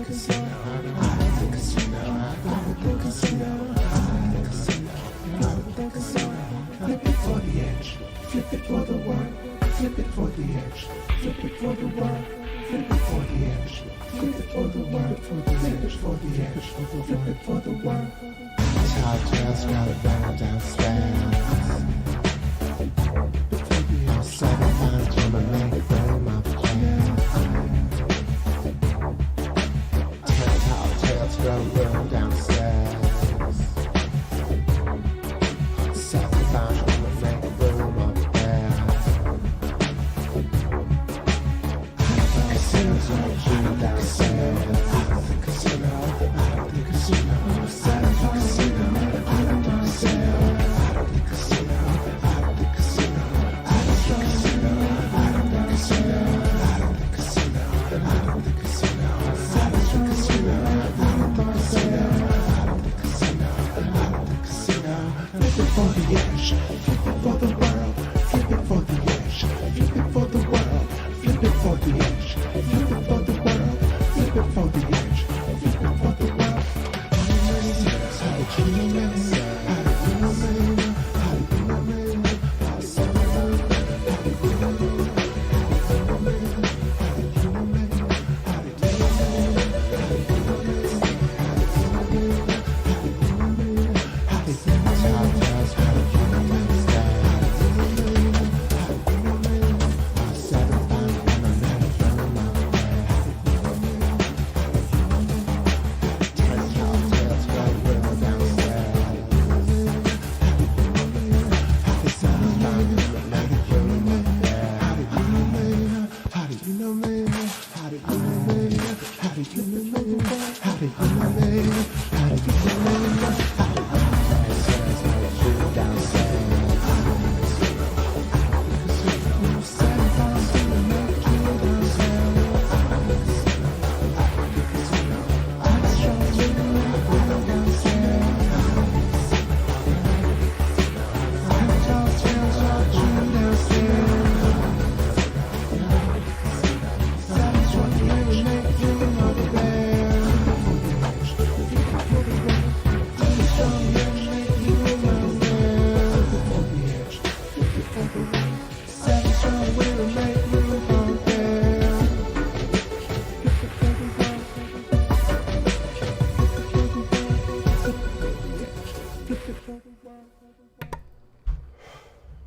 Flip it for the edge, flip it for the world, flip it for the edge, flip it for the world, flip it for the edge, flip it for the world, flip it for the edge, flip it for the world. Telltale's got it running downstairs. I'm 7 times from a make room up there. Telltale's running downstairs.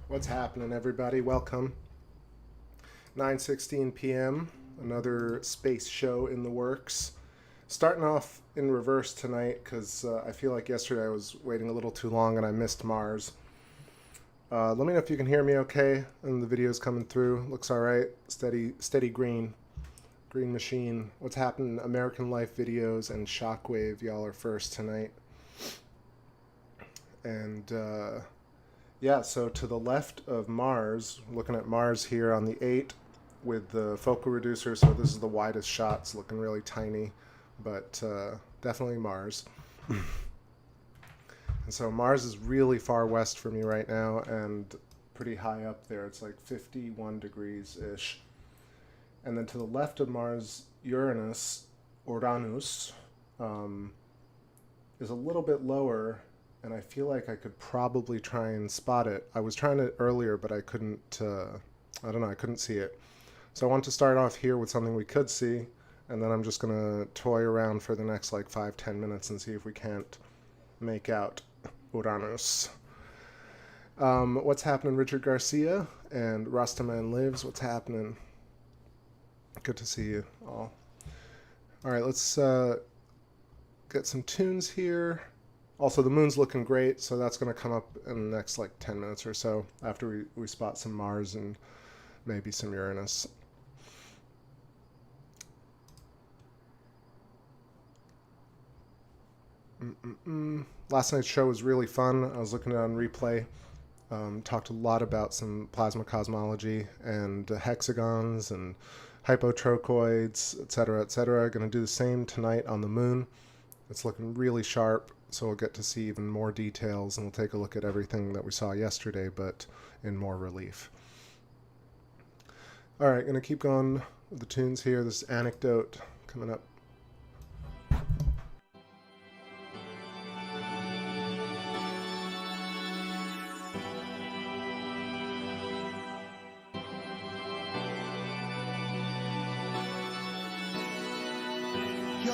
What's happening, everybody? Welcome. 9:16 p.m. Another space show in the works. Starting off in reverse tonight because I feel like yesterday I was waiting a little too long and I missed Mars. Let me know if you can hear me okay and the video's coming through. Looks all right. Steady green machine. What's happening? American Life videos and Shockwave. Y'all are first tonight. And yeah, so to the left of Mars, looking at Mars here on the 8 with the focal reducer, so this is the widest shot. It's looking really tiny, but definitely Mars. And so Mars is really far west from me right now and pretty high up there. It's like 51 degrees-ish. And then to the left of Mars, Uranus, is a little bit lower, and I feel like I could probably try and spot it. I was trying it earlier, but I couldn't, I don't know, I couldn't see it. So I want to start off here with something we could see, and then I'm just going to toy around for the next like 5-10 minutes and see if we can't make out Uranus. What's happening, Richard Garcia and Rastaman Lives? What's happening? Good to see you all. All right, let's get some tunes here. Also, the moon's looking great, so that's going to come up in the next like 10 minutes or so after we spot some Mars and maybe some Uranus. Last night's show was really fun. I was looking at it on replay. Talked a lot about some plasma cosmology and hexagons and hypotrochoids, etc., etc. Going to do the same tonight on the moon. It's looking really sharp, so we'll get to see even more details, and we'll take a look at everything that we saw yesterday, but in more relief. All right, going to keep going with the tunes here. This is Anecdote coming up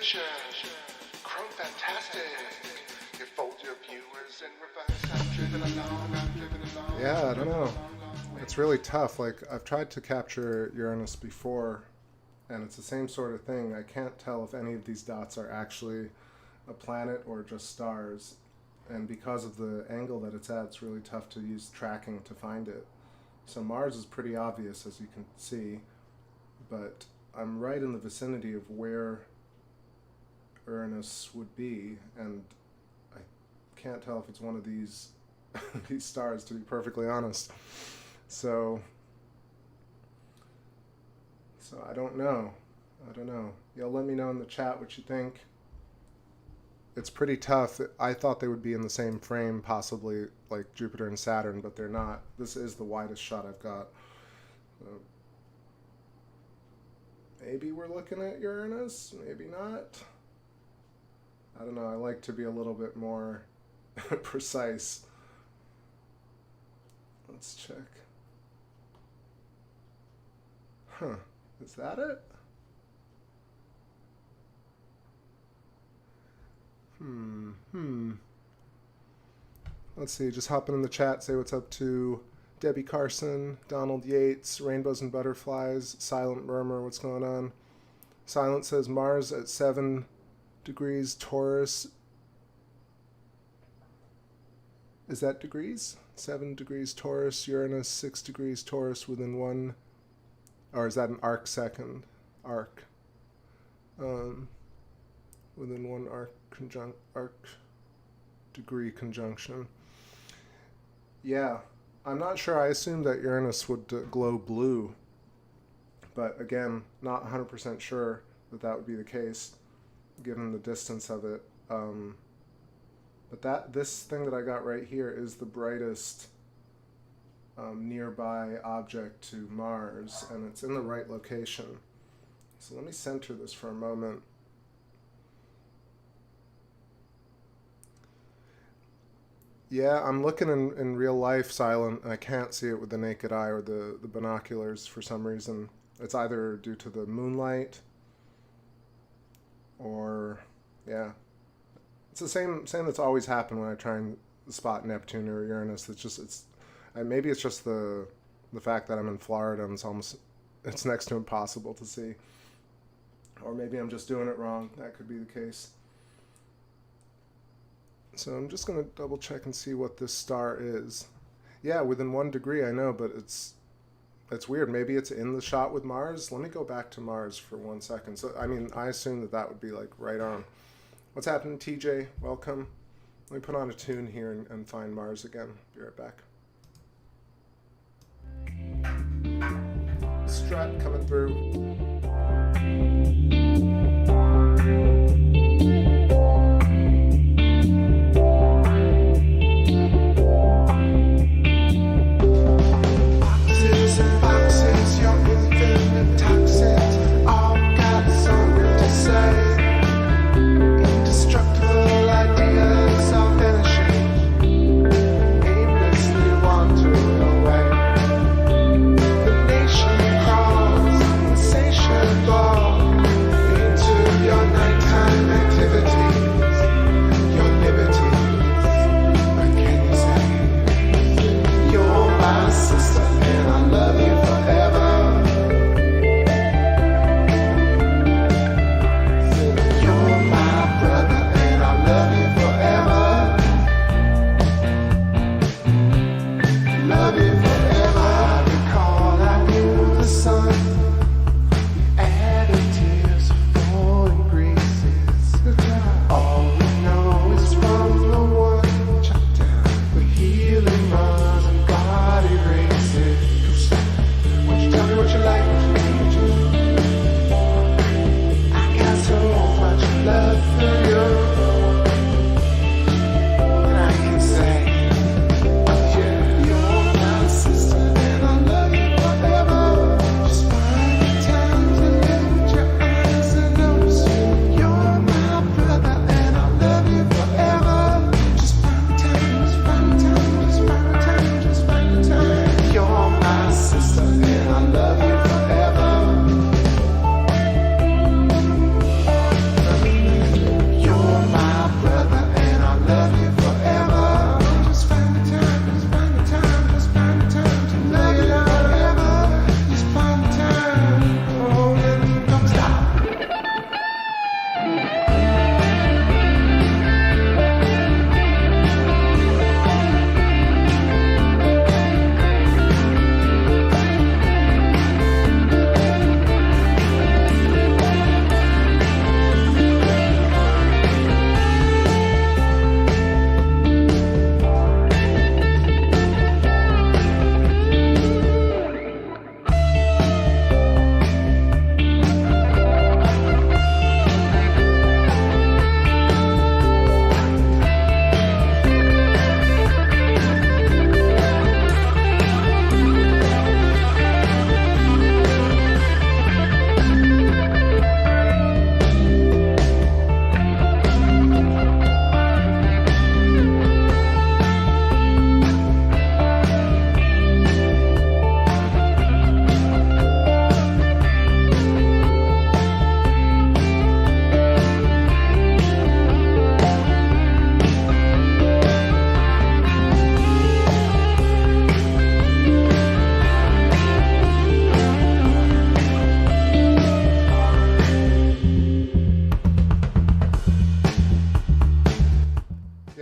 attention. Chrome fantastic. You fold your viewers in reverse. I'm driven along. Yeah, I don't know. It's really tough. Like, I've tried to capture Uranus before, and it's the same sort of thing. I can't tell if any of these dots are actually a planet or just stars. And because of the angle that it's at, it's really tough to use tracking to find it. So Mars is pretty obvious, as you can see, but I'm right in the vicinity of where Uranus would be, and I can't tell if it's one of these these stars, to be perfectly honest. So I don't know. Y'all let me know in the chat what you think. It's pretty tough. I thought they would be in the same frame, possibly like Jupiter and Saturn, but they're not. This is the widest shot I've got. Maybe we're looking at Uranus, maybe not. I don't know, I like to be a little bit more precise. Let's check. Huh, is that it? Let's see, just hopping in the chat, say what's up to Debbie Carson, Donald Yates, Rainbows and Butterflies, Silent Murmur, what's going on? Silent says Mars at 7 degrees Taurus. Is that degrees? 7 degrees Taurus, Uranus 6 degrees Taurus within 1, or is that an arc second? Arc. Within 1 arc degree conjunction. Yeah, I'm not sure. I assumed that Uranus would glow blue, but again, not 100% sure that that would be the case, given the distance of it. But this thing that I got right here is the brightest nearby object to Mars, and it's in the right location. So let me center this for a moment. Yeah, I'm looking in real life, Silent, and I can't see it with the naked eye or the binoculars for some reason. It's either due to the moonlight or, yeah. It's the same that's always happened when I try and spot Neptune or Uranus. Maybe it's just the fact that I'm in Florida and it's next to impossible to see. Or maybe I'm just doing it wrong. That could be the case. So I'm just going to double check and see what this star is. Yeah, within 1 degree, I know, but it's weird. Maybe it's in the shot with Mars. Let me go back to Mars for 1 second. So, I mean, I assume that would be like right on. What's happening, TJ? Welcome. Let me put on a tune here and find Mars again. Be right back. Strut coming through. The nation crawls, insatiable.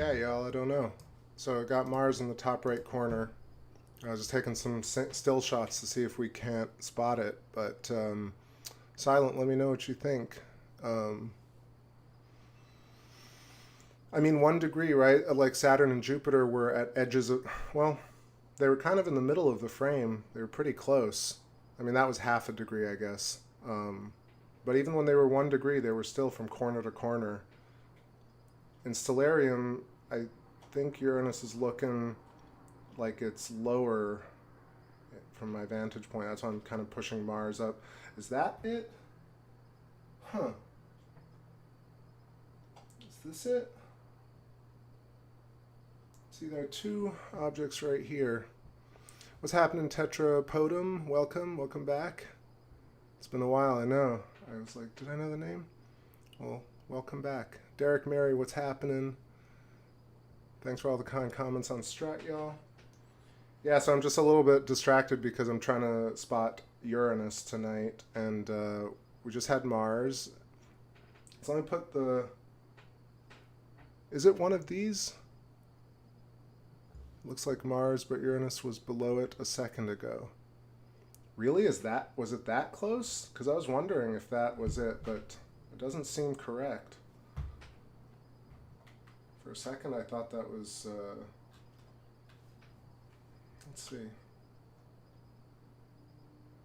Yeah, y'all, I don't know. So I got Mars in the top right corner. I was just taking some still shots to see if we can't spot it, but Silent, let me know what you think. I mean, 1 degree, right? Like Saturn and Jupiter were at edges of, well, they were kind of in the middle of the frame. They were pretty close. I mean, that was half a degree, I guess. But even when they were 1 degree, they were still from corner to corner. In Stellarium, I think Uranus is looking like it's lower from my vantage point. That's why I'm kind of pushing Mars up. Is that it? Huh. Is this it? See, there are 2 objects right here. What's happening, Tetrapodum? Welcome back. It's been a while, I know. I was like, did I know the name? Well, welcome back. Derek Mary, what's happening? Thanks for all the kind comments on Strat, y'all. Yeah, so I'm just a little bit distracted because I'm trying to spot Uranus tonight, and we just had Mars. So let me put the... Is it one of these? Looks like Mars, but Uranus was below it a second ago. Really? Was it that close? Because I was wondering if that was it, but it doesn't seem correct. For a second, I thought that was... let's see.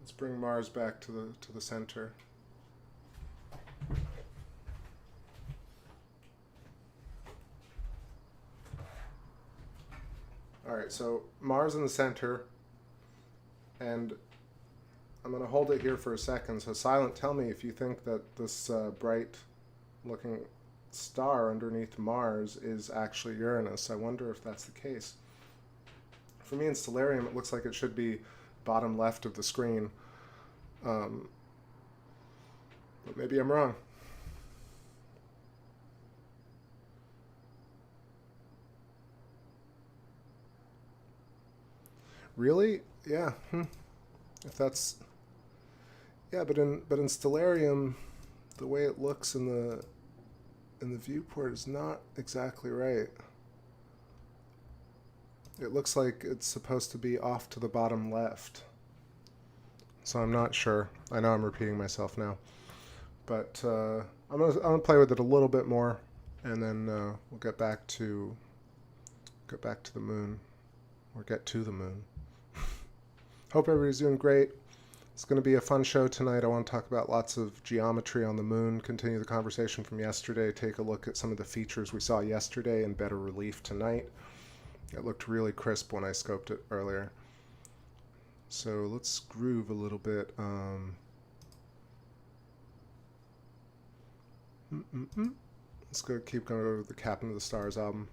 Let's bring Mars back to the center. All right, so Mars in the center, and I'm going to hold it here for a second. So Silent, tell me if you think that this bright-looking star underneath Mars is actually Uranus. I wonder if that's the case. For me in Stellarium, it looks like it should be bottom left of the screen, but maybe I'm wrong. Really? Yeah. If that's... Yeah, but in Stellarium, the way it looks in the viewport is not exactly right. It looks like it's supposed to be off to the bottom left. So I'm not sure. I know I'm repeating myself now. But I'm gonna play with it a little bit more, and then we'll get back to the moon, or get to the moon. Hope everybody's doing great. It's going to be a fun show tonight. I want to talk about lots of geometry on the moon, continue the conversation from yesterday, take a look at some of the features we saw yesterday in better relief tonight. It looked really crisp when I scoped it earlier. So let's groove a little bit. Let's keep going over the Captain of the Stars album.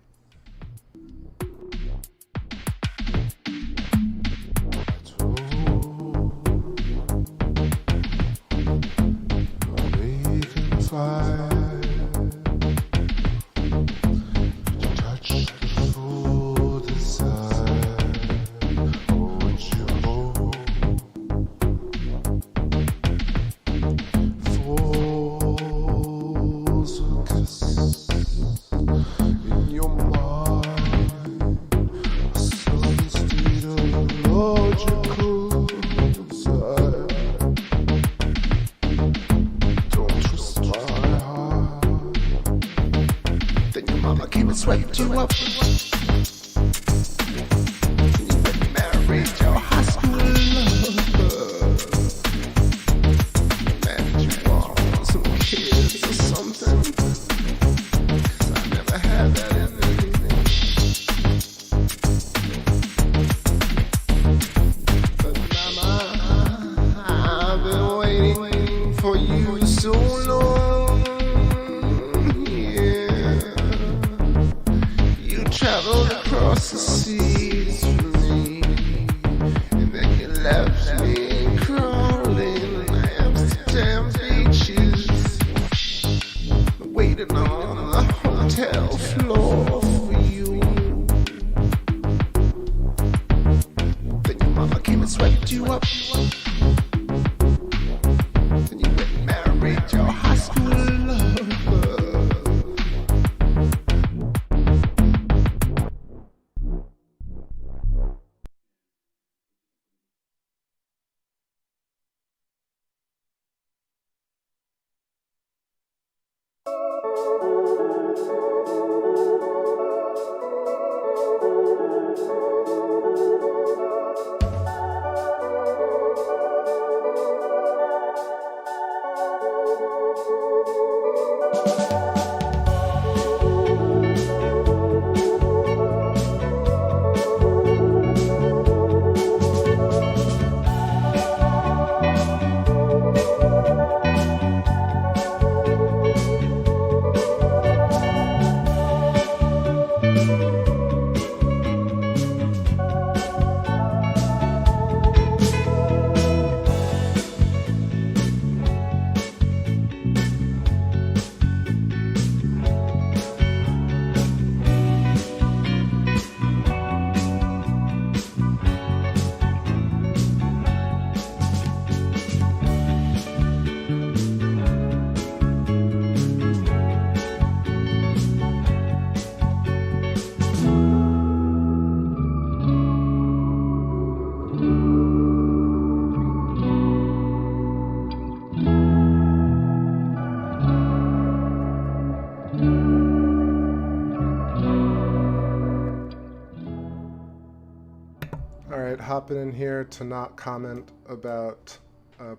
Hopping in here to not comment about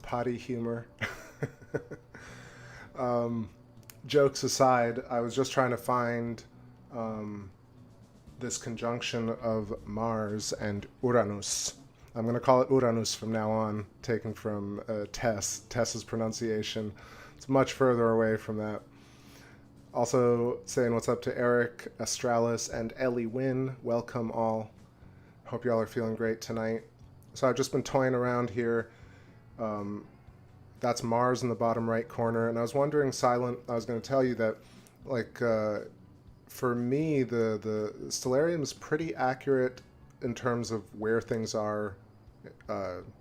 potty humor. Jokes aside, I was just trying to find this conjunction of Mars and Uranus. I'm going to call it Uranus from now on, taken from Tess's pronunciation. It's much further away from that. Also saying what's up to Eric, Astralis, and Ellie Wynn. Welcome all. Hope y'all are feeling great tonight. So I've just been toying around here. That's Mars in the bottom right corner. And I was wondering, Silent, I was going to tell you that, like, for me, the Stellarium is pretty accurate in terms of where things are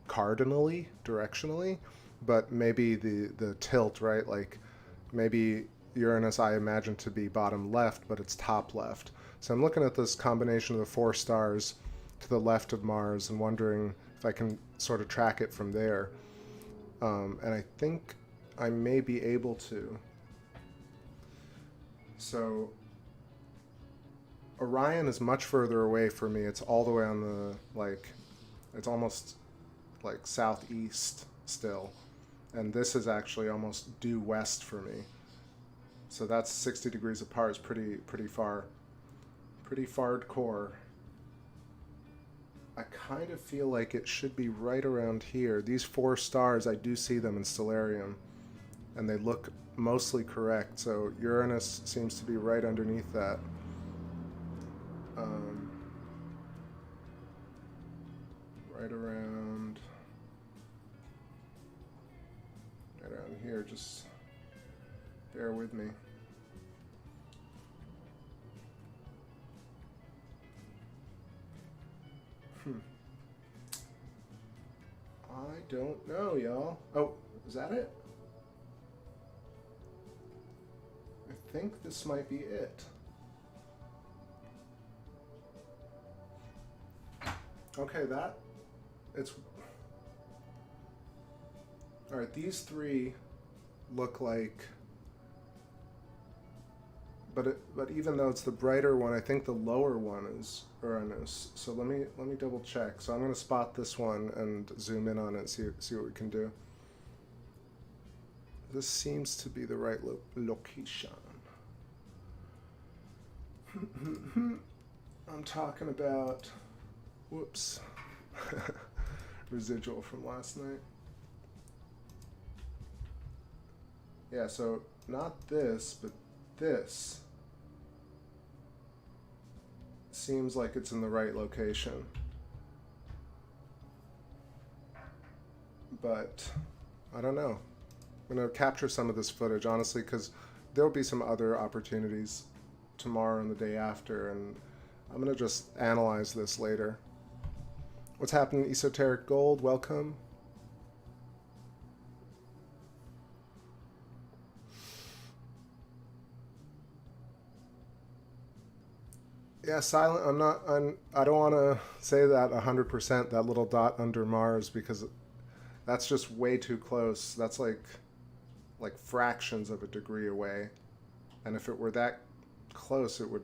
cardinally, directionally. But maybe the tilt, right? Like, maybe Uranus I imagine to be bottom left, but it's top left. So I'm looking at this combination of the 4 stars to the left of Mars and wondering if I can sort of track it from there. And I think I may be able to. So Orion is much further away for me. It's all the way on the, like, it's almost like southeast still. And this is actually almost due west for me. So that's 60 degrees apart. It's pretty far. Pretty fardcore. I kind of feel like it should be right around here. These 4 stars, I do see them in Stellarium, and they look mostly correct. So Uranus seems to be right underneath that. Right around here. Just bear with me. I don't know, y'all. Oh, is that it? I think this might be it. Okay, it's... Alright, these 3 look like... But even though it's the brighter one, I think the lower one is Uranus. So let me double check. So I'm going to spot this one and zoom in on it, see what we can do. This seems to be the right location. I'm talking about, whoops, residual from last night. Yeah, so not this, but this seems like it's in the right location. But I don't know. I'm going to capture some of this footage, honestly, because there'll be some other opportunities tomorrow and the day after, and I'm going to just analyze this later. What's happening, Esoteric Gold? Welcome. Yeah, Silent, I don't want to say that 100%, that little dot under Mars, because that's just way too close. That's like fractions of a degree away. And if it were that close, it would,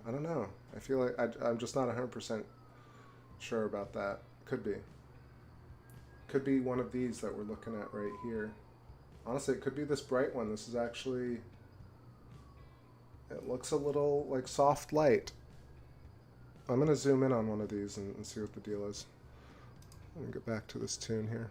I don't know. I feel like I'm just not 100% sure about that. Could be. Could be one of these that we're looking at right here. Honestly, it could be this bright one. This is actually, it looks a little like soft light. I'm going to zoom in on one of these and see what the deal is. Let me get back to this tune here.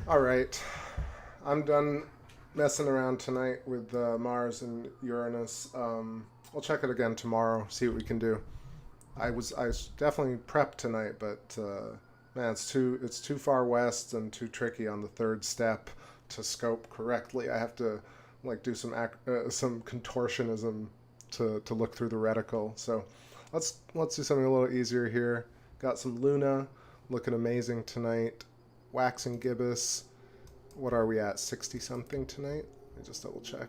All right, I'm done messing around tonight with Mars and Uranus. We'll check it again tomorrow, see what we can do. I was definitely prepped tonight, but man, it's too far west and too tricky on the third step to scope correctly. I have to like do some contortionism to look through the reticle. So let's do something a little easier here. Got some Luna looking amazing tonight. Waxing gibbous. What are we at? 60 something tonight? Let me just double check.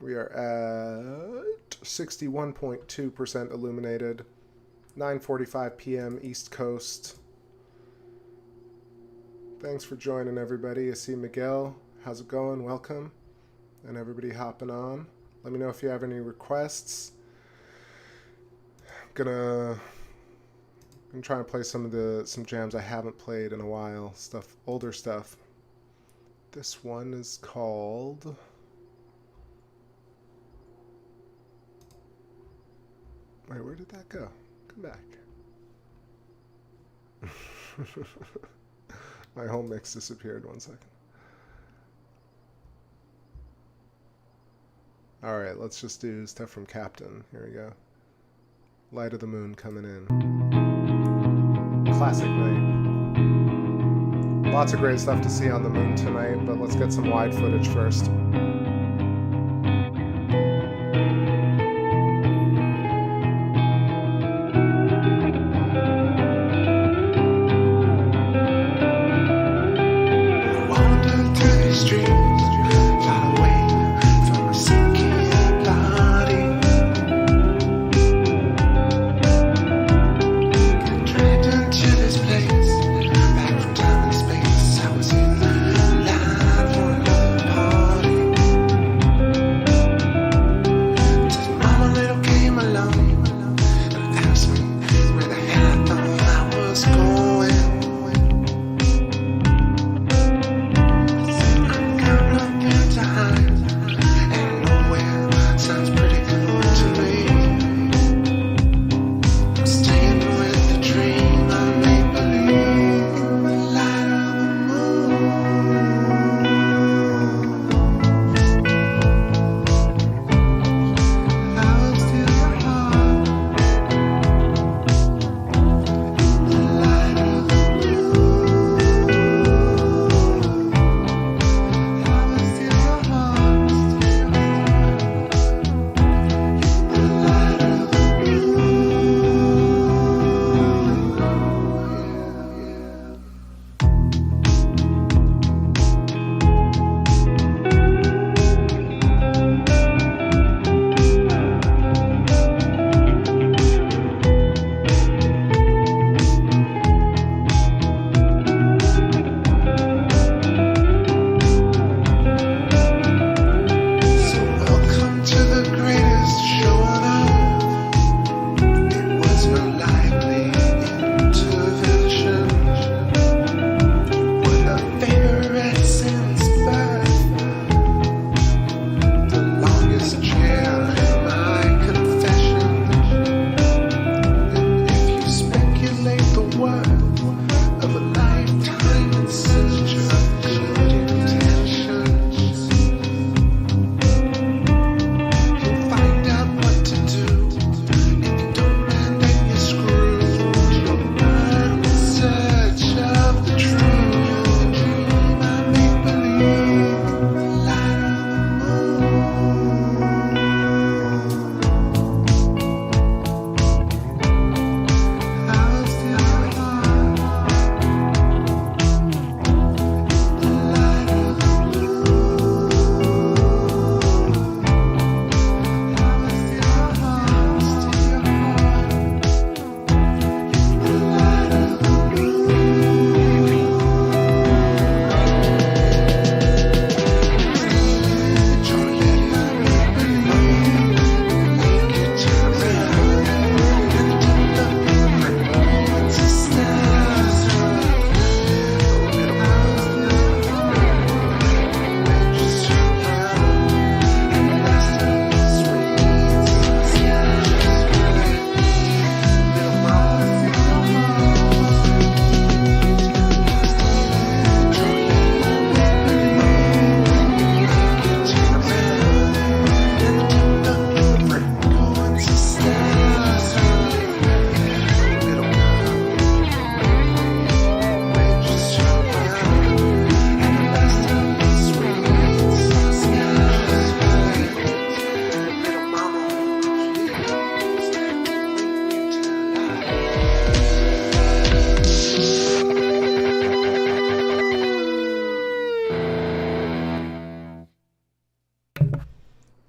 We are at 61.2% illuminated. 9:45 p.m. East Coast. Thanks for joining, everybody. I see Miguel. How's it going? Welcome. And everybody hopping on. Let me know if you have any requests. Gonna I'm trying to play some jams I haven't played in a while, older stuff. This one is called wait, where did that go? Come back. My whole mix disappeared. 1 second. Alright, let's just do stuff from Captain. Here we go. Light of the Moon coming in. Classic night. Lots of great stuff to see on the moon tonight, but let's get some wide footage first.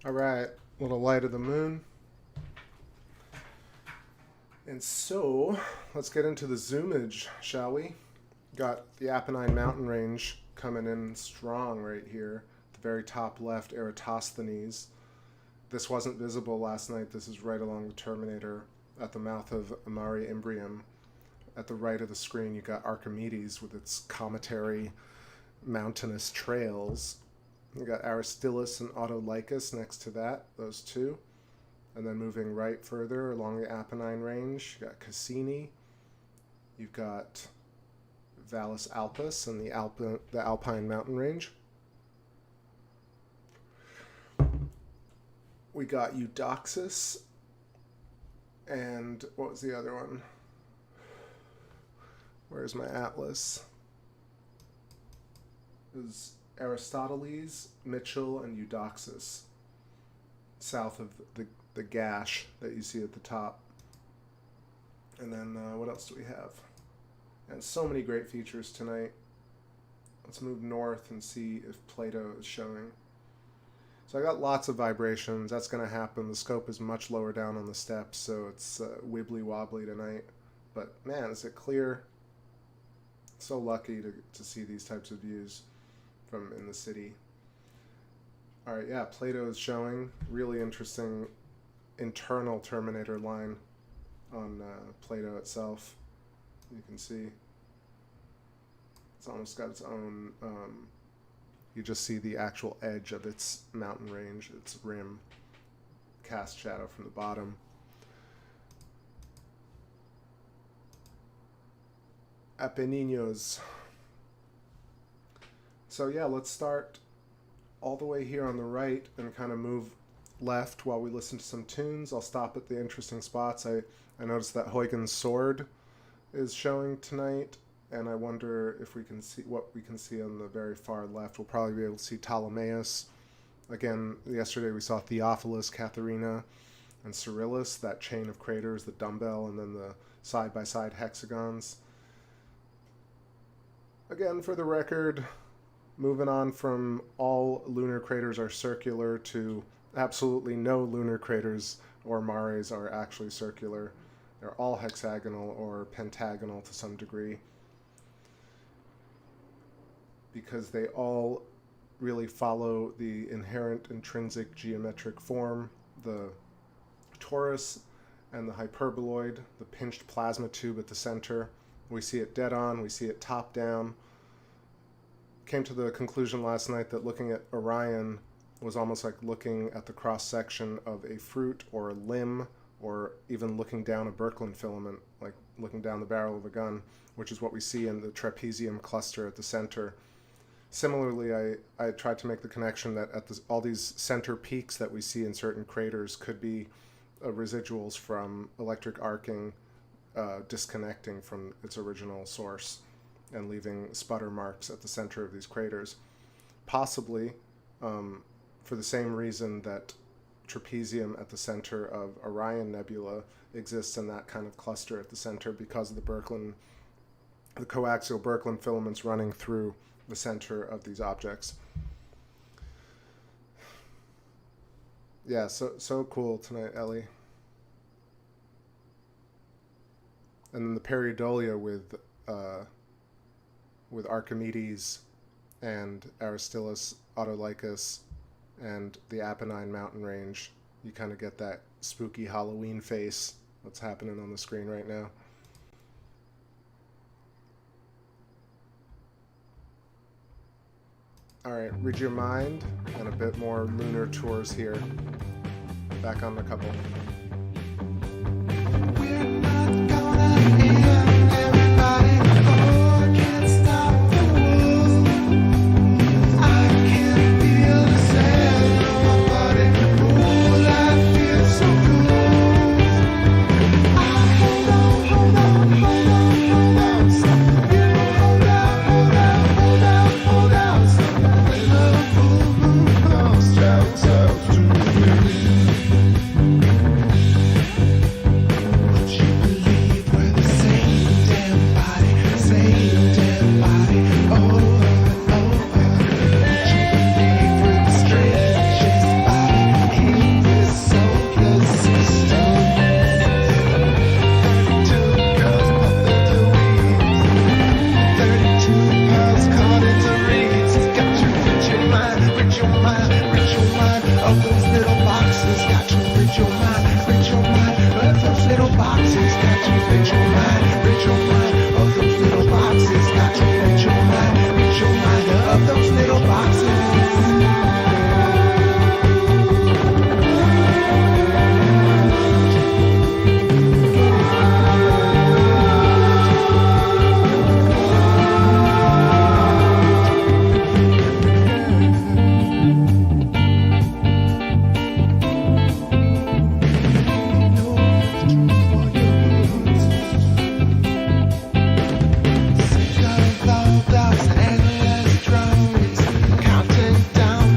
Alright, little light of the moon. And so, let's get into the zoomage, shall we? Got the Apennine mountain range coming in strong right here. The very top left, Eratosthenes. This wasn't visible last night. This is right along the Terminator at the mouth of Mare Imbrium. at the right of the screen, you got Archimedes with its cometary mountainous trails. You got Aristillus and Autolycus next to that, those two. And then moving right further along the Apennine range, you got Cassini. You've got Valles Alpus and the Alpine mountain range. We got Eudoxus, and what was the other one? Where's my atlas? It was Aristoteles, Mitchell, and Eudoxus, south of the gash that you see at the top. And then what else do we have? And so many great features tonight. Let's move north and see if Plato is showing. So I got lots of vibrations. That's going to happen. The scope is much lower down on the steps, so it's wibbly wobbly tonight. But man, is it clear? So lucky to see these types of views from in the city. All right, yeah, Plato is showing. Really interesting internal terminator line on Plato itself. You can see it's almost got its own, you just see the actual edge of its mountain range, its rim, cast shadow from the bottom. Appenninos. So yeah, let's start all the way here on the right and kind of move left while we listen to some tunes. I'll stop at the interesting spots. I noticed that Huygens sword is showing tonight, and I wonder if we can see what we can see on the very far left. We'll probably be able to see Ptolemaeus. Again, yesterday we saw Theophilus, Katharina, and Cyrillus, that chain of craters, the dumbbell, and then the side-by-side hexagons. Again, for the record, moving on from all lunar craters are circular to absolutely no lunar craters or mares are actually circular. They're all hexagonal or pentagonal to some degree, because they all really follow the inherent intrinsic geometric form, the torus and the hyperboloid, the pinched plasma tube at the center. We see it dead on, we see it top down. Came to the conclusion last night that looking at Orion was almost like looking at the cross-section of a fruit or a limb, or even looking down a Birkeland filament, like looking down the barrel of a gun, which is what we see in the trapezium cluster at the center. Similarly, I tried to make the connection that at all these center peaks that we see in certain craters could be residuals from electric arcing disconnecting from its original source and leaving sputter marks at the center of these craters. Possibly for the same reason that trapezium at the center of Orion Nebula exists in that kind of cluster at the center, because of the coaxial Birkeland filaments running through the center of these objects. Yeah, so cool tonight, Ellie. And then the Pareidolia with Archimedes and Aristillus, Autolycus, and the Apennine mountain range. You kind of get that spooky Halloween face that's happening on the screen right now. All right, read your mind, and a bit more lunar tours here. Back on the couple. We're not gonna end everybody. Oh, can't stop the world. I can feel the sand on my body. Oh, life feels so good. Hold on, hold on, hold on, hold on. Stop. You hold on, hold on, hold on, hold on. Stop. When the full moon comes, travels out to me. your boxes. Down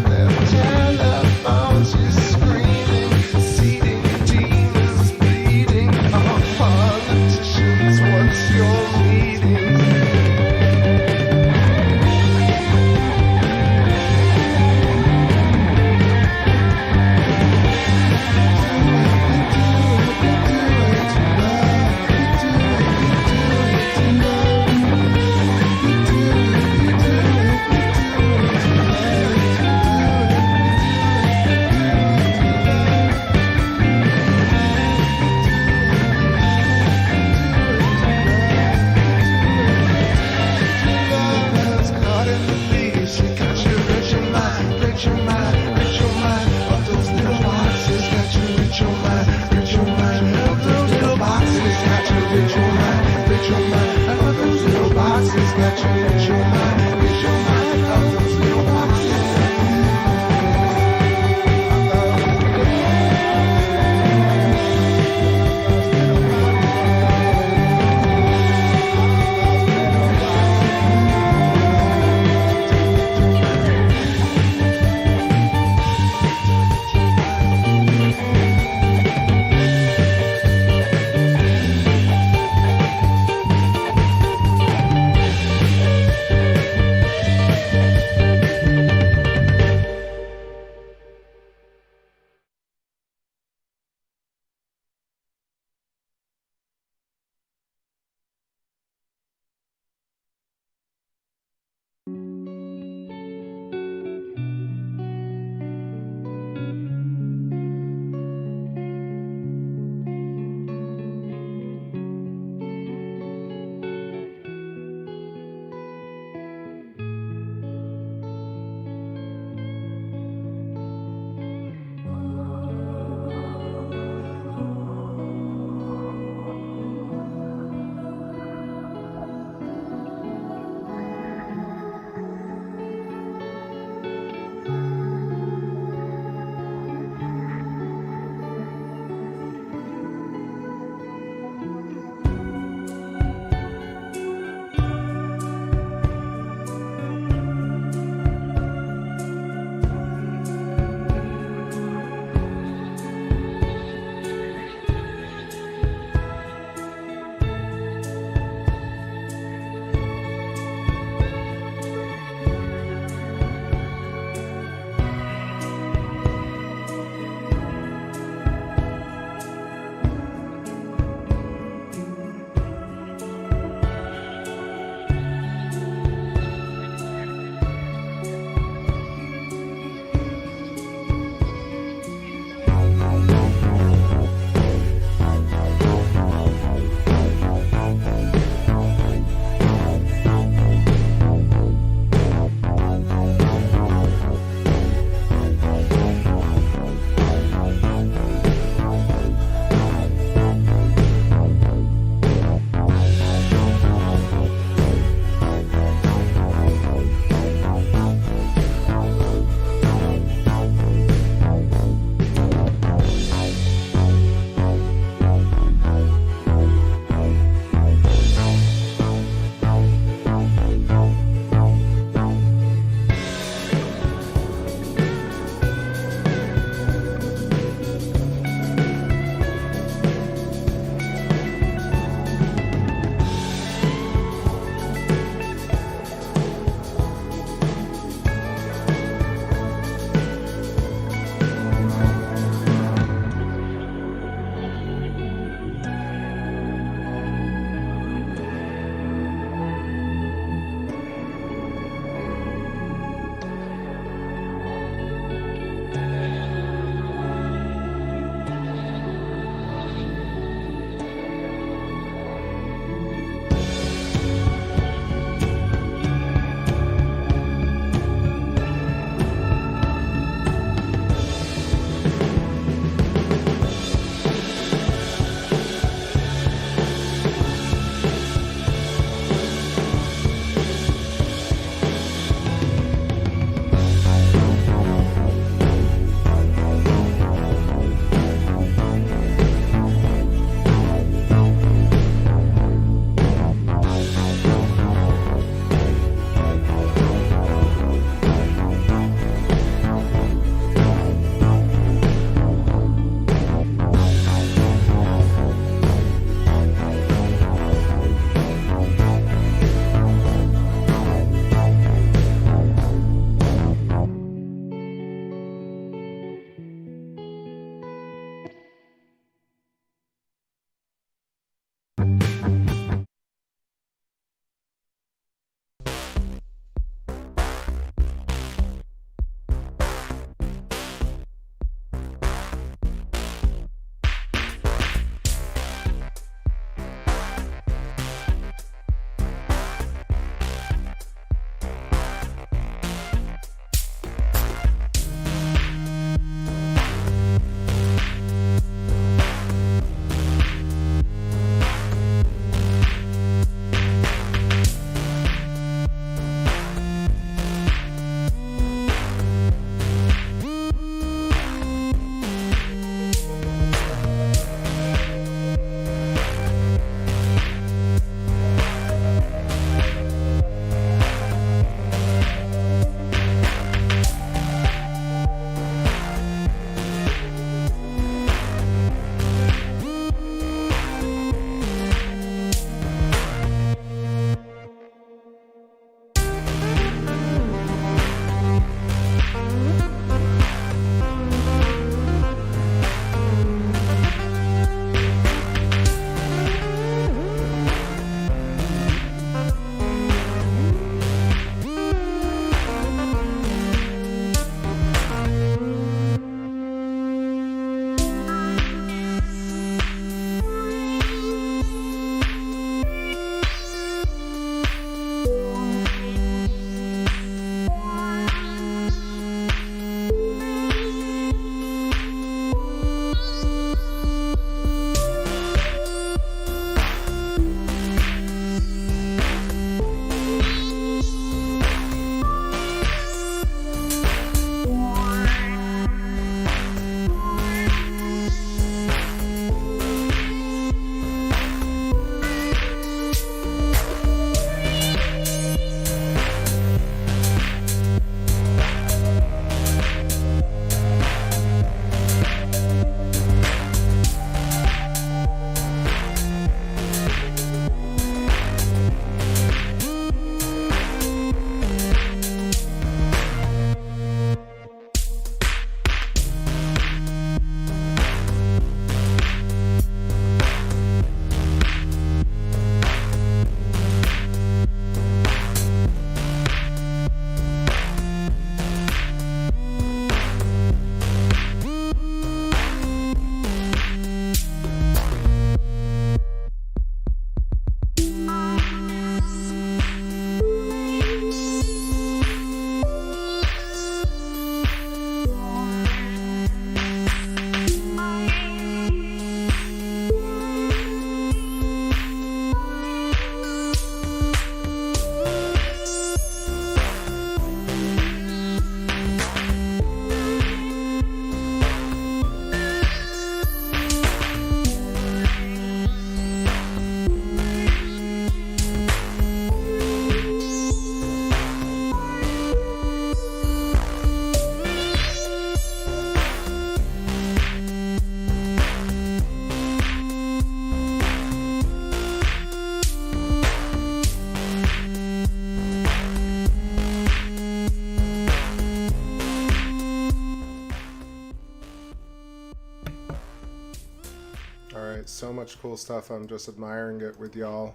So much cool stuff. I'm just admiring it with y'all.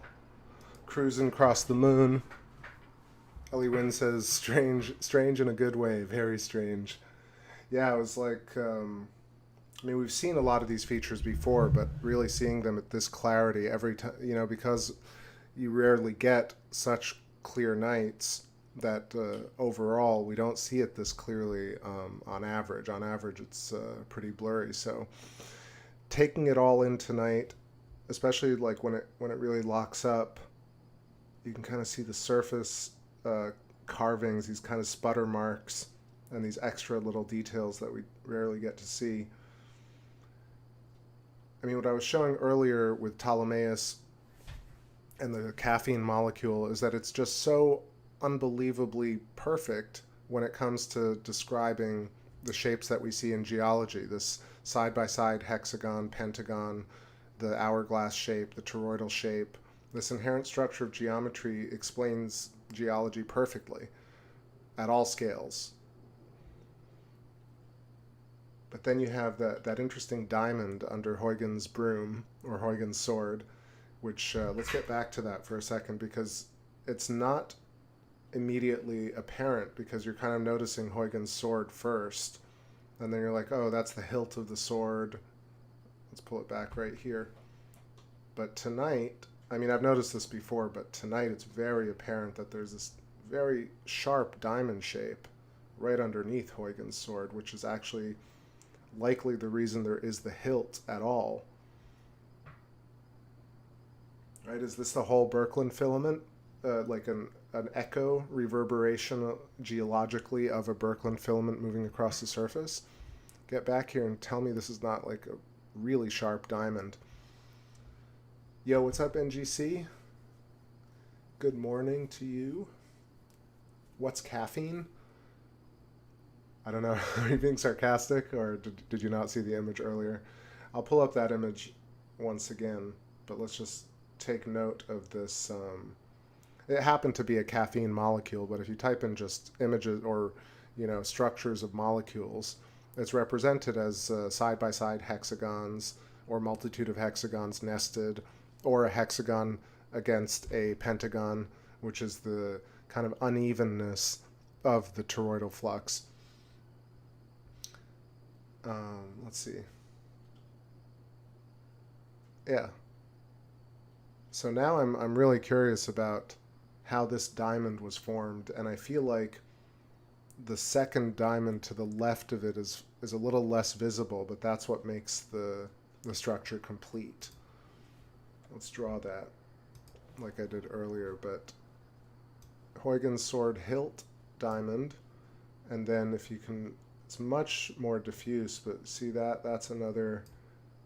Cruising across the moon. Ellie Wynn says, strange in a good way, very strange. Yeah, it was like, I mean, we've seen a lot of these features before, but really seeing them at this clarity every time, you know, because you rarely get such clear nights that overall we don't see it this clearly on average. On average, it's pretty blurry. So taking it all in tonight, especially like when it really locks up, you can kind of see the surface carvings, these kind of sputter marks, and these extra little details that we rarely get to see. I mean, what I was showing earlier with Ptolemaeus and the caffeine molecule is that it's just so unbelievably perfect when it comes to describing the shapes that we see in geology. This side-by-side hexagon, pentagon, the hourglass shape, the toroidal shape. This inherent structure of geometry explains geology perfectly at all scales. But then you have that interesting diamond under Huygens' broom, or Huygens' sword, which, let's get back to that for a second, because it's not immediately apparent, because you're kind of noticing Huygens' sword first, and then you're like, oh, that's the hilt of the sword. Let's pull it back right here. But tonight, I mean, I've noticed this before, but tonight it's very apparent that there's this very sharp diamond shape right underneath Huygens' sword, which is actually likely the reason there is the hilt at all. Right? Is this the whole Birkeland filament? Like an echo reverberation geologically of a Birkeland filament moving across the surface? Get back here and tell me this is not like a really sharp diamond. Yo, what's up, NGC? Good morning to you. What's caffeine? I don't know. Are you being sarcastic, or did you not see the image earlier? I'll pull up that image once again, but let's just take note of this. It happened to be a caffeine molecule, but if you type in just images or, you know, structures of molecules, it's represented as side-by-side hexagons or multitude of hexagons nested, or a hexagon against a pentagon, which is the kind of unevenness of the toroidal flux. Let's see. Yeah. So now I'm really curious about how this diamond was formed, and I feel like the second diamond to the left of it is a little less visible, but that's what makes the structure complete. Let's draw that like I did earlier, but Huygens' sword hilt diamond, and then if you can, it's much more diffuse, but see that's another,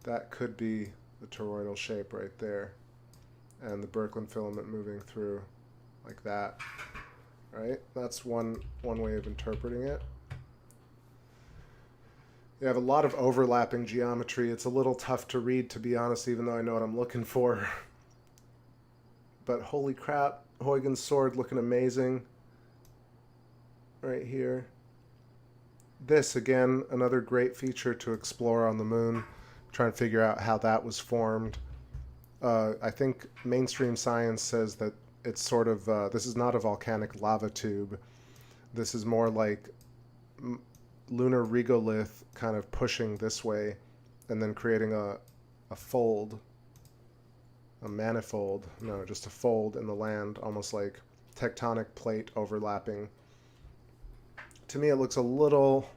that could be the toroidal shape right there, and the Birkeland filament moving through like that, right? That's one way of interpreting it. You have a lot of overlapping geometry. It's a little tough to read, to be honest, even though I know what I'm looking for. But holy crap, Huygens' sword looking amazing right here. This, again, another great feature to explore on the moon. Trying to figure out how that was formed. I think mainstream science says that it's sort of, this is not a volcanic lava tube. This is more like lunar regolith kind of pushing this way and then creating a fold, a manifold, no, just a fold in the land, almost like tectonic plate overlapping. To me, it looks a little,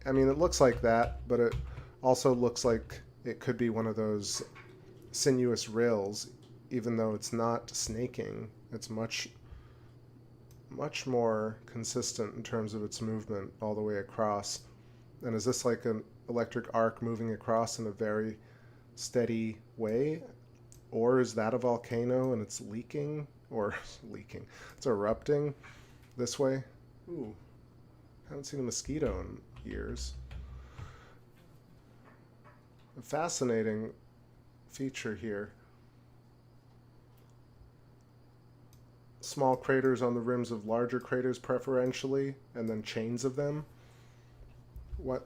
I mean, it looks like that, but it also looks like it could be one of those sinuous rills, even though it's not snaking. It's much more consistent in terms of its movement all the way across. And is this like an electric arc moving across in a very steady way? Or is that a volcano and it's leaking? Or leaking, it's erupting this way? Ooh, haven't seen a mosquito in years. A fascinating feature here. Small craters on the rims of larger craters preferentially, and then chains of them.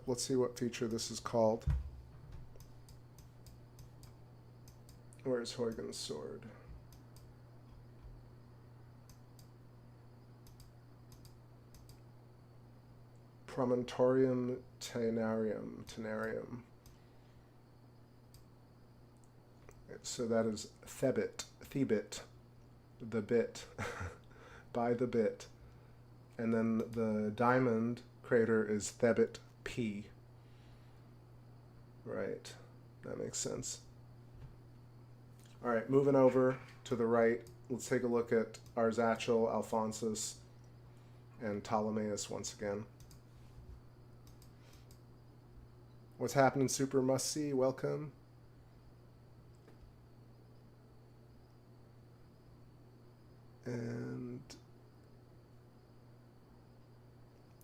Let's see what feature this is called. Where's Huygens' sword? Promontorium Tenarium. So that is Thebit, the bit, by the bit. And then the diamond crater is Thebit P. Right, that makes sense. All right, moving over to the right, let's take a look at Arzachel, Alphonsus, and Ptolemaeus once again. What's happening, Super Must See? Welcome. And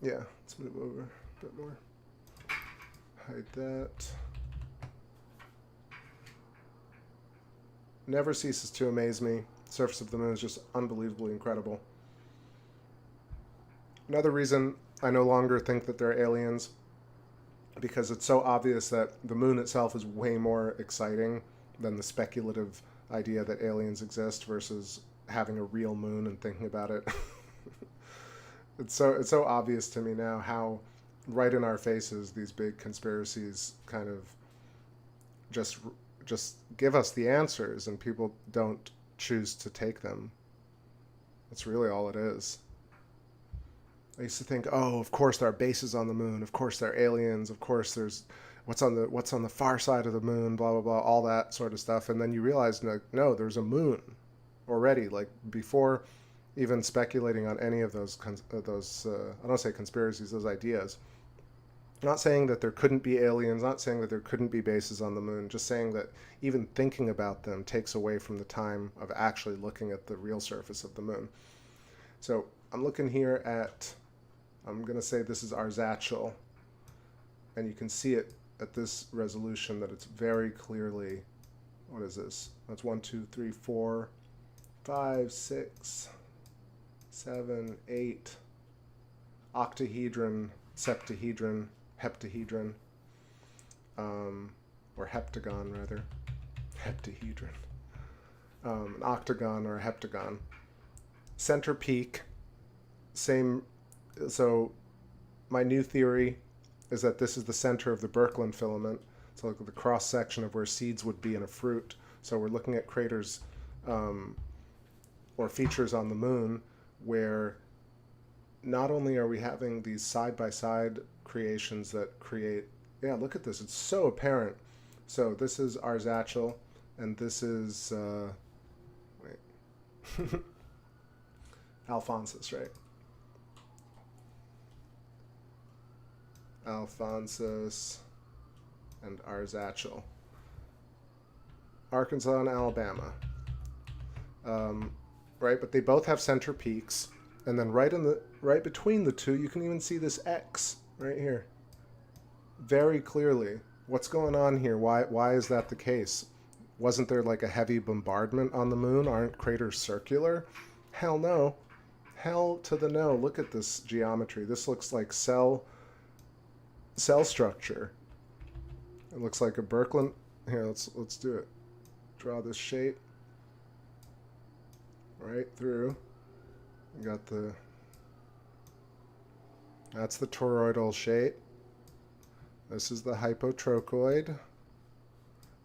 yeah, let's move over a bit more. Hide that. Never ceases to amaze me. The surface of the moon is just unbelievably incredible. Another reason I no longer think that they're aliens, because it's so obvious that the moon itself is way more exciting than the speculative idea that aliens exist versus having a real moon and thinking about it. It's so obvious to me now how right in our faces these big conspiracies kind of just give us the answers, and people don't choose to take them. That's really all it is. I used to think, oh, of course there are bases on the moon, of course there are aliens, of course there's what's on the far side of the moon, blah blah blah, all that sort of stuff. And then you realize, no, there's a moon already. Like, before even speculating on any of those I don't say conspiracies, those ideas. Not saying that there couldn't be aliens, not saying that there couldn't be bases on the moon, just saying that even thinking about them takes away from the time of actually looking at the real surface of the moon. So I'm looking here at, I'm going to say this is Arzachel, and you can see it at this resolution that it's very clearly, what is this? That's 1, 2, 3, 4, 5, 6, 7, 8, octahedron, septahedron, heptahedron, or heptagon rather, heptahedron, an octagon or a heptagon. Center peak, same. So my new theory is that this is the center of the Birkeland filament. So look at the cross section of where seeds would be in a fruit. So we're looking at craters or features on the moon where not only are we having these side-by-side creations that create, yeah, look at this, it's so apparent. So this is Arzachel, and this is, wait, Alphonsus, right? Alphonsus and Arzachel. Arkansas and Alabama. Right, but they both have center peaks. And then right between the two, you can even see this X right here. Very clearly. What's going on here? Why is that the case? Wasn't there like a heavy bombardment on the moon? Aren't craters circular? Hell no. Hell to the no. Look at this geometry. This looks like cell structure. It looks like a Birkeland. Here, let's do it. Draw this shape right through. You got that's the toroidal shape. This is the hypotrochoid.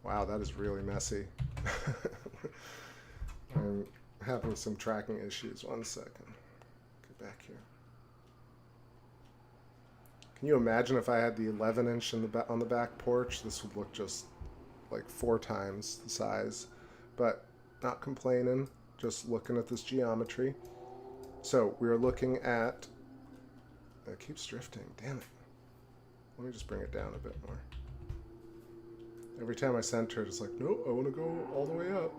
Wow, that is really messy. I'm having some tracking issues. 1 second. Get back here. Can you imagine if I had the 11-inch on the back porch? This would look just like 4 times the size. But not complaining, just looking at this geometry. So we're looking at, it keeps drifting, damn it. Let me just bring it down a bit more. Every time I center it, it's like, no, I want to go all the way up.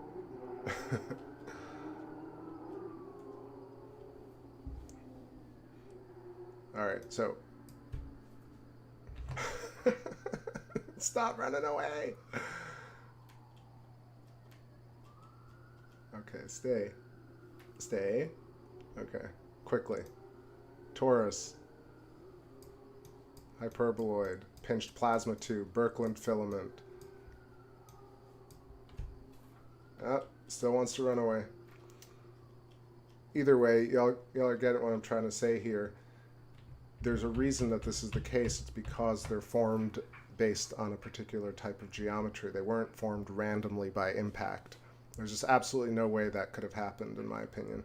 All right, so stop running away. Okay, stay. Okay, quickly. Torus, hyperboloid, pinched plasma tube, Birkeland filament. Still wants to run away. Either way, y'all get what I'm trying to say here. There's a reason that this is the case. It's because they're formed based on a particular type of geometry. They weren't formed randomly by impact. There's just absolutely no way that could have happened, in my opinion.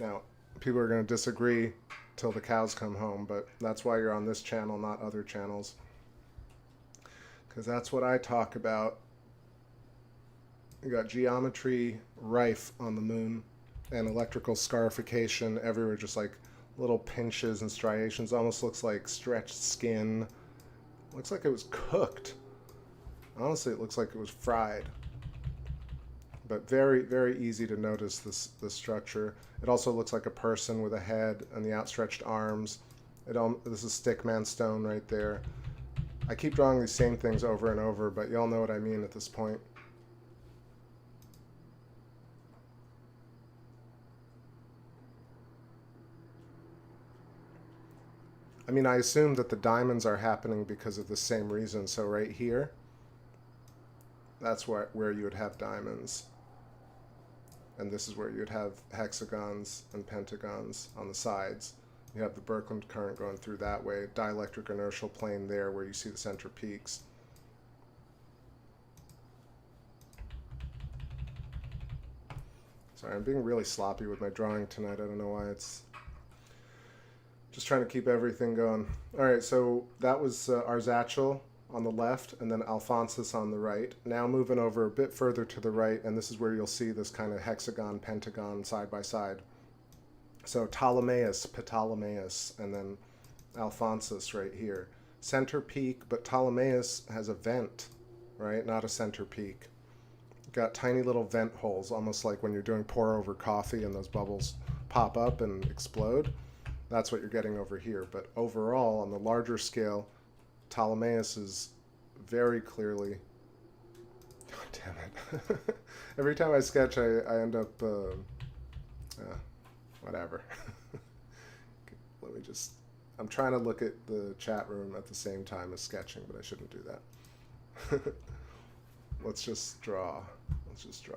Now, people are going to disagree till the cows come home, but that's why you're on this channel, not other channels. Because that's what I talk about. You got geometry rife on the moon and electrical scarification everywhere, just like little pinches and striations. Almost looks like stretched skin. Looks like it was cooked. Honestly, it looks like it was fried. But very, very easy to notice this structure. It also looks like a person with a head and the outstretched arms. This is stickman stone right there. I keep drawing these same things over and over, but y'all know what I mean at this point. I mean, I assume that the diamonds are happening because of the same reason. So right here, that's where you would have diamonds. And this is where you'd have hexagons and pentagons on the sides. You have the Birkeland current going through that way, dielectric inertial plane there where you see the center peaks. Sorry, I'm being really sloppy with my drawing tonight. I don't know why. It's just trying to keep everything going. All right, so that was Arzachel on the left and then Alphonsus on the right. Now moving over a bit further to the right, and this is where you'll see this kind of hexagon, pentagon side by side. So Ptolemaeus, Ptolemaeus, and then Alphonsus right here. Center peak, but Ptolemaeus has a vent, right? Not a center peak. Got tiny little vent holes, almost like when you're doing pour over coffee and those bubbles pop up and explode. That's what you're getting over here. But overall, on the larger scale, Ptolemaeus is very clearly... God damn it. Every time I sketch, I end up... whatever. Let me just... I'm trying to look at the chat room at the same time as sketching, but I shouldn't do that. Let's just draw. Let's just draw.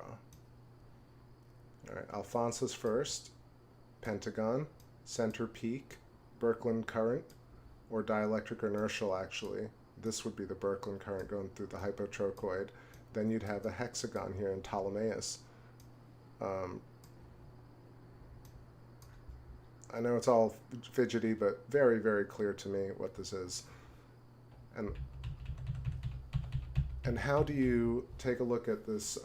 All right, Alphonsus first. Pentagon. Center peak. Birkeland current. Or dielectric inertial, actually. This would be the Birkeland current going through the hypotrochoid. Then you'd have a hexagon here in Ptolemaeus. I know it's all fidgety, but very, very clear to me what this is. And how do you take a look at this,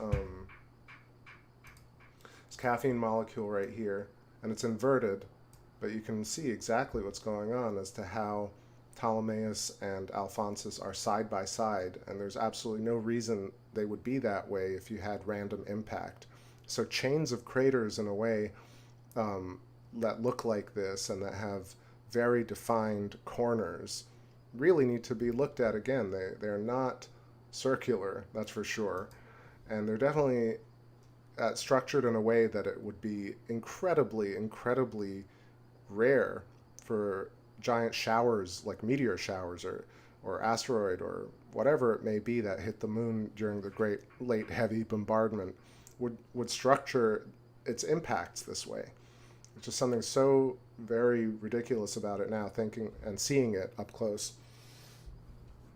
this caffeine molecule right here, and it's inverted, but you can see exactly what's going on as to how Ptolemaeus and Alphonsus are side by side, and there's absolutely no reason they would be that way if you had random impact. So chains of craters, in a way, that look like this and that have very defined corners really need to be looked at again. They're not circular, that's for sure, and they're definitely structured in a way that it would be incredibly, incredibly rare for giant showers like meteor showers or asteroid or whatever it may be that hit the moon during the great late heavy bombardment would structure its impacts this way. It's just something so very ridiculous about it now, thinking and seeing it up close.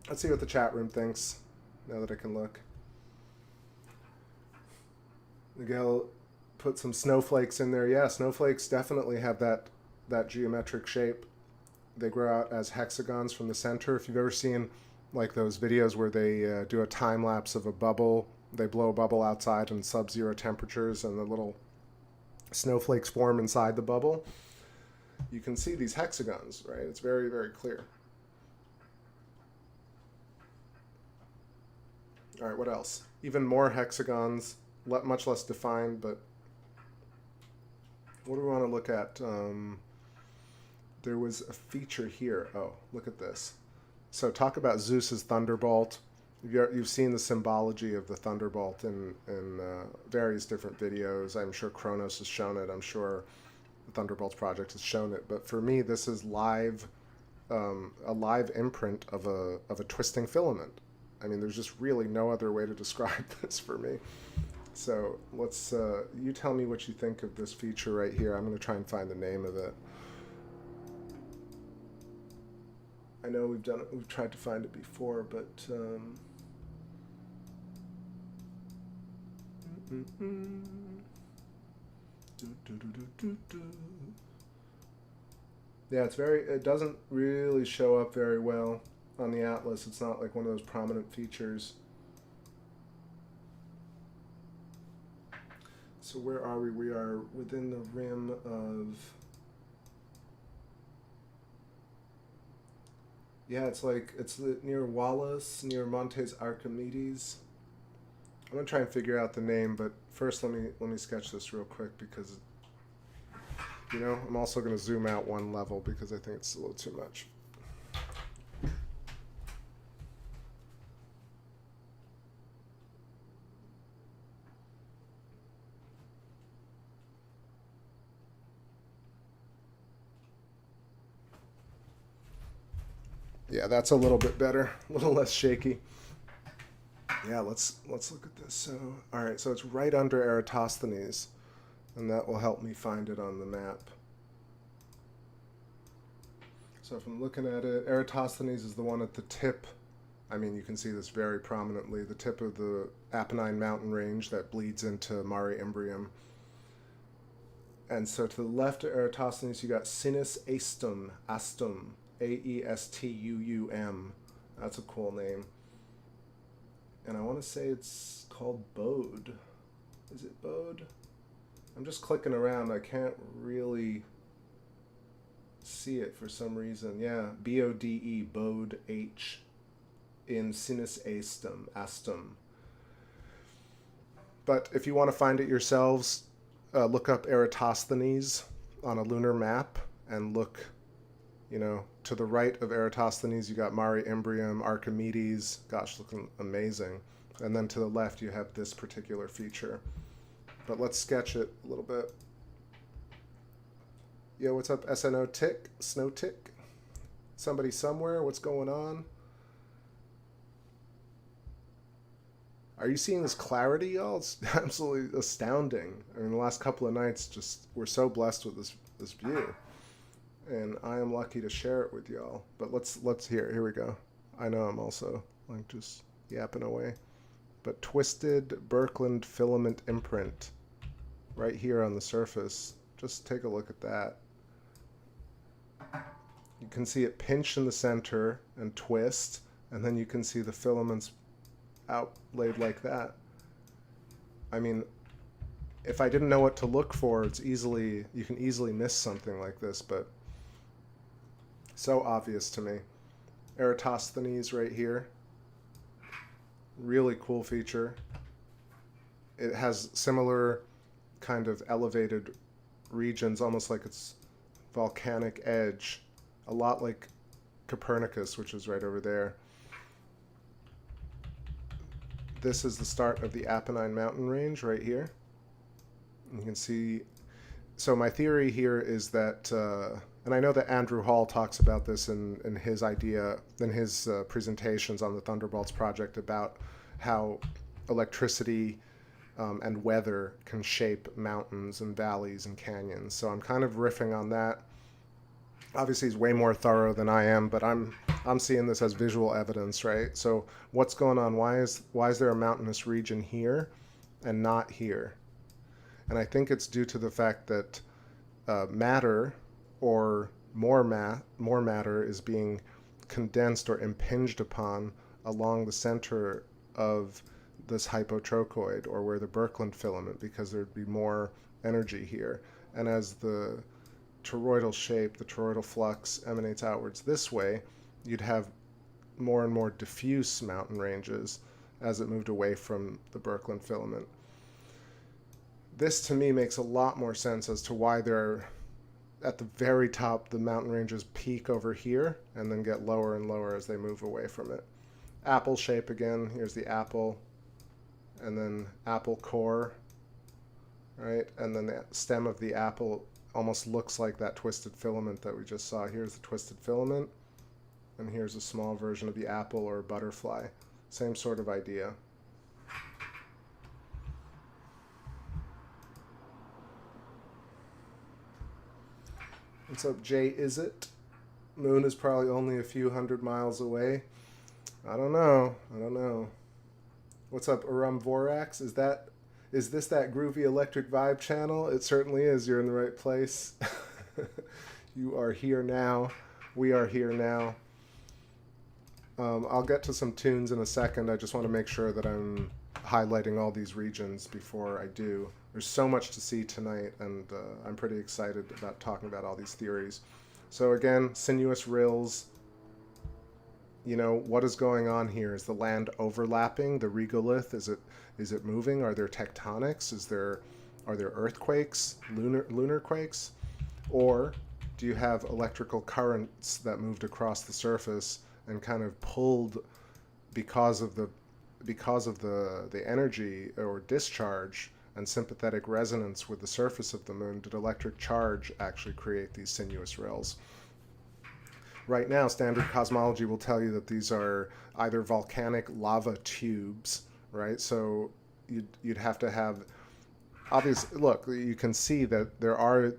Let's see what the chat room thinks now that I can look. Miguel put some snowflakes in there. Yeah, snowflakes definitely have that geometric shape. They grow out as hexagons from the center. If you've ever seen like those videos where they do a time lapse of a bubble, they blow a bubble outside in sub-zero temperatures and the little snowflakes form inside the bubble, you can see these hexagons, right? It's very, very clear. All right, what else? Even more hexagons, much less defined, but what do we want to look at? There was a feature here. Oh, look at this. So talk about Zeus's thunderbolt. You've seen the symbology of the thunderbolt in various different videos. I'm sure Kronos has shown it. I'm sure the Thunderbolts Project has shown it. But for me, this is live, a live imprint of a twisting filament. I mean, there's just really no other way to describe this for me. So let's, you tell me what you think of this feature right here. I'm going to try and find the name of it. I know we've tried to find it before, but yeah, it doesn't really show up very well on the atlas. It's not like one of those prominent features. So where are we? We are within the rim of... Yeah, it's near Wallace, near Montes Archimedes. I'm gonna try and figure out the name, but first let me sketch this real quick because, you know, I'm also gonna zoom out one level because I think it's a little too much. Yeah, that's a little bit better, a little less shaky. Yeah, let's look at this. So, all right, so it's right under Eratosthenes, and that will help me find it on the map. So if I'm looking at it, Eratosthenes is the one at the tip. I mean, you can see this very prominently, the tip of the Apennine mountain range that bleeds into Mare Imbrium. And so to the left of Eratosthenes, you got Sinus Aestum, Aestuum. That's a cool name. And I want to say it's called Bode. Is it Bode? I'm just clicking around. I can't really see it for some reason. Yeah, B-O-D-E, Bode H, in Sinus Aestum. But if you want to find it yourselves, look up Eratosthenes on a lunar map and look, you know, to the right of Eratosthenes, you got Mare Imbrium, Archimedes, gosh, looking amazing. And then to the left, you have this particular feature. But let's sketch it a little bit. Yo, what's up, SNO Tick? Snow Tick? Somebody somewhere? What's going on? Are you seeing this clarity, y'all? It's absolutely astounding. I mean, the last couple of nights, just we're so blessed with this view. And I am lucky to share it with y'all. But let's here we go. I know I'm also like just yapping away. But twisted Birkeland filament imprint right here on the surface. Just take a look at that. You can see it pinch in the center and twist, and then you can see the filaments outlaid like that. I mean, if I didn't know what to look for, you can easily miss something like this, but so obvious to me. Eratosthenes right here. Really cool feature. It has similar kind of elevated regions, almost like it's volcanic edge. A lot like Copernicus, which is right over there. This is the start of the Apennine mountain range right here. You can see, so my theory here is that, and I know that Andrew Hall talks about this in his presentations on the Thunderbolts Project about how electricity and weather can shape mountains and valleys and canyons. So I'm kind of riffing on that. Obviously, he's way more thorough than I am, but I'm seeing this as visual evidence, right? So what's going on? Why is there a mountainous region here and not here? And I think it's due to the fact that matter, or more matter, is being condensed or impinged upon along the center of this hypotrochoid, or where the Birkeland filament, because there'd be more energy here. And as the toroidal shape, the toroidal flux emanates outwards this way, you'd have more and more diffuse mountain ranges as it moved away from the Birkeland filament. This to me makes a lot more sense as to why they're at the very top, the mountain ranges peak over here and then get lower and lower as they move away from it. Apple shape again, here's the apple, and then apple core, right? And then the stem of the apple almost looks like that twisted filament that we just saw. Here's the twisted filament, and here's a small version of the apple or butterfly. Same sort of idea. What's up, Jay? Is it? Moon is probably only a few hundred miles away. I don't know. I don't know. What's up, Aram Vorax? Is this that groovy electric vibe channel? It certainly is. You're in the right place. You are here now. We are here now. I'll get to some tunes in a second. I just want to make sure that I'm highlighting all these regions before I do. There's so much to see tonight, and I'm pretty excited about talking about all these theories. So again, sinuous rills. You know, what is going on here? Is the land overlapping? The regolith, is it moving? Are there tectonics? Are there earthquakes, lunar quakes? Or do you have electrical currents that moved across the surface and kind of pulled because of the energy or discharge and sympathetic resonance with the surface of the moon? Did electric charge actually create these sinuous rills? Right now, standard cosmology will tell you that these are either volcanic lava tubes, right? So you'd have to have, obviously, look, you can see that there are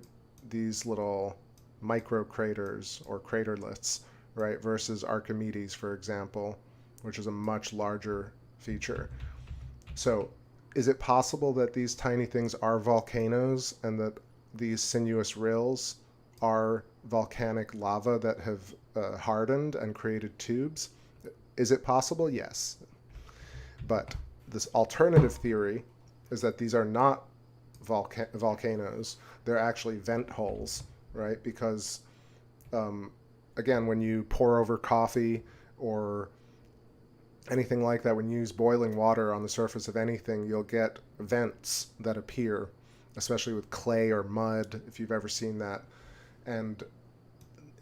these little micro craters or craterlets, right? Versus Archimedes, for example, which is a much larger feature. So is it possible that these tiny things are volcanoes and that these sinuous rills are volcanic lava that have hardened and created tubes? Is it possible? Yes. But this alternative theory is that these are not volcanoes. They're actually vent holes, right? Because, again, when you pour over coffee or anything like that, when you use boiling water on the surface of anything, you'll get vents that appear, especially with clay or mud, if you've ever seen that, and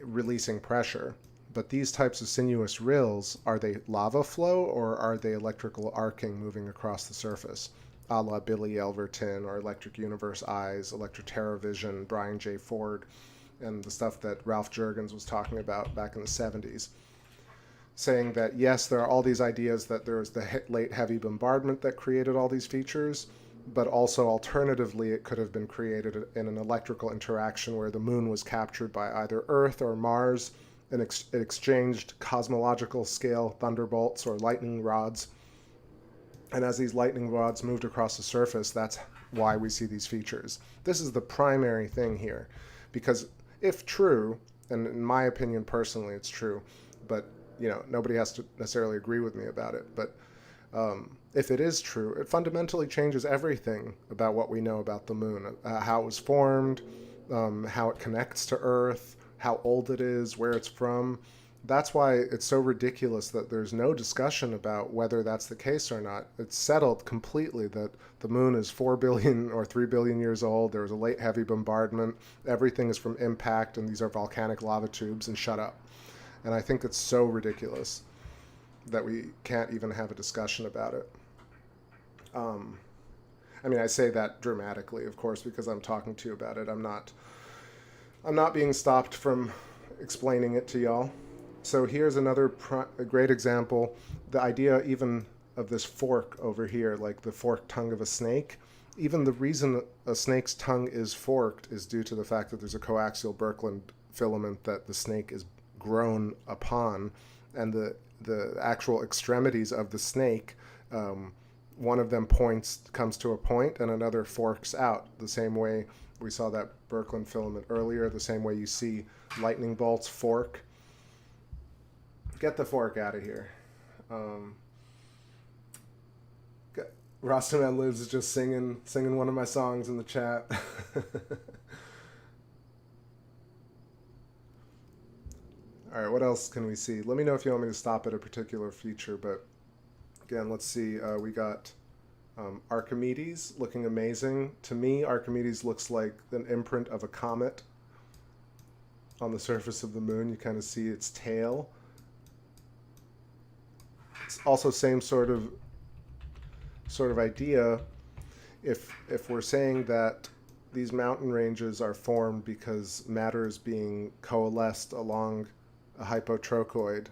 releasing pressure. But these types of sinuous rills, are they lava flow or are they electrical arcing moving across the surface? A la Billy Elverton or Electric Universe Eyes, Electro Vision, Brian J. Ford, and the stuff that Ralph Jurgens was talking about back in the 70s. Saying that, yes, there are all these ideas that there was the late heavy bombardment that created all these features, but also alternatively it could have been created in an electrical interaction where the moon was captured by either Earth or Mars and it exchanged cosmological scale thunderbolts or lightning rods. And as these lightning rods moved across the surface, that's why we see these features. This is the primary thing here, because if true, and in my opinion personally it's true, but you know, nobody has to necessarily agree with me about it, but if it is true, it fundamentally changes everything about what we know about the moon, how it was formed, how it connects to Earth, how old it is, where it's from. That's why it's so ridiculous that there's no discussion about whether that's the case or not. It's settled completely that the moon is 4 billion or 3 billion years old. There was a late heavy bombardment. Everything is from impact, and these are volcanic lava tubes, and shut up. And I think it's so ridiculous that we can't even have a discussion about it. I mean, I say that dramatically, of course, because I'm talking to you about it. I'm not being stopped from explaining it to y'all. So here's another a great example. The idea even of this fork over here, like the forked tongue of a snake. Even the reason a snake's tongue is forked is due to the fact that there's a coaxial Birkeland filament that the snake is grown upon, and the actual extremities of the snake, one of them comes to a point and another forks out, the same way we saw that Birkeland filament earlier, the same way you see lightning bolts fork. Get the fork out of here. Rastaman Lives is just singing one of my songs in the chat. All right, what else can we see? Let me know if you want me to stop at a particular feature, but again, let's see. We got Archimedes looking amazing. To me, Archimedes looks like an imprint of a comet on the surface of the moon. You kind of see its tail. It's also same sort of idea. If we're saying that these mountain ranges are formed because matter is being coalesced along a hypotrochoid.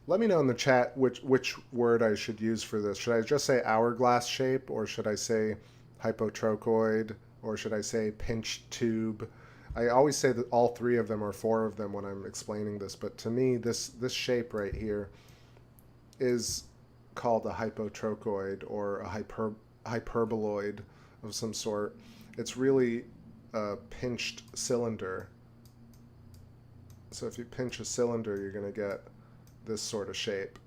Let me know in the chat which word I should use for this. Should I just say hourglass shape, or should I say hypotrochoid, or should I say pinched tube. I always say that all three of them or four of them when I'm explaining this, but to me this shape right here is called a hypotrochoid or a hyperboloid of some sort. It's really a pinched cylinder. So if you pinch a cylinder, you're going to get this sort of shape.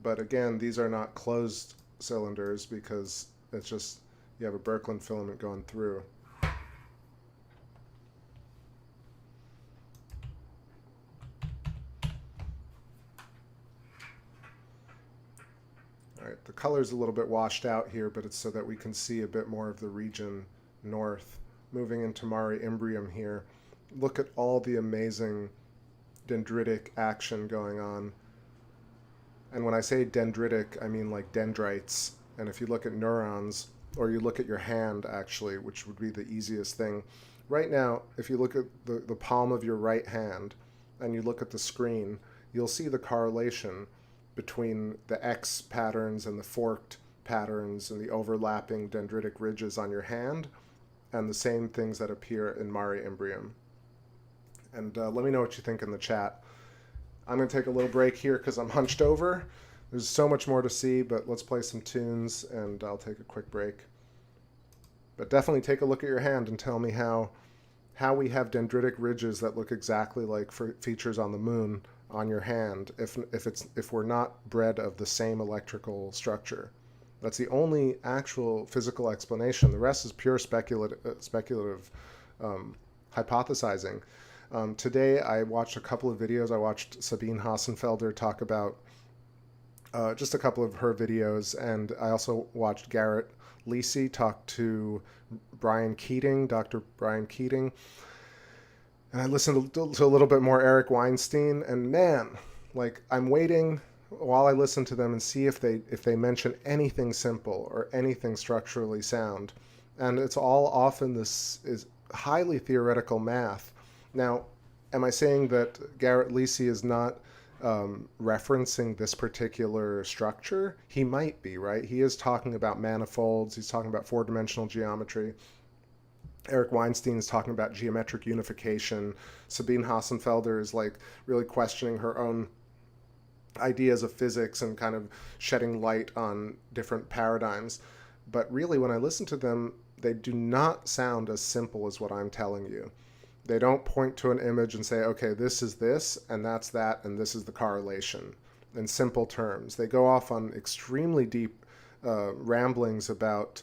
But again, these are not closed cylinders because it's just you have a Birkeland filament going through. All right, the color's a little bit washed out here, but it's so that we can see a bit more of the region north. Moving into Mare Imbrium here, look at all the amazing dendritic action going on. And when I say dendritic, I mean like dendrites. And if you look at neurons, or you look at your hand actually, which would be the easiest thing. Right now, if you look at the palm of your right hand and you look at the screen, you'll see the correlation between the X patterns and the forked patterns and the overlapping dendritic ridges on your hand and the same things that appear in Mare Imbrium. And let me know what you think in the chat. I'm going to take a little break here because I'm hunched over. There's so much more to see, but let's play some tunes and I'll take a quick break. But definitely take a look at your hand and tell me how we have dendritic ridges that look exactly like features on the moon on your hand if we're not bred of the same electrical structure. That's the only actual physical explanation. The rest is pure speculative hypothesizing. Today I watched a couple of videos. I watched Sabine Hassenfelder talk about just a couple of her videos, and I also watched Garrett Lisi talk to Brian Keating, Dr. Brian Keating. And I listened to a little bit more Eric Weinstein, and man, like I'm waiting while I listen to them and see if they mention anything simple or anything structurally sound. And it's all often this is highly theoretical math. Now, am I saying that Garrett Lisi is not referencing this particular structure? He might be, right? He is talking about manifolds. He's talking about four-dimensional geometry. Eric Weinstein is talking about geometric unification. Sabine Hassenfelder is like really questioning her own ideas of physics and kind of shedding light on different paradigms. But really, when I listen to them, they do not sound as simple as what I'm telling you. They don't point to an image and say, okay, this is this, and that's that, and this is the correlation in simple terms. They go off on extremely deep ramblings about,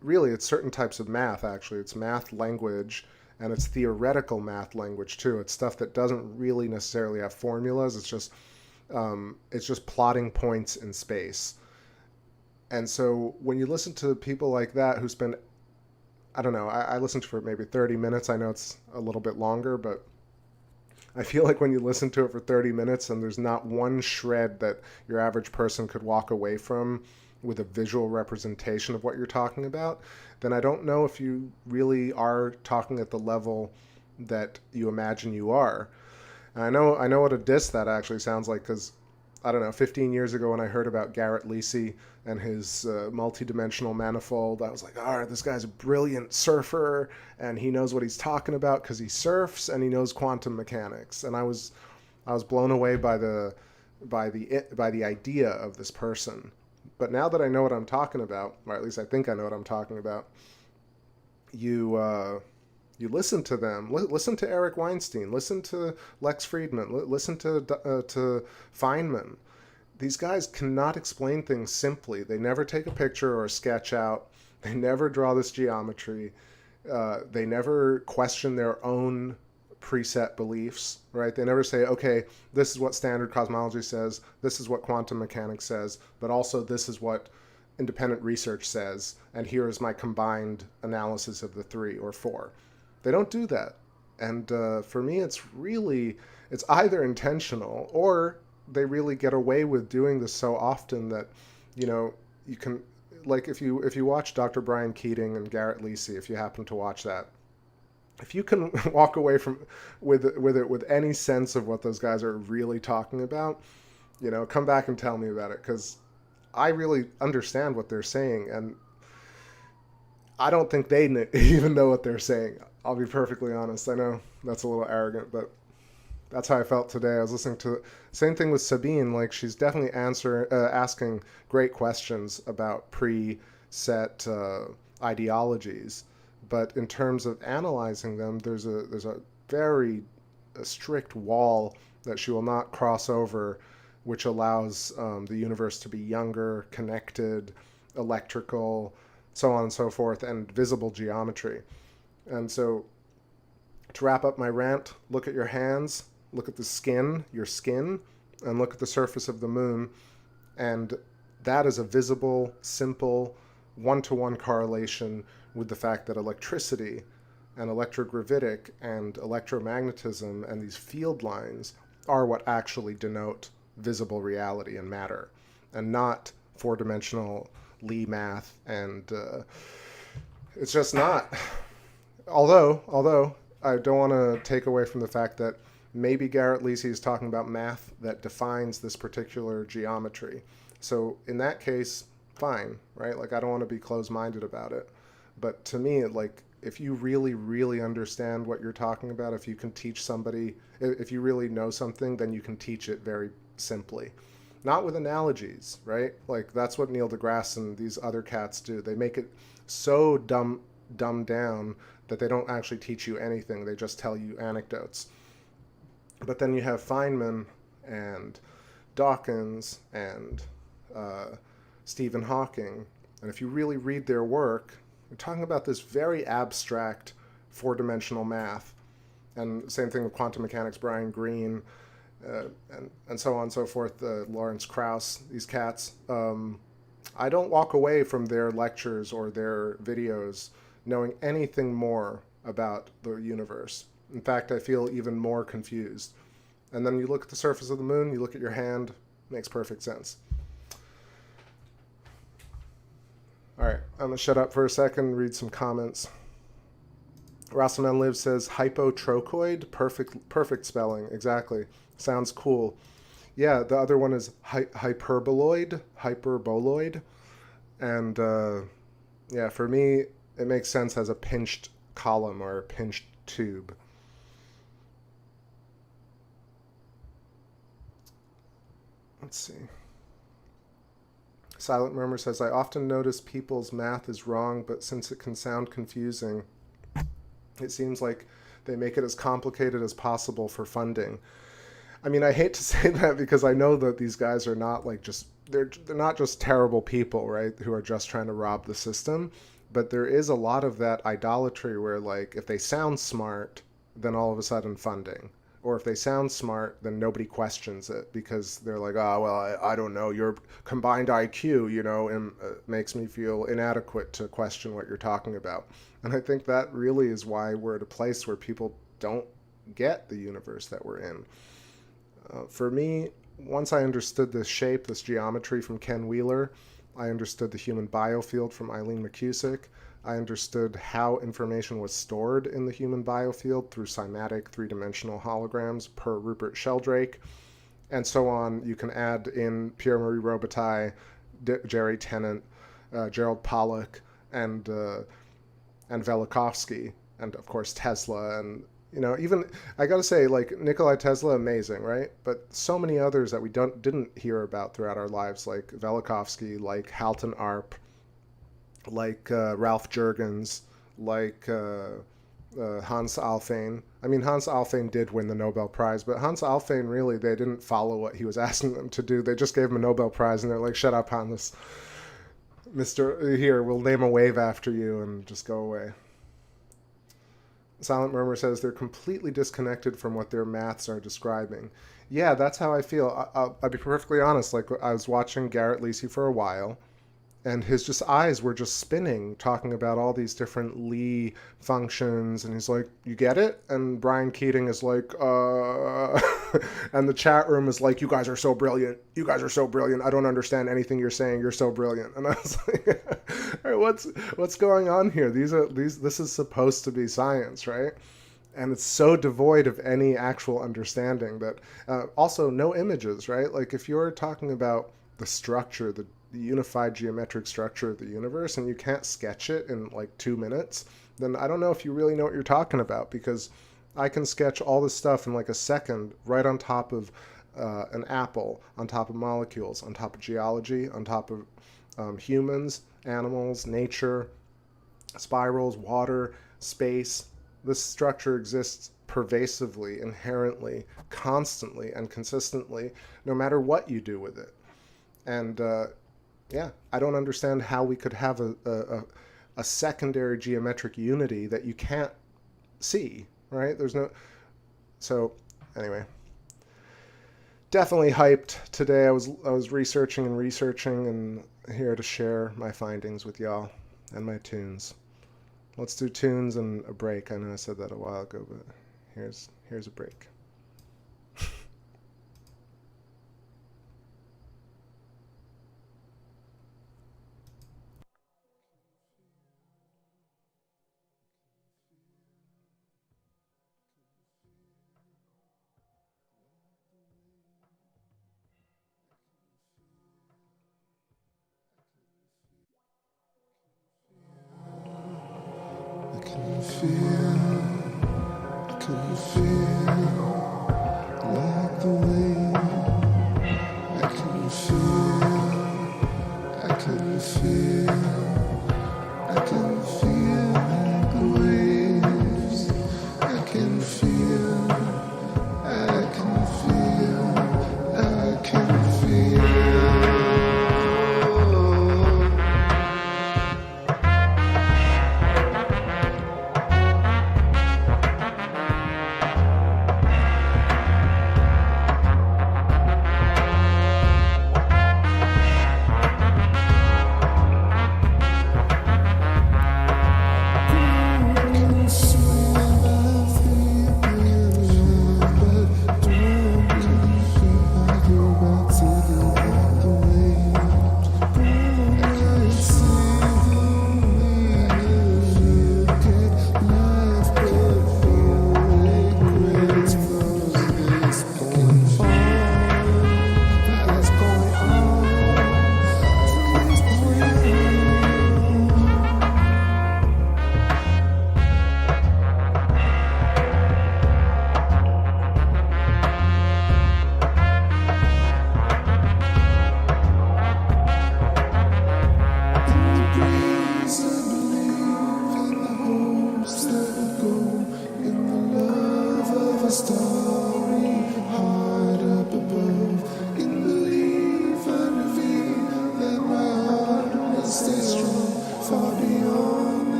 really, it's certain types of math, actually. It's math language, and it's theoretical math language, too. It's stuff that doesn't really necessarily have formulas. It's just plotting points in space. And so when you listen to people like that who spend, I don't know, I listened to it for maybe 30 minutes. I know it's a little bit longer, but I feel like when you listen to it for 30 minutes and there's not one shred that your average person could walk away from with a visual representation of what you're talking about, then I don't know if you really are talking at the level that you imagine you are. And I know what a diss that actually sounds like, because I don't know, 15 years ago when I heard about Garrett Lisi and his multidimensional manifold, I was like, all right, this guy's a brilliant surfer and he knows what he's talking about because he surfs and he knows quantum mechanics. And I was blown away by the idea of this person. But now that I know what I'm talking about, or at least I think I know what I'm talking about, you listen to them. Listen to Eric Weinstein. Listen to Lex Friedman. Listen to Feynman. These guys cannot explain things simply. They never take a picture or a sketch out. They never draw this geometry. They never question their own preset beliefs, right? They never say, okay, this is what standard cosmology says, this is what quantum mechanics says, but also this is what independent research says, and here is my combined analysis of the 3 or 4. They don't do that. And for me, it's either intentional or they really get away with doing this so often that, you can, like if you watch Dr. Brian Keating and Garrett Lisi, if you happen to watch that, if you can walk away with any sense of what those guys are really talking about, come back and tell me about it, because I really understand what they're saying. And I don't think they even know what they're saying. I'll be perfectly honest. I know that's a little arrogant, but that's how I felt today. I was listening to same thing with Sabine. Like she's definitely asking great questions about preset ideologies, but in terms of analyzing them, there's a very strict wall that she will not cross over, which allows the universe to be younger, connected, electrical, so on and so forth, and visible geometry. And so, to wrap up my rant, look at your hands, look at the skin, your skin, and look at the surface of the moon. And that is a visible, simple, one-to-one correlation with the fact that electricity and electrogravitic and electromagnetism and these field lines are what actually denote visible reality and matter, and not four-dimensional Lie math. And it's just not. Although I don't want to take away from the fact that maybe Garrett Lisi is talking about math that defines this particular geometry. So in that case, fine, right? Like I don't want to be closed-minded about it. But to me, like if you really, really understand what you're talking about, if you can teach somebody, if you really know something, then you can teach it very simply. Not with analogies, right? Like that's what Neil deGrasse and these other cats do. They make it so dumbed down that they don't actually teach you anything. They just tell you anecdotes. But then you have Feynman and Dawkins and Stephen Hawking. And if you really read their work, you're talking about this very abstract four-dimensional math. And same thing with quantum mechanics, Brian Greene, and so on and so forth, Lawrence Krauss, these cats. I don't walk away from their lectures or their videos knowing anything more about the universe. In fact, I feel even more confused. And then you look at the surface of the moon, you look at your hand, makes perfect sense. All right, I'm going to shut up for a second, read some comments. Rasselman Live says, hypotrochoid, perfect spelling, exactly. Sounds cool. Yeah, the other one is hyperboloid. And yeah, for me, it makes sense as a pinched column or a pinched tube. Let's see. Silent Murmur says, I often notice people's math is wrong, but since it can sound confusing, it seems like they make it as complicated as possible for funding. I mean, I hate to say that because I know that these guys are not like just, they're not just terrible people, right, who are just trying to rob the system. But there is a lot of that idolatry where, like, if they sound smart, then all of a sudden funding. Or if they sound smart, then nobody questions it because they're like, oh, well, I don't know. Your combined IQ, you know, makes me feel inadequate to question what you're talking about. And I think that really is why we're at a place where people don't get the universe that we're in. For me, once I understood this shape, this geometry from Ken Wheeler, I understood the human biofield from Eileen McCusick. I understood how information was stored in the human biofield through cymatic three-dimensional holograms per Rupert Sheldrake, and so on. You can add in Pierre-Marie Robitaille, Jerry Tennant, Gerald Pollack, and Velikovsky, and of course Tesla, and you know, even I gotta say, like Nikola Tesla, amazing, right? But so many others that we didn't hear about throughout our lives, like Velikovsky, like Halton Arp, like Ralph Jurgens, like Hans Alfvén. I mean, Hans Alfvén did win the Nobel Prize, but Hans Alfvén, really, they didn't follow what he was asking them to do. They just gave him a Nobel Prize, and they're like, shut up, Hans. Mr. Here, we'll name a wave after you, and just go away. Silent Murmur says they're completely disconnected from what their maths are describing. Yeah, that's how I feel. I'll be perfectly honest. Like, I was watching Garrett Lisi for a while, and his eyes were just spinning, talking about all these different Lie functions, and he's like, you get it? And Brian Keating is like, and the chat room is like, you guys are so brilliant. You guys are so brilliant. I don't understand anything you're saying. You're so brilliant. And I was like, all right, what's going on here? This is supposed to be science, right? And it's so devoid of any actual understanding that, also no images, right? Like if you're talking about the structure, unified geometric structure of the universe and you can't sketch it in like 2 minutes, then I don't know if you really know what you're talking about, because I can sketch all this stuff in like a second right on top of an apple, on top of molecules, on top of geology, on top of humans, animals, nature, spirals, water, space. This structure exists pervasively, inherently, constantly, and consistently, no matter what you do with it. And yeah, I don't understand how we could have a secondary geometric unity that you can't see, right? There's no... So, anyway. Definitely hyped today. I was researching and here to share my findings with y'all and my tunes. Let's do tunes and a break. I know I said that a while ago, but here's a break.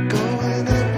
Going up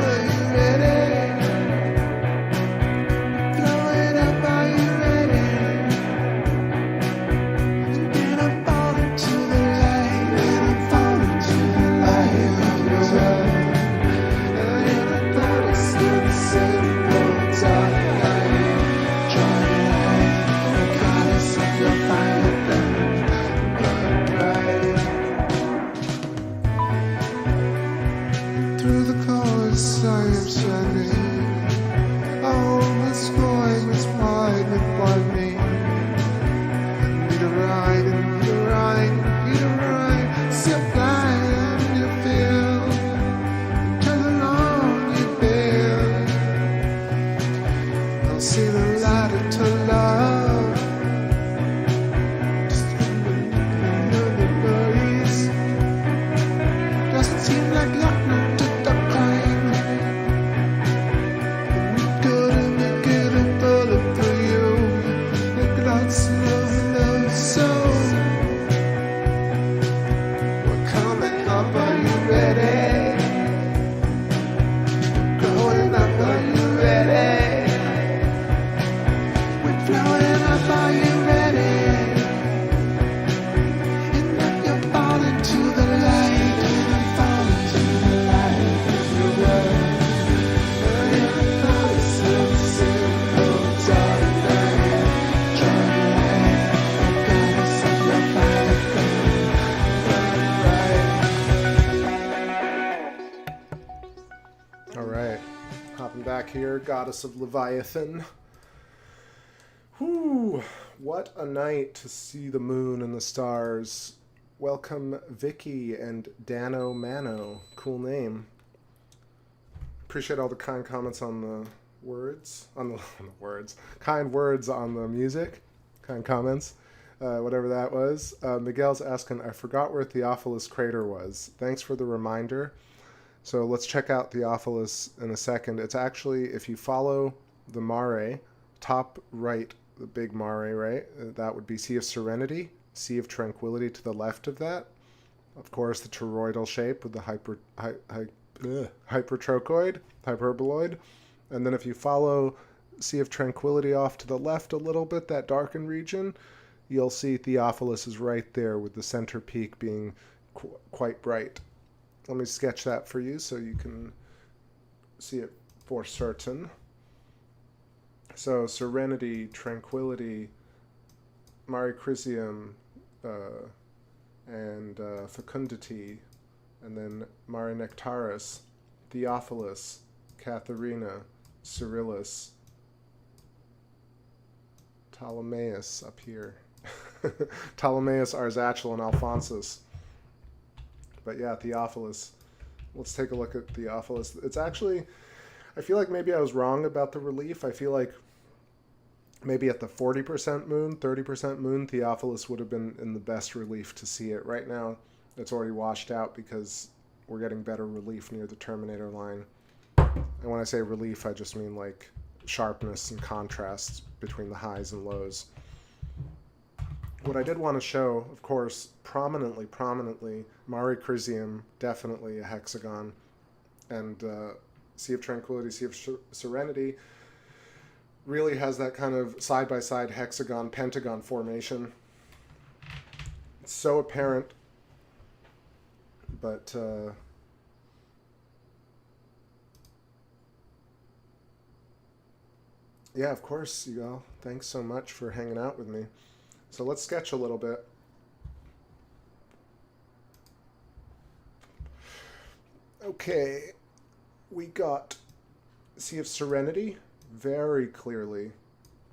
here, goddess of Leviathan. Whew, what a night to see the moon and the stars. Welcome Vicky and Dano Mano. Cool name. Appreciate all the kind comments on the words, on the words, kind words on the music, kind comments, whatever that was. Miguel's asking, I forgot where Theophilus crater was. Thanks for the reminder. So let's check out Theophilus in a second. It's actually, if you follow the mare, top right, the big mare, right? That would be Sea of Serenity, Sea of Tranquility to the left of that. Of course, the toroidal shape with the hypertrochoid, hyperboloid. And then if you follow Sea of Tranquility off to the left a little bit, that darkened region, you'll see Theophilus is right there with the center peak being quite bright. Let me sketch that for you so you can see it for certain. So Serenity, Tranquility, Mare Crisium, and Fecundity, and then Mare Nectaris, Theophilus, Katharina, Cyrillus, Ptolemaeus up here. Ptolemaeus, Arzachel, and Alphonsus. But yeah, Theophilus. Let's take a look at Theophilus. It's actually, I feel like maybe I was wrong about the relief. I feel like maybe at the 40% moon, 30% moon, Theophilus would have been in the best relief to see it. Right now, it's already washed out because we're getting better relief near the terminator line. And when I say relief, I just mean like sharpness and contrast between the highs and lows. What I did want to show, of course, prominently, Mare Crisium, definitely a hexagon, and Sea of Tranquility, Sea of Serenity, really has that kind of side-by-side hexagon, pentagon formation. It's so apparent, but yeah, of course, you all. Thanks so much for hanging out with me. So let's sketch a little bit. Okay, we got Sea of Serenity, very clearly,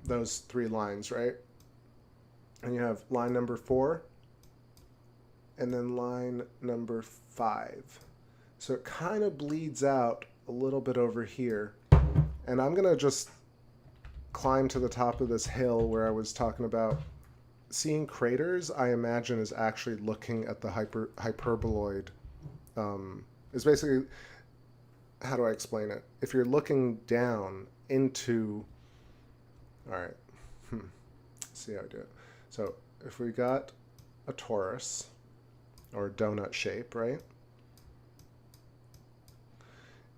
those three lines, right? And you have line number 4, and then line number 5. So it kind of bleeds out a little bit over here. And I'm going to just climb to the top of this hill where I was talking about seeing craters. I imagine is actually looking at the hyperboloid. Is basically, how do I explain it? If you're looking down into, all right, let's see how I do it. So if we got a torus or a donut shape, right?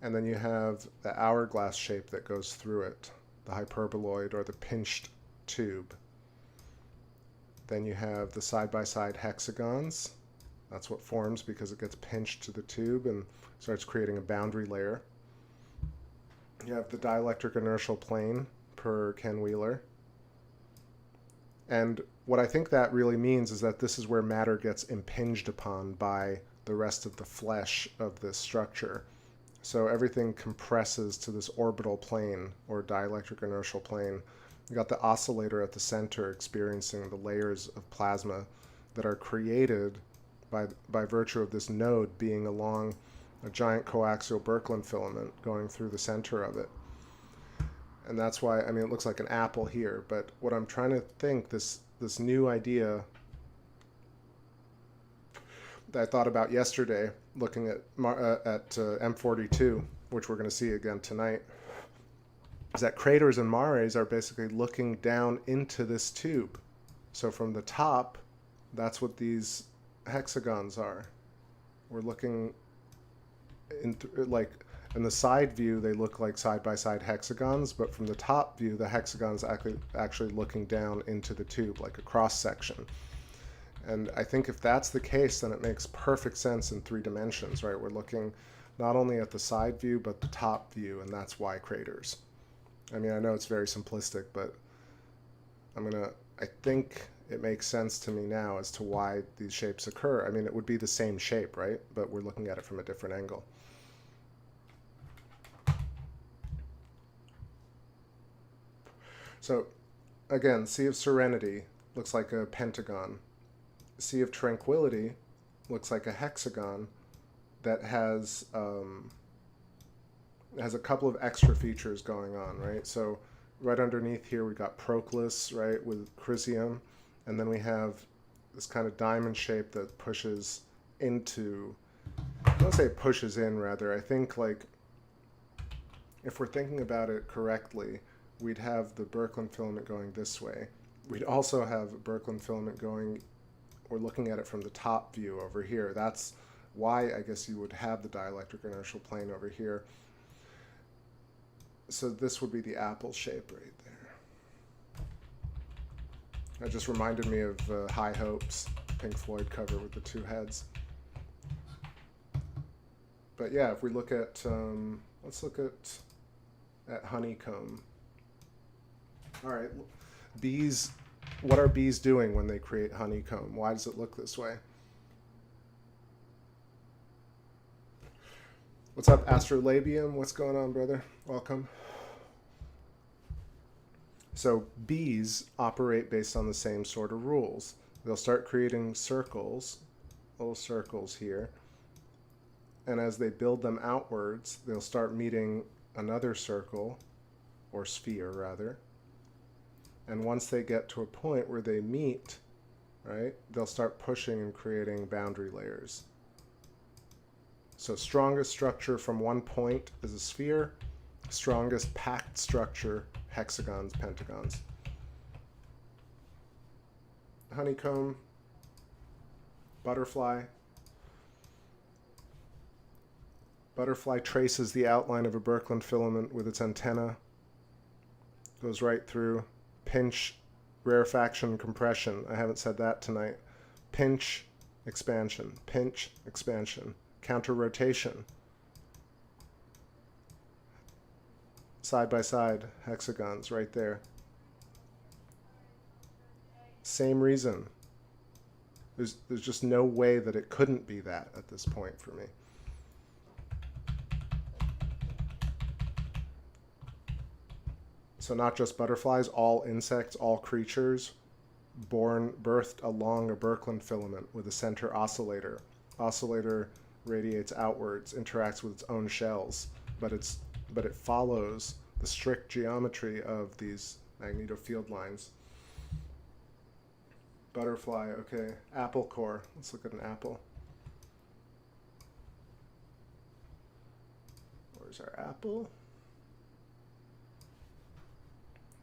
And then you have the hourglass shape that goes through it, the hyperboloid or the pinched tube. Then you have the side-by-side hexagons. That's what forms because it gets pinched to the tube and starts creating a boundary layer. You have the dielectric inertial plane per Ken Wheeler. And what I think that really means is that this is where matter gets impinged upon by the rest of the flesh of this structure. So everything compresses to this orbital plane or dielectric inertial plane. You got the oscillator at the center experiencing the layers of plasma that are created by virtue of this node being along a giant coaxial Birkeland filament going through the center of it. And that's why, I mean, it looks like an apple here, but what I'm trying to think, this new idea that I thought about yesterday, looking at M42, which we're going to see again tonight, is that craters and mares are basically looking down into this tube. So from the top, that's what these hexagons are. We're looking in in the side view, they look like side-by-side hexagons, but from the top view, the hexagon's actually looking down into the tube, like a cross-section. And I think if that's the case, then it makes perfect sense in 3 dimensions, right? We're looking not only at the side view, but the top view, and that's why craters. I mean, I know it's very simplistic, but I think it makes sense to me now as to why these shapes occur. I mean, it would be the same shape, right? But we're looking at it from a different angle. So again, Sea of Serenity looks like a pentagon. Sea of Tranquility looks like a hexagon that has a couple of extra features going on, right? So right underneath here we got Proclus, right, with Chrysium, and then we have this kind of diamond shape that pushes into, I don't say pushes in, rather. I think, like, if we're thinking about it correctly, we'd have the Birkeland filament going this way. We'd also have Birkeland filament going, or looking at it from the top view over here. That's why I guess you would have the dielectric inertial plane over here. So this would be the apple shape right there. That just reminded me of High Hopes, Pink Floyd cover with the two heads. But yeah, if we look at, let's look at honeycomb. All right, bees, what are bees doing when they create honeycomb? Why does it look this way? What's up, Astrolabium? What's going on, brother? Welcome. So bees operate based on the same sort of rules. They'll start creating circles, little circles here, and as they build them outwards, they'll start meeting another circle, or sphere rather, and once they get to a point where they meet, right, they'll start pushing and creating boundary layers. So strongest structure from one point is a sphere, strongest packed structure, hexagons, pentagons. Honeycomb, butterfly. Butterfly traces the outline of a Birkeland filament with its antenna, goes right through. Pinch, rarefaction, compression. I haven't said that tonight. Pinch, expansion. Pinch, expansion. Counter rotation. Side by side, hexagons right there. Same reason. There's just no way that it couldn't be that at this point for me. So not just butterflies, all insects, all creatures birthed along a Birkeland filament with a center oscillator. Oscillator radiates outwards, interacts with its own shells, but it follows the strict geometry of these magnetofield lines. Butterfly, okay. Apple core. Let's look at an apple. Where's our apple?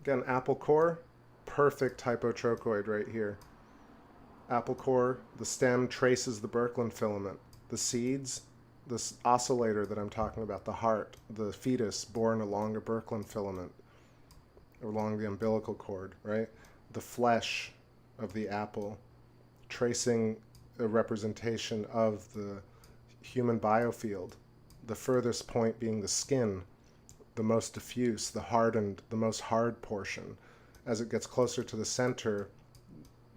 Again, apple core, perfect hypotrochoid right here. Apple core, the stem traces the Birkeland filament. The seeds, this oscillator that I'm talking about, the heart, the fetus born along a Birkeland filament, along the umbilical cord, right? The flesh of the apple, tracing a representation of the human biofield, the furthest point being the skin, the most diffuse, the hardened, the most hard portion. As it gets closer to the center,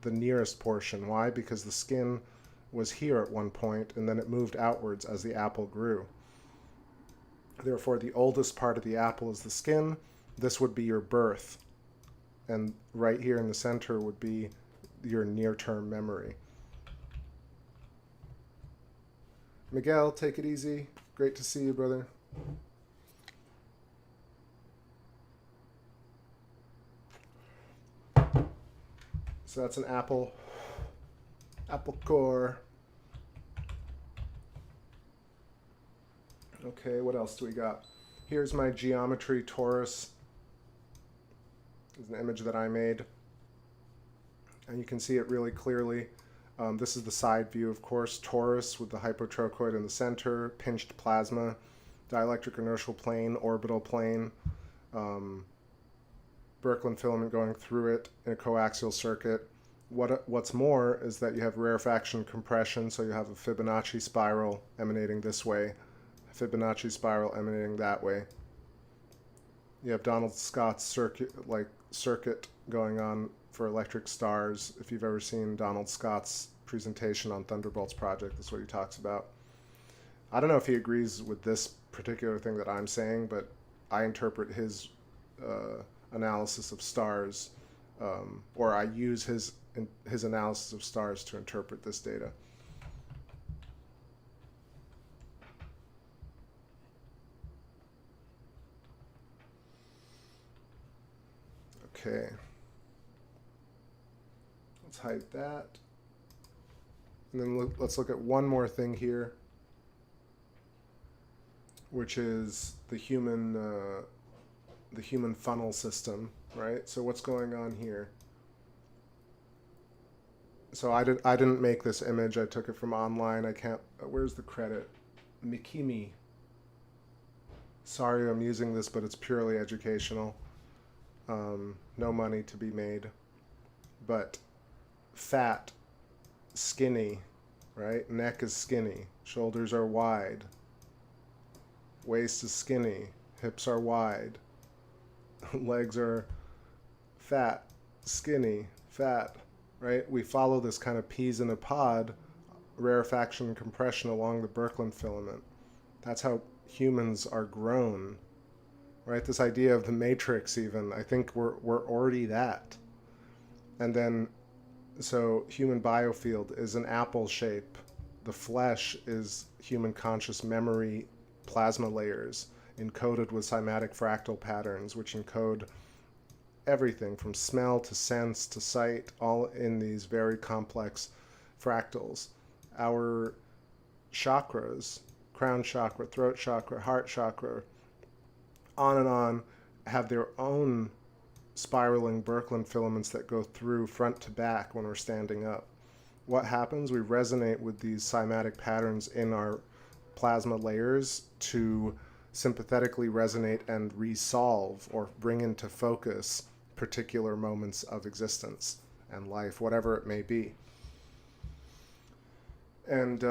the nearest portion. Why? Because the skin was here at one point, and then it moved outwards as the apple grew. Therefore, the oldest part of the apple is the skin. This would be your birth. And right here in the center would be your near-term memory. Miguel, take it easy. Great to see you, brother. So that's an apple core. Okay, what else do we got? Here's my geometry torus. It's an image that I made. And you can see it really clearly. This is the side view, of course. Torus with the hypotrochoid in the center, pinched plasma, dielectric inertial plane, orbital plane, Birkeland filament going through it in a coaxial circuit. What's more is that you have rarefaction compression, so you have a Fibonacci spiral emanating this way, a Fibonacci spiral emanating that way. You have Donald Scott's circuit going on for electric stars. If you've ever seen Donald Scott's presentation on Thunderbolts Project, that's what he talks about. I don't know if he agrees with this particular thing that I'm saying, but I interpret his analysis of stars, or I use his analysis of stars to interpret this data. Okay, let's hide that. And then let's look at one more thing here, which is the human funnel system, right? So what's going on here? So I didn't make this image. I took it from online. I can't. Where's the credit? Mikimi. Sorry, I'm using this, but it's purely educational. No money to be made. But fat, skinny, right? Neck is skinny. Shoulders are wide. Waist is skinny. Hips are wide. Legs are fat, skinny, fat, right? We follow this kind of peas in a pod, rarefaction and compression along the Birkeland filament. That's how humans are grown, right? This idea of the matrix, even, I think we're already that. And then, so human biofield is an apple shape. The flesh is human conscious memory plasma layers encoded with cymatic fractal patterns, which encode everything from smell to sense to sight, all in these very complex fractals. Our chakras, crown chakra, throat chakra, heart chakra, on, have their own spiraling Birkeland filaments that go through front to back when we're standing up. What happens? We resonate with these cymatic patterns in our plasma layers to sympathetically resonate and resolve or bring into focus particular moments of existence and life, whatever it may be. And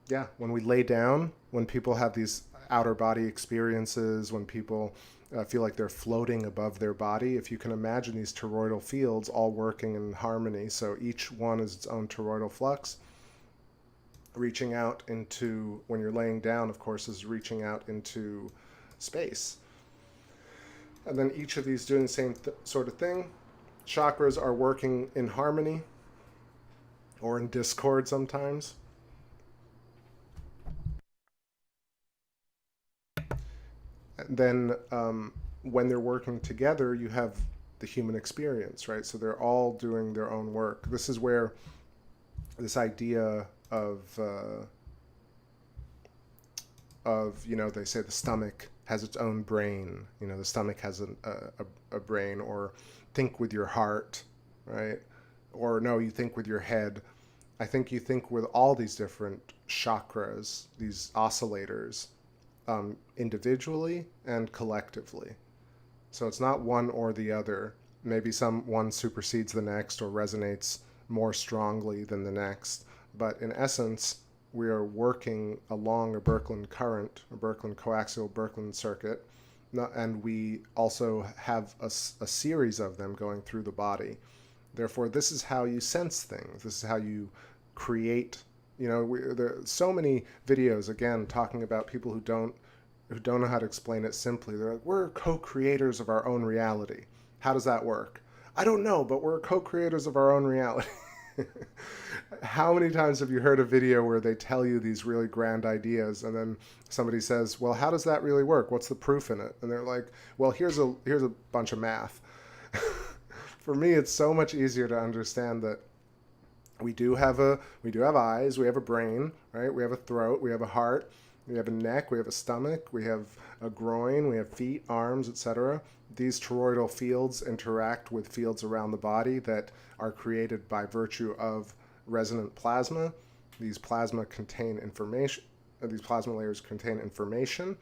yeah, when we lay down, when people have these outer body experiences, when people feel like they're floating above their body, if you can imagine these toroidal fields all working in harmony, so each one is its own toroidal flux, reaching out into, when you're laying down, of course, is reaching out into space. And then each of these doing the same sort of thing. Chakras are working in harmony or in discord sometimes. And then when they're working together, you have the human experience, right? So they're all doing their own work. This is where this idea of you know, they say the stomach has its own brain. You know, the stomach has a brain, or think with your heart, right? Or no, you think with your head. I think you think with all these different chakras, these oscillators, individually and collectively. So it's not one or the other. Maybe one supersedes the next or resonates more strongly than the next. But in essence, we are working along a Birkeland current, a Birkeland coaxial Birkeland circuit, and we also have a series of them going through the body. Therefore, this is how you sense things. This is how you create. You know, there are so many videos, again, talking about people who don't know how to explain it simply. They're like, we're co-creators of our own reality. How does that work? I don't know, but we're co-creators of our own reality. How many times have you heard a video where they tell you these really grand ideas, and then somebody says, well, how does that really work? What's the proof in it? And they're like, well, here's a bunch of math. For me, it's so much easier to understand that we do have eyes, we have a brain, right? We have a throat, we have a heart, we have a neck, we have a stomach, we have a groin, we have feet, arms, etc. These toroidal fields interact with fields around the body that are created by virtue of resonant plasma. These plasma contain information. These plasma layers contain information.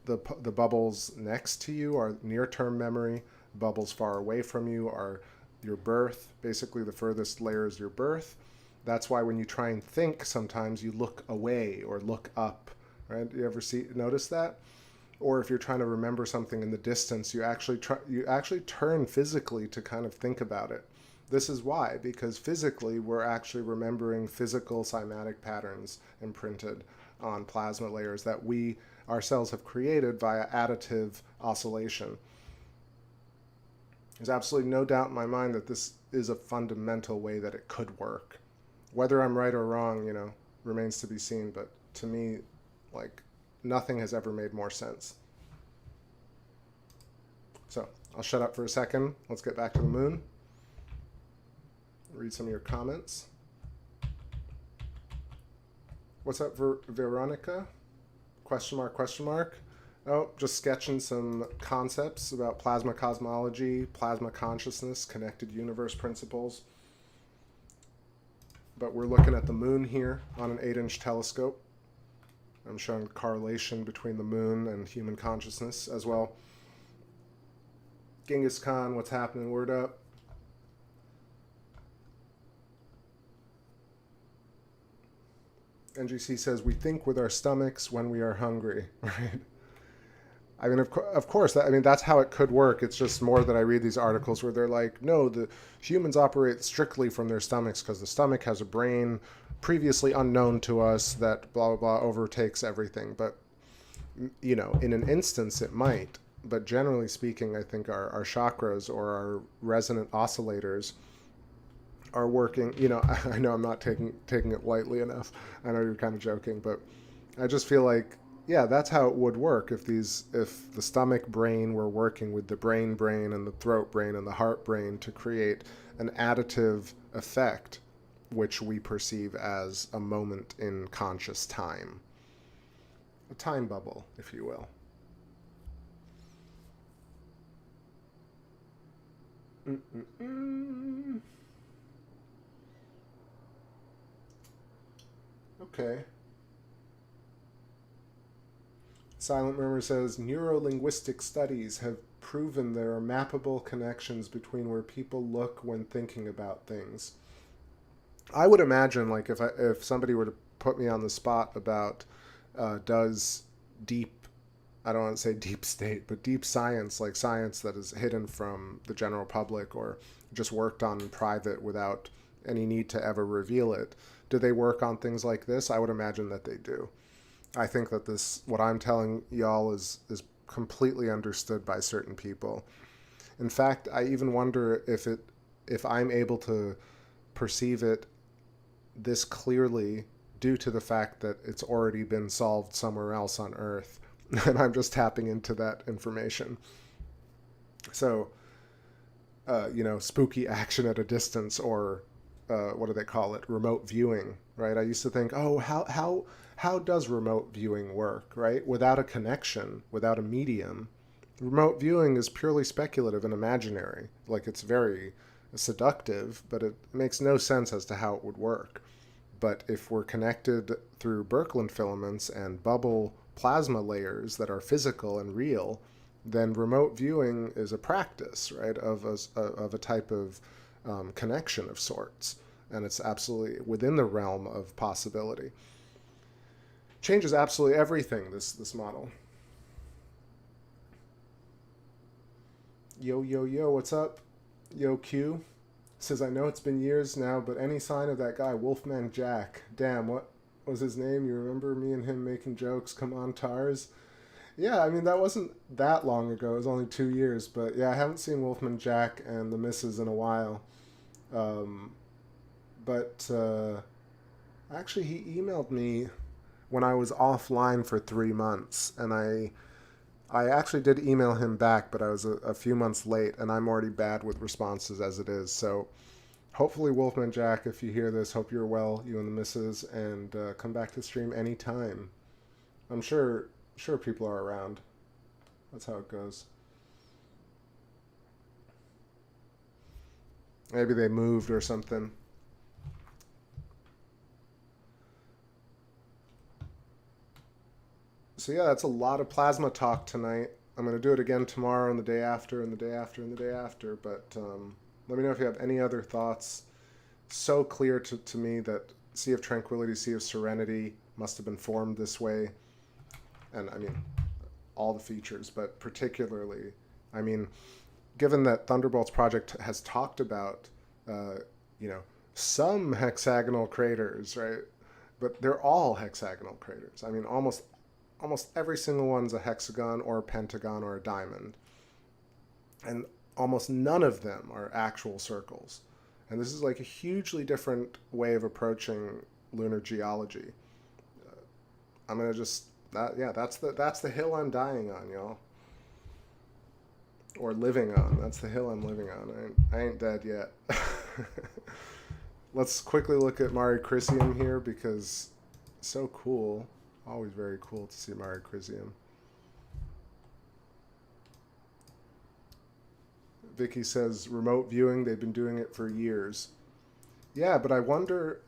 The bubbles next to you are near-term memory. Bubbles far away from you are your birth. Basically, the furthest layer is your birth. That's why when you try and think, sometimes you look away or look up. Right? You ever notice that? Or if you're trying to remember something in the distance, you actually turn physically to kind of think about it. This is why, because physically we're actually remembering physical cymatic patterns imprinted on plasma layers that we our cells have created via additive oscillation. There's absolutely no doubt in my mind that this is a fundamental way that it could work. Whether I'm right or wrong, you know, remains to be seen, but to me, like, nothing has ever made more sense. So, I'll shut up for a second. Let's get back to the moon. Read some of your comments. What's up, Veronica? Question mark, question mark. Oh, just sketching some concepts about plasma cosmology, plasma consciousness, connected universe principles. But we're looking at the moon here on an 8-inch telescope. I'm showing correlation between the moon and human consciousness as well. Genghis Khan, what's happening? Word up. NGC says, we think with our stomachs when we are hungry, right? I mean, of course, I mean, that's how it could work. It's just more that I read these articles where they're like, no, the humans operate strictly from their stomachs because the stomach has a brain previously unknown to us that blah, blah, blah overtakes everything. But, you know, in an instance, it might. But generally speaking, I think our chakras or our resonant oscillators are working. You know, I know I'm not taking it lightly enough. I know you're kind of joking, but I just feel like, yeah, that's how it would work if the stomach brain were working with the brain and the throat brain and the heart brain to create an additive effect, which we perceive as a moment in conscious time. A time bubble, if you will. Okay. Silent Murmur says, neurolinguistic studies have proven there are mappable connections between where people look when thinking about things. I would imagine, like, if somebody were to put me on the spot about does deep, I don't want to say deep state, but deep science, like science that is hidden from the general public or just worked on in private without any need to ever reveal it, do they work on things like this? I would imagine that they do. I think that what I'm telling y'all is completely understood by certain people. In fact, I even wonder if I'm able to perceive it this clearly due to the fact that it's already been solved somewhere else on Earth, and I'm just tapping into that information. So, you know, spooky action at a distance, or what do they call it? Remote viewing, right? I used to think, oh, how does remote viewing work, right? Without a connection, without a medium, remote viewing is purely speculative and imaginary. Like, it's very seductive, but it makes no sense as to how it would work. But if we're connected through Birkeland filaments and bubble plasma layers that are physical and real, then remote viewing is a practice, right, of a type of connection of sorts. And it's absolutely within the realm of possibility. Changes absolutely everything, this model. Yo, what's up? Yo, Q says, I know it's been years now, but any sign of that guy, Wolfman Jack? Damn, what was his name? You remember me and him making jokes? Come on, Tars. Yeah, I mean, that wasn't that long ago. It was only 2 years. But yeah, I haven't seen Wolfman Jack and the missus in a while. Actually, he emailed me when I was offline for 3 months, and I actually did email him back, but I was a few months late, and I'm already bad with responses as it is. So hopefully, Wolfman Jack, if you hear this, hope you're well, you and the missus, and come back to stream anytime. I'm sure people are around. That's how it goes. Maybe they moved or something. So yeah, that's a lot of plasma talk tonight. I'm going to do it again tomorrow and the day after and the day after and the day after. But let me know if you have any other thoughts. So clear to me that Sea of Tranquility, Sea of Serenity must have been formed this way. And I mean, all the features, but particularly, I mean, given that Thunderbolts Project has talked about, some hexagonal craters, right? But they're all hexagonal craters. I mean, almost almost every single one's a hexagon or a pentagon or a diamond. And almost none of them are actual circles. And this is like a hugely different way of approaching lunar geology. I'm gonna just that's the hill I'm dying on, y'all. Or living on. That's the hill I'm living on. I ain't dead yet. Let's quickly look at Mare Crisium here because it's so cool. Always very cool to see Mare Crisium. Vicky says remote viewing, they've been doing it for years. Yeah, but I wonder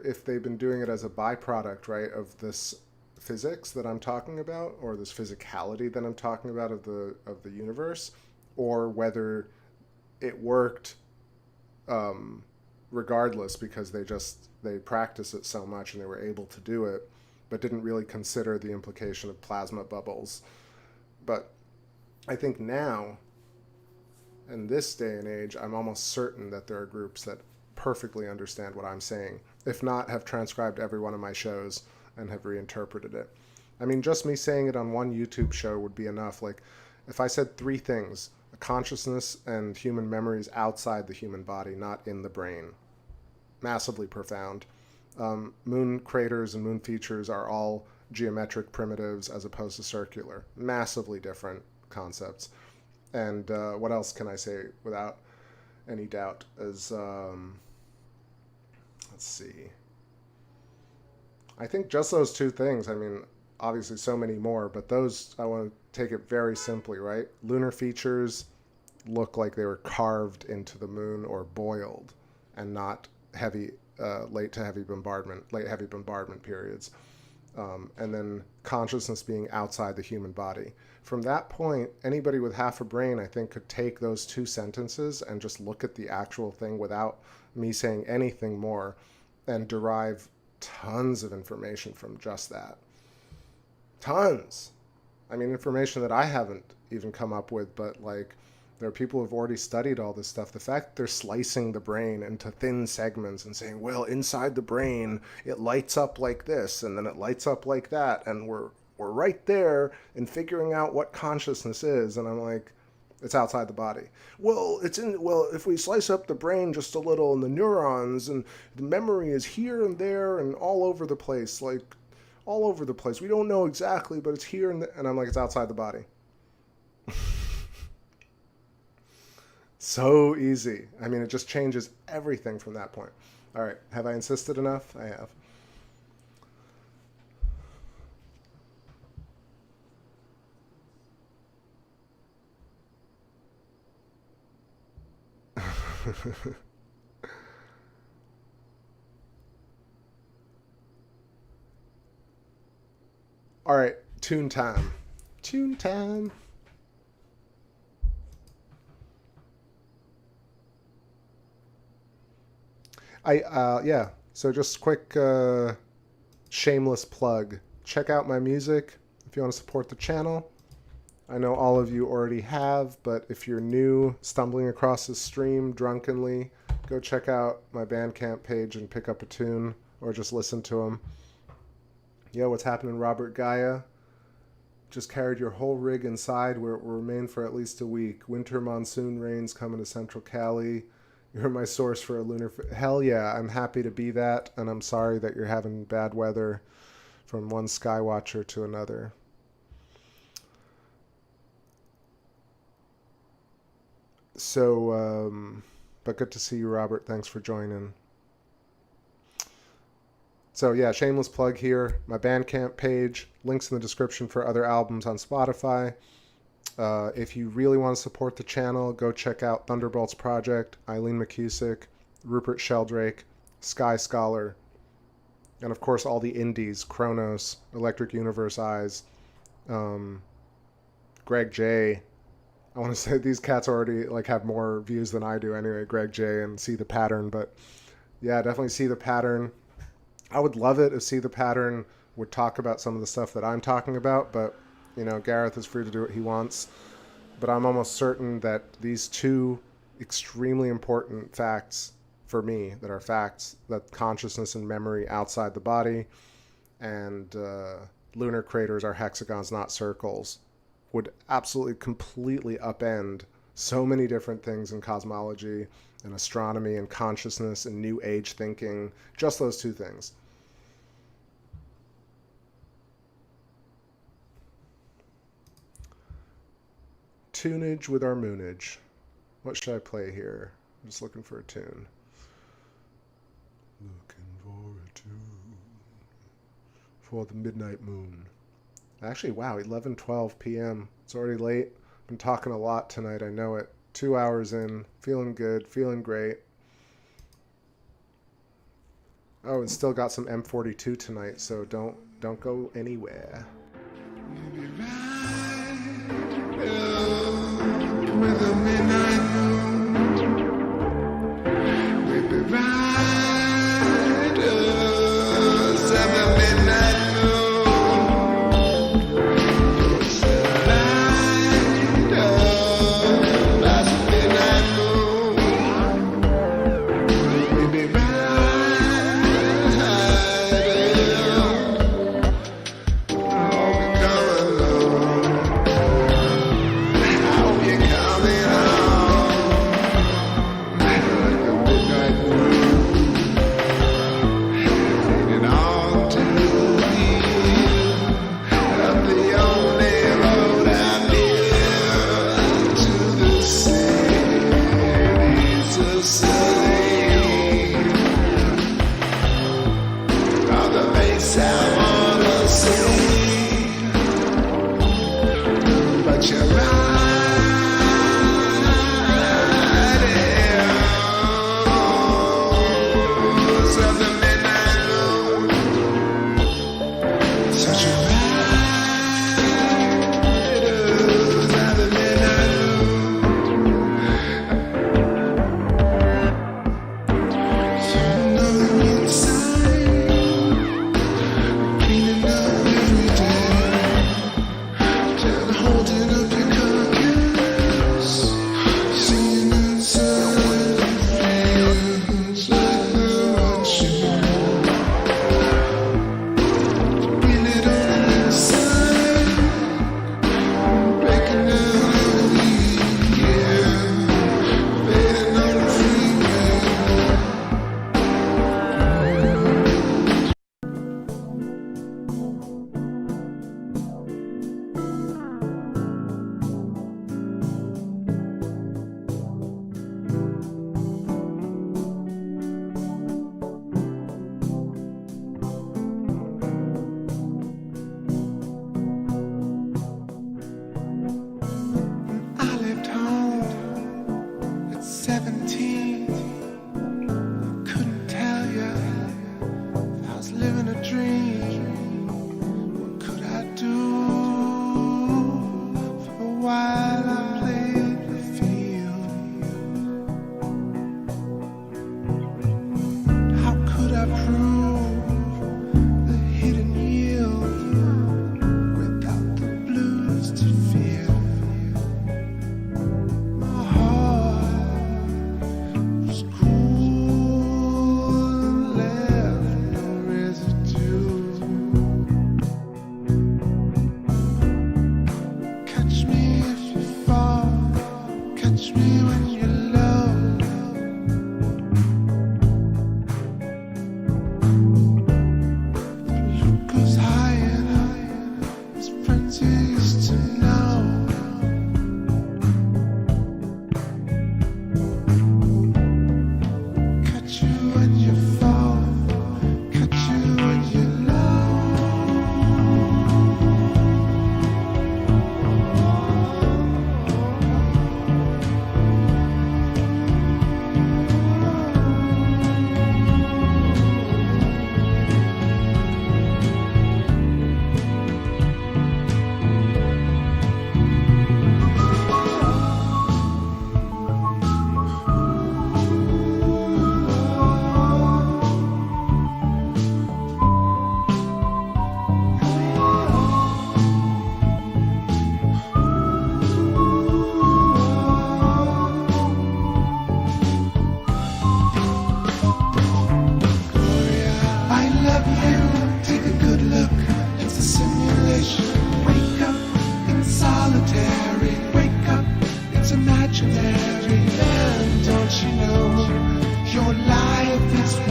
if they've been doing it as a byproduct, right, of this physics that I'm talking about, or this physicality that I'm talking about of the universe, or whether it worked regardless because they practice it so much and they were able to do it, but didn't really consider the implication of plasma bubbles. But I think now, in this day and age, I'm almost certain that there are groups that perfectly understand what I'm saying, if not have transcribed every one of my shows and have reinterpreted it. I mean, just me saying it on one YouTube show would be enough. Like, if I said 3 things, a consciousness and human memories outside the human body, not in the brain. Massively profound. Moon craters and moon features are all geometric primitives as opposed to circular. Massively different concepts. And what else can I say without any doubt is, let's see. I think just those 2 things, I mean, obviously so many more, but those, I want to take it very simply, right? Lunar features look like they were carved into the moon or boiled and not heavy, late heavy bombardment periods. And then consciousness being outside the human body. From that point, anybody with half a brain, I think, could take those 2 sentences and just look at the actual thing without me saying anything more and derive tons of information from just that. Tons. I mean, information that I haven't even come up with, but like, there are people who have already studied all this stuff. The fact that they're slicing the brain into thin segments and saying, well, inside the brain, it lights up like this, and then it lights up like that, and we're right there in figuring out what consciousness is. And I'm like, it's outside the body. Well, if we slice up the brain just a little and the neurons and the memory is here and there and all over the place, like all over the place. We don't know exactly, but it's here and I'm like, it's outside the body. So easy. I mean, it just changes everything from that point. All right. Have I insisted enough? I have. All right. Tune time. Tune time. Yeah, so just quick shameless plug. Check out my music if you want to support the channel. I know all of you already have, but if you're new, stumbling across this stream drunkenly, go check out my Bandcamp page and pick up a tune, or just listen to them. Yo, what's happening, Robert Gaia? Just carried your whole rig inside where it will remain for at least a week. Winter monsoon rains coming to Central Cali. You're my source for a lunar... Hell yeah, I'm happy to be that, and I'm sorry that you're having bad weather from one skywatcher to another. So, but good to see you, Robert. Thanks for joining. So yeah, shameless plug here. My Bandcamp page, links in the description for other albums on Spotify. If you really want to support the channel, go check out Thunderbolts Project, Eileen McCusick, Rupert Sheldrake, Sky Scholar, and of course all the indies, Kronos, Electric Universe Eyes, Greg J. I want to say these cats already like have more views than I do anyway, Greg J and See the Pattern, but yeah, definitely See the Pattern. I would love it if See the Pattern would talk about some of the stuff that I'm talking about, but you know, Gareth is free to do what he wants. But I'm almost certain that these 2 extremely important facts for me, that are facts, that consciousness and memory outside the body, and lunar craters are hexagons, not circles, would absolutely completely upend so many different things in cosmology and astronomy and consciousness and new age thinking. Just those two things. Tunage with our moonage. What should I play here? I'm just looking for a tune. Looking for a tune for the midnight moon. Actually, wow, 11:12 p.m. It's already late. Been talking a lot tonight, I know it. 2 hours in, feeling good, feeling great. Oh, and still got some M42 tonight, so don't go anywhere. With the midnight moon, we'll be riders of the midnight moon. It's the light of the midnight moon. We'll be riders. Oh, we're coming home. Oh, you're coming home. Like the midnight moon.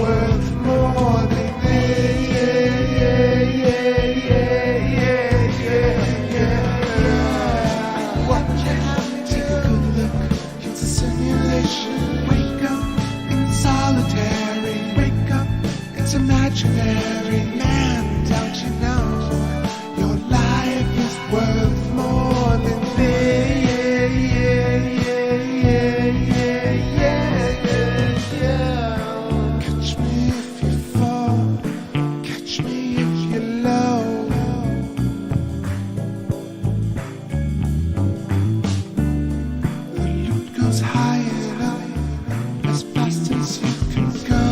worth more than this. Watch out, take a good look. It's a simulation. Wake up in solitary. Wake up, it's imaginary. Man, don't you know your life is worth more than this. Catch me if you fall, catch me if you're low. The loot goes higher up, as fast as you can go.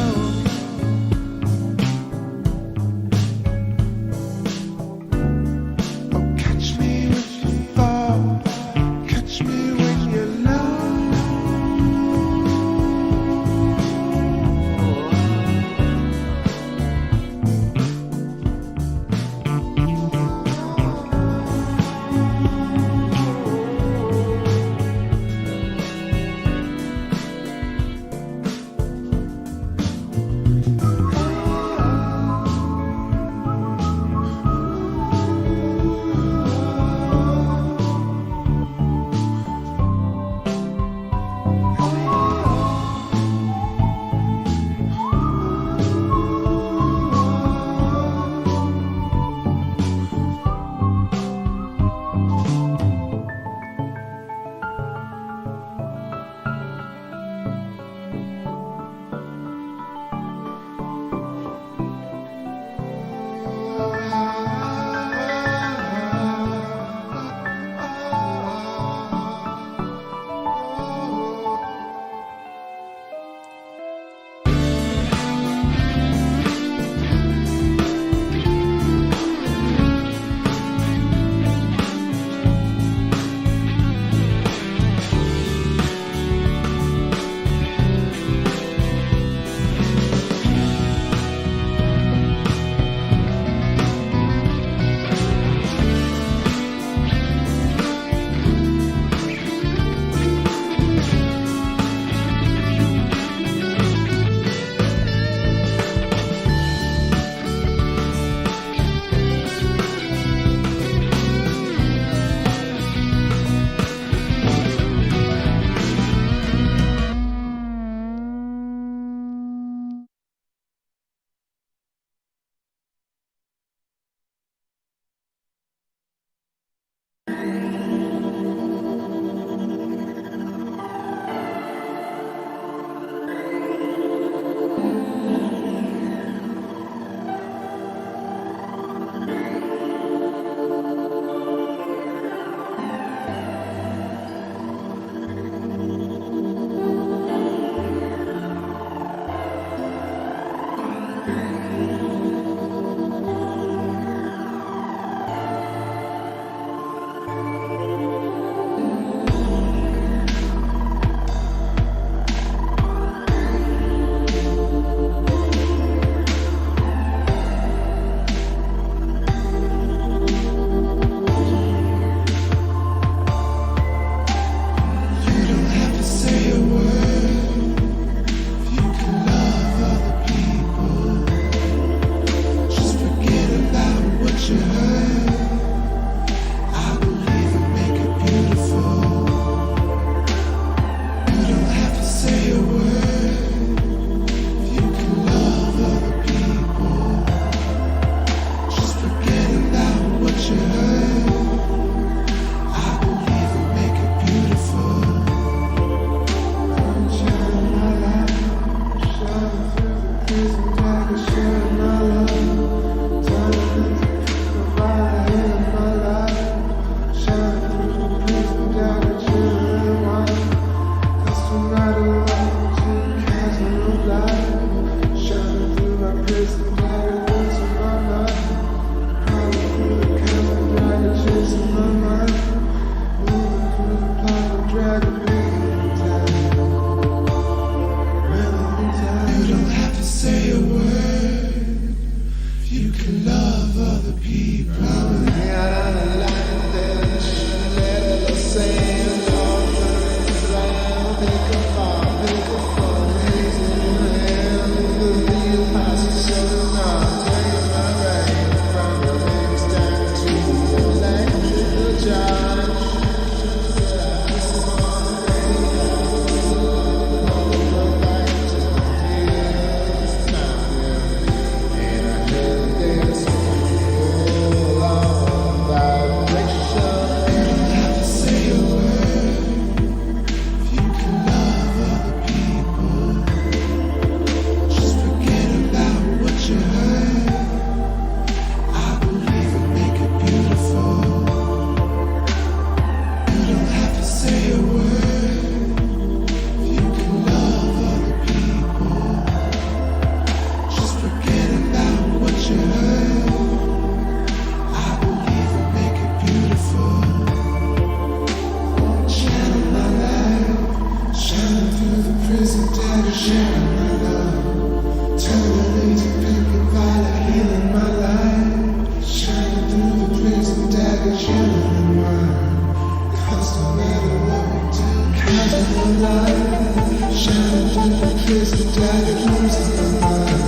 Turning into paper violet, healing my life. Shining through the prison daggers, healing wine. Cause no matter what we do, counting the light. Shining through the prison daggers, losing my mind.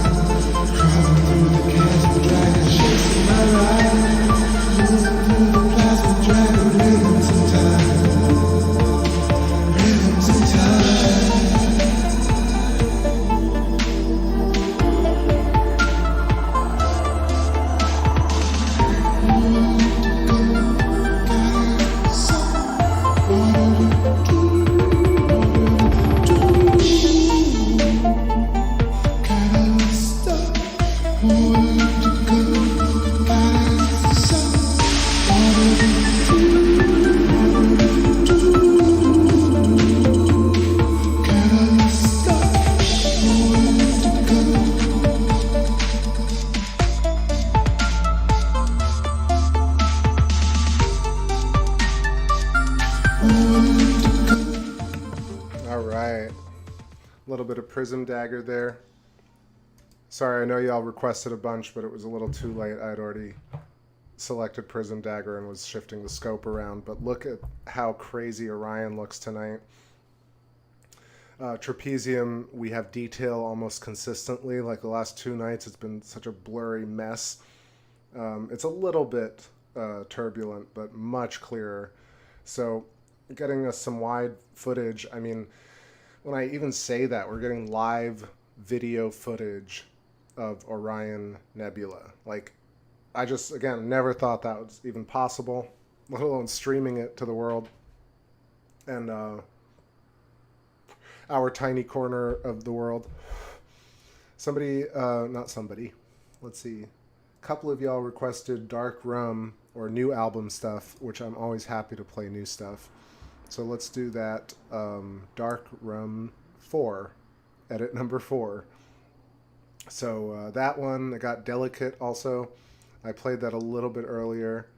Crawling through the chasm, dragon chasing my ride. Moving through the plasma, dragon rhythms in time. Rhythms in time. Prism dagger there. Sorry, I know y'all requested a bunch, but it was a little too late. I'd already selected prism dagger and was shifting the scope around, but look at how crazy Orion looks tonight. Trapezium, we have detail almost consistently. Like the last 2 nights, it's been such a blurry mess. It's a little bit turbulent, but much clearer. So getting us some wide footage, I mean, when I even say that, we're getting live video footage of Orion Nebula. Like, I just, again, never thought that was even possible, let alone streaming it to the world. And our tiny corner of the world. Let's see. A couple of y'all requested Dark Rum or new album stuff, which I'm always happy to play new stuff. So let's do that. Dark Rum 4, edit number 4. So that one, I got Delicate also. I played that a little bit earlier.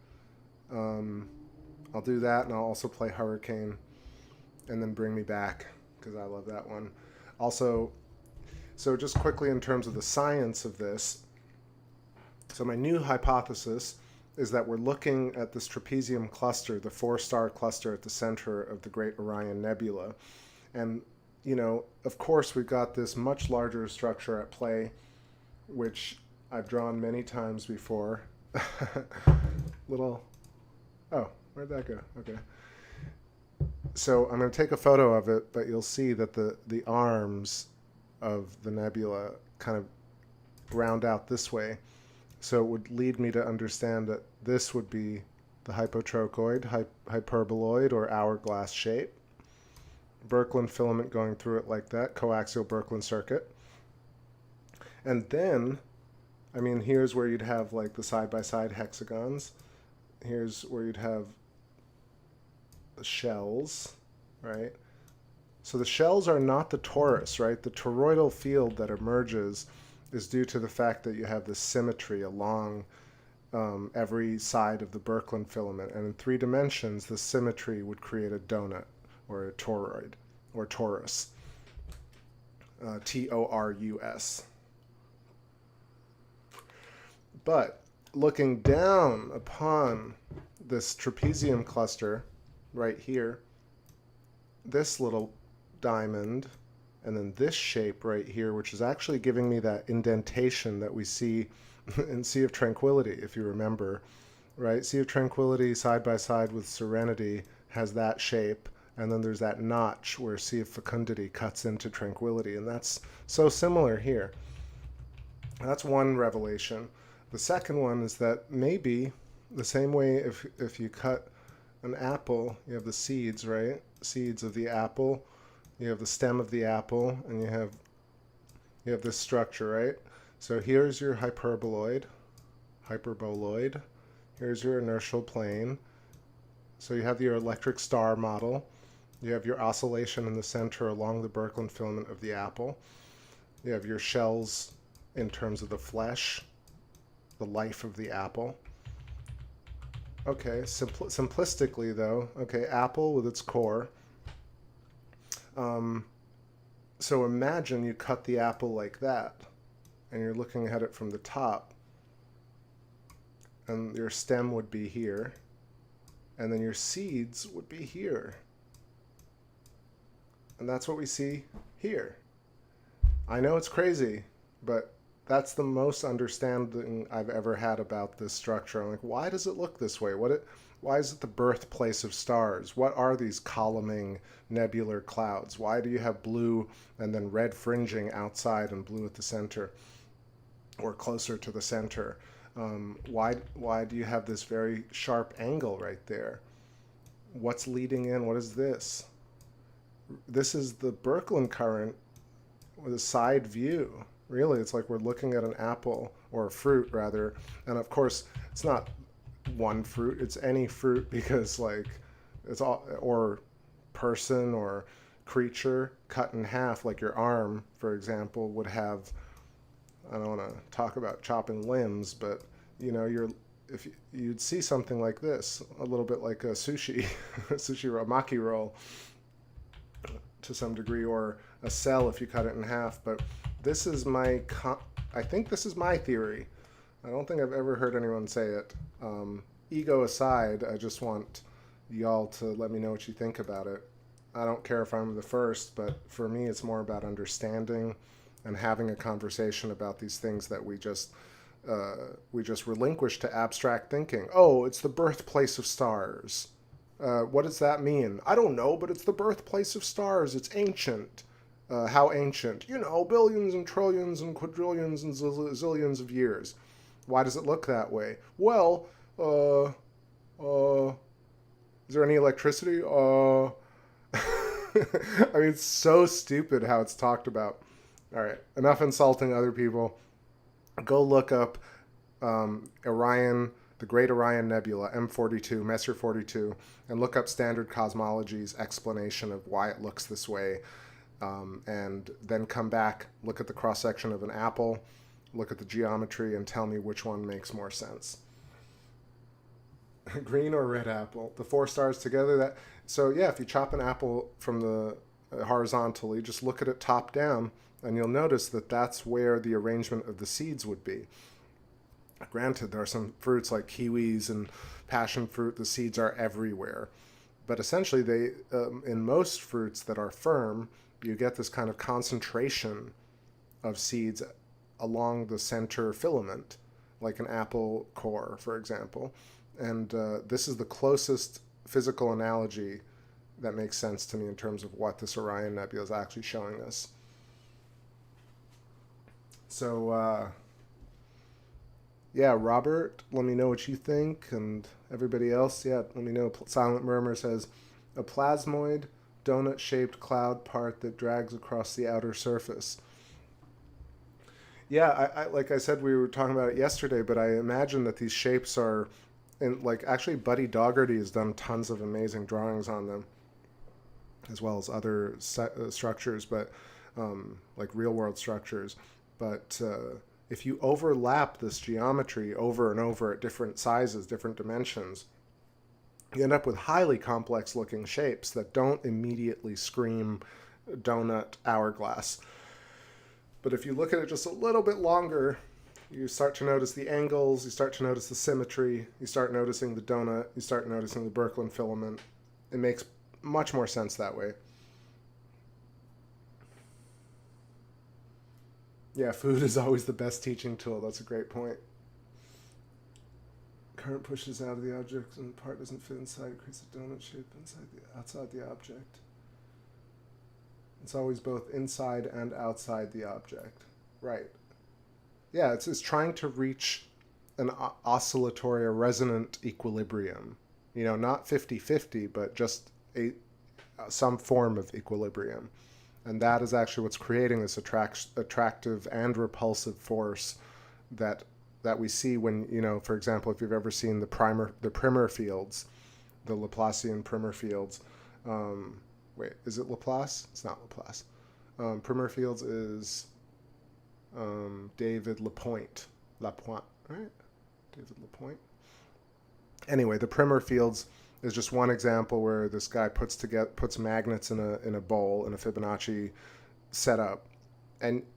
I'll do that, and I'll also play Hurricane, and then Bring Me Back, because I love that one. Also, so just quickly in terms of the science of this, so my new hypothesis is that we're looking at this trapezium cluster, the 4-star cluster at the center of the Great Orion Nebula. And, you know, of course we've got this much larger structure at play, which I've drawn many times before. Oh, where'd that go? Okay. So I'm going to take a photo of it, but you'll see that the arms of the nebula kind of round out this way. So it would lead me to understand that this would be the hypotrochoid, hyperboloid, or hourglass shape. Birkeland filament going through it like that, coaxial Birkeland circuit. And then, I mean, here's where you'd have like the side-by-side hexagons. Here's where you'd have the shells, right? So the shells are not the torus, right? The toroidal field that emerges is due to the fact that you have this symmetry along every side of the Birkeland filament. And in 3 dimensions, the symmetry would create a donut, or a toroid, or torus. T-O-R-U-S. But looking down upon this trapezium cluster right here, this little diamond, and then this shape right here, which is actually giving me that indentation that we see in Sea of Tranquility, if you remember, right? Sea of Tranquility side by side with Serenity has that shape, and then there's that notch where Sea of Fecundity cuts into Tranquility, and that's so similar here. That's one revelation. The second one is that maybe the same way if you cut an apple, you have the seeds, right? Seeds of the apple. You have the stem of the apple, and you have this structure, right? So here's your hyperboloid. Here's your inertial plane. So you have your electric star model. You have your oscillation in the center along the Birkeland filament of the apple. You have your shells in terms of the flesh, the life of the apple. Okay, simplistically though, okay, apple with its core. So imagine you cut the apple like that, and you're looking at it from the top, and your stem would be here, and then your seeds would be here. And that's what we see here. I know it's crazy, but that's the most understanding I've ever had about this structure. I'm like, why does it look this way? Why is it the birthplace of stars? What are these columning nebular clouds? Why do you have blue and then red fringing outside and blue at the center, or closer to the center? Why do you have this very sharp angle right there? What's leading in? What is this? This is the Birkeland current with a side view. Really, it's like we're looking at an apple, or a fruit rather, and of course it's not one fruit, it's any fruit, because like it's all, or person or creature cut in half, like your arm, for example, would have, I don't want to talk about chopping limbs, but you know, if you'd see something like this, a little bit like a sushi, sushi roll, maki roll, to some degree, or a cell if you cut it in half. But this is I think this is my theory. I don't think I've ever heard anyone say it. Ego aside, I just want y'all to let me know what you think about it. I don't care if I'm the first, but for me it's more about understanding and having a conversation about these things that we just relinquish to abstract thinking. Oh, it's the birthplace of stars. What does that mean? I don't know, but it's the birthplace of stars. It's ancient. How ancient? You know, billions and trillions and quadrillions and zillions of years. Why does it look that way? Well, is there any electricity? I mean, it's so stupid how it's talked about. All right, enough insulting other people. Go look up Orion, the Great Orion Nebula, M42, Messier 42, and look up Standard Cosmology's explanation of why it looks this way. And then come back, look at the cross-section of an apple, look at the geometry, and tell me which one makes more sense. Green or red apple? The 4 stars together? So yeah, if you chop an apple from the horizontally, just look at it top down, and you'll notice that that's where the arrangement of the seeds would be. Granted, there are some fruits like kiwis and passion fruit, the seeds are everywhere. But essentially, in most fruits that are firm, you get this kind of concentration of seeds along the center filament, like an apple core, for example. And this is the closest physical analogy that makes sense to me in terms of what this Orion Nebula is actually showing us. So, yeah, Robert, let me know what you think, and everybody else, yeah, let me know. Silent Murmur says, a plasmoid, donut-shaped cloud part that drags across the outer surface. Yeah, I like I said, we were talking about it yesterday, but I imagine that these shapes are, like, actually Buddy Dougherty has done tons of amazing drawings on them, as well as other structures, but like real-world structures. But if you overlap this geometry over and over at different sizes, different dimensions, you end up with highly complex looking shapes that don't immediately scream donut hourglass. But if you look at it just a little bit longer, you start to notice the angles, you start to notice the symmetry, you start noticing the donut, you start noticing the Birkeland filament. It makes much more sense that way. Yeah, food is always the best teaching tool. That's a great point. Current pushes out of the object and the part doesn't fit inside, it creates a donut shape outside the object. It's always both inside and outside the object. Right. Yeah, it's trying to reach an oscillatory or resonant equilibrium. You know, not 50-50, but just some form of equilibrium. And that is actually what's creating this attractive and repulsive force that we see when, you know, for example, if you've ever seen the primer fields, the Laplacian primer fields. Wait, is it Laplace? It's not Laplace. Primer fields is David Lapointe. Lapointe, right? David Lapointe. Anyway, the primer fields is just one example where this guy puts magnets in a bowl in a Fibonacci setup,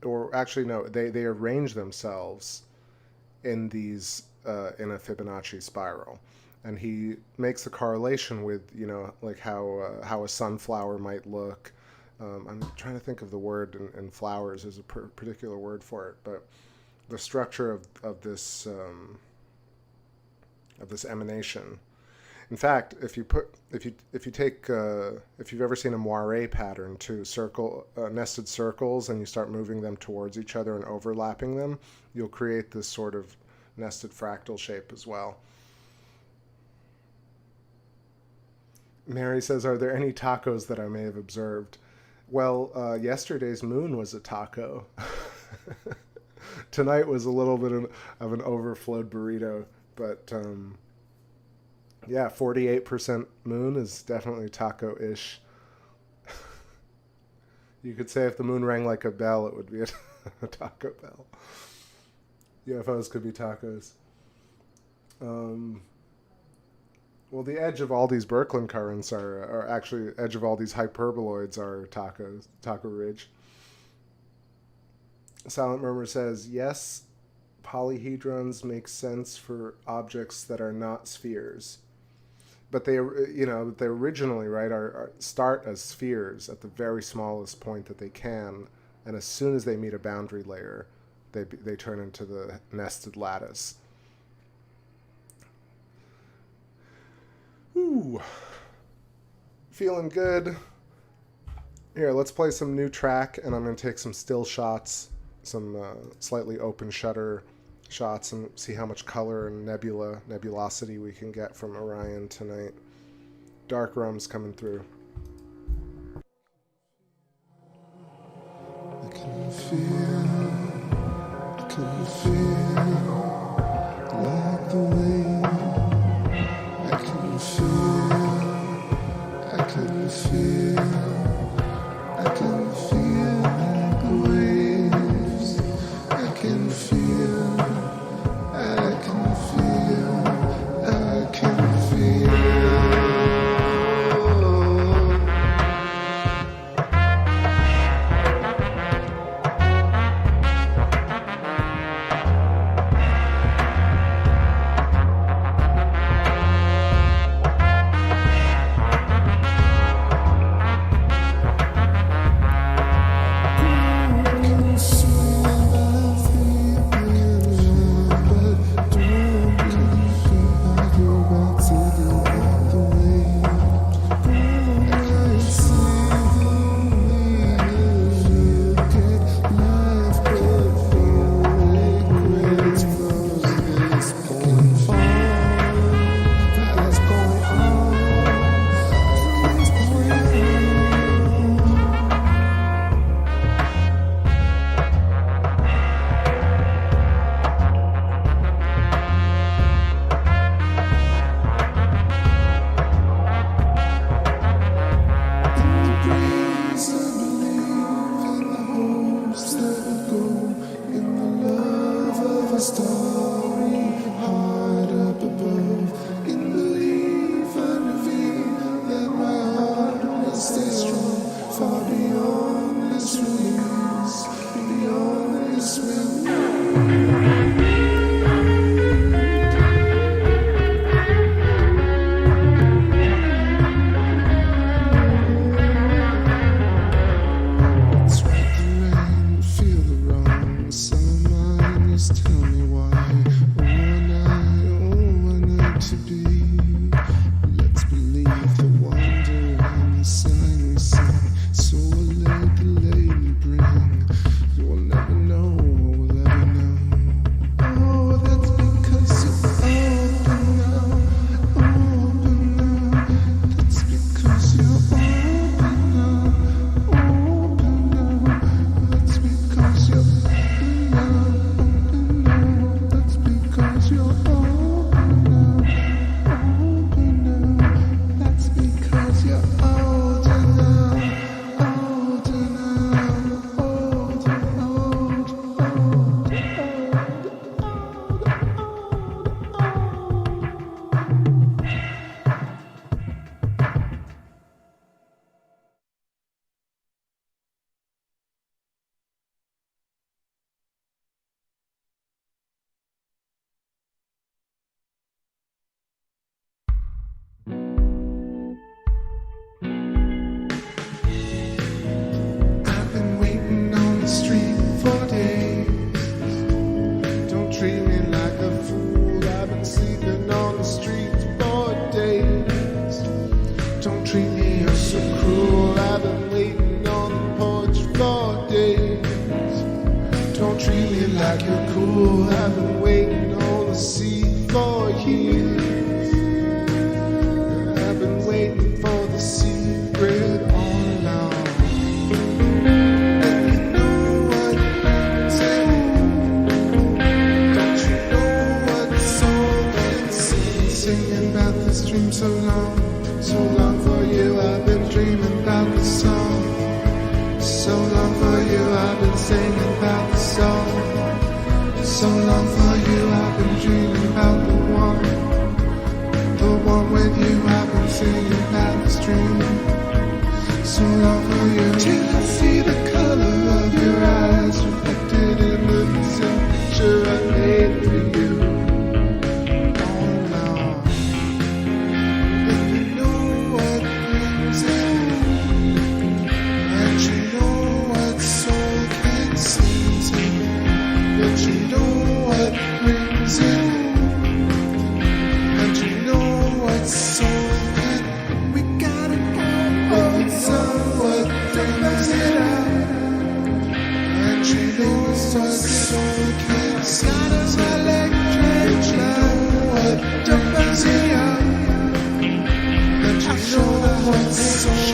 or actually no, they arrange themselves in these in a Fibonacci spiral, and he makes the correlation with, you know, like how a sunflower might look. I'm trying to think of the word in flowers. There's a particular word for it, but the structure of this emanation. In fact, if you've ever seen a moire pattern too, nested circles, and you start moving them towards each other and overlapping them, you'll create this sort of nested fractal shape as well. Mary says, are there any tacos that I may have observed? Well, yesterday's moon was a taco. Tonight was a little bit of an overflowed burrito, but yeah, 48% moon is definitely taco-ish. You could say if the moon rang like a bell, it would be a taco bell. UFOs could be tacos. Well, the edge of all these Birkeland currents are actually, edge of all these hyperboloids are tacos, Taco Ridge. Silent Murmur says, yes, polyhedrons make sense for objects that are not spheres. But they originally, right, start as spheres at the very smallest point that they can, and as soon as they meet a boundary layer, they turn into the nested lattice. Ooh, feeling good. Here, let's play some new track, and I'm going to take some still shots, some slightly open shutter shots, and see how much color and nebulosity we can get from Orion tonight. Dark rum's coming through. I can feel like the way I can feel like the waves. I can feel. You'll never know, we'll ever know. singing like you're cool. I've been waiting on the sea for years. I've been waiting for the secret all along. And you know what I'm saying? Don't you know what the soul can sing? Singing about this dream so long for you. I've been dreaming about the song. So long for you, I've been singing about the song. So long for you, I've been dreaming about the one with you. I've been singing about this dream. So long for you, till I see the color of your eyes reflected in the picture I made for you. All along, and you know what brings it, and you know what soul can sing, and you know what brings it, and you know what soul can. We gotta go, and you know what brings it out, and you know what soul can sing, and you know what brings it out, and you know what soul can.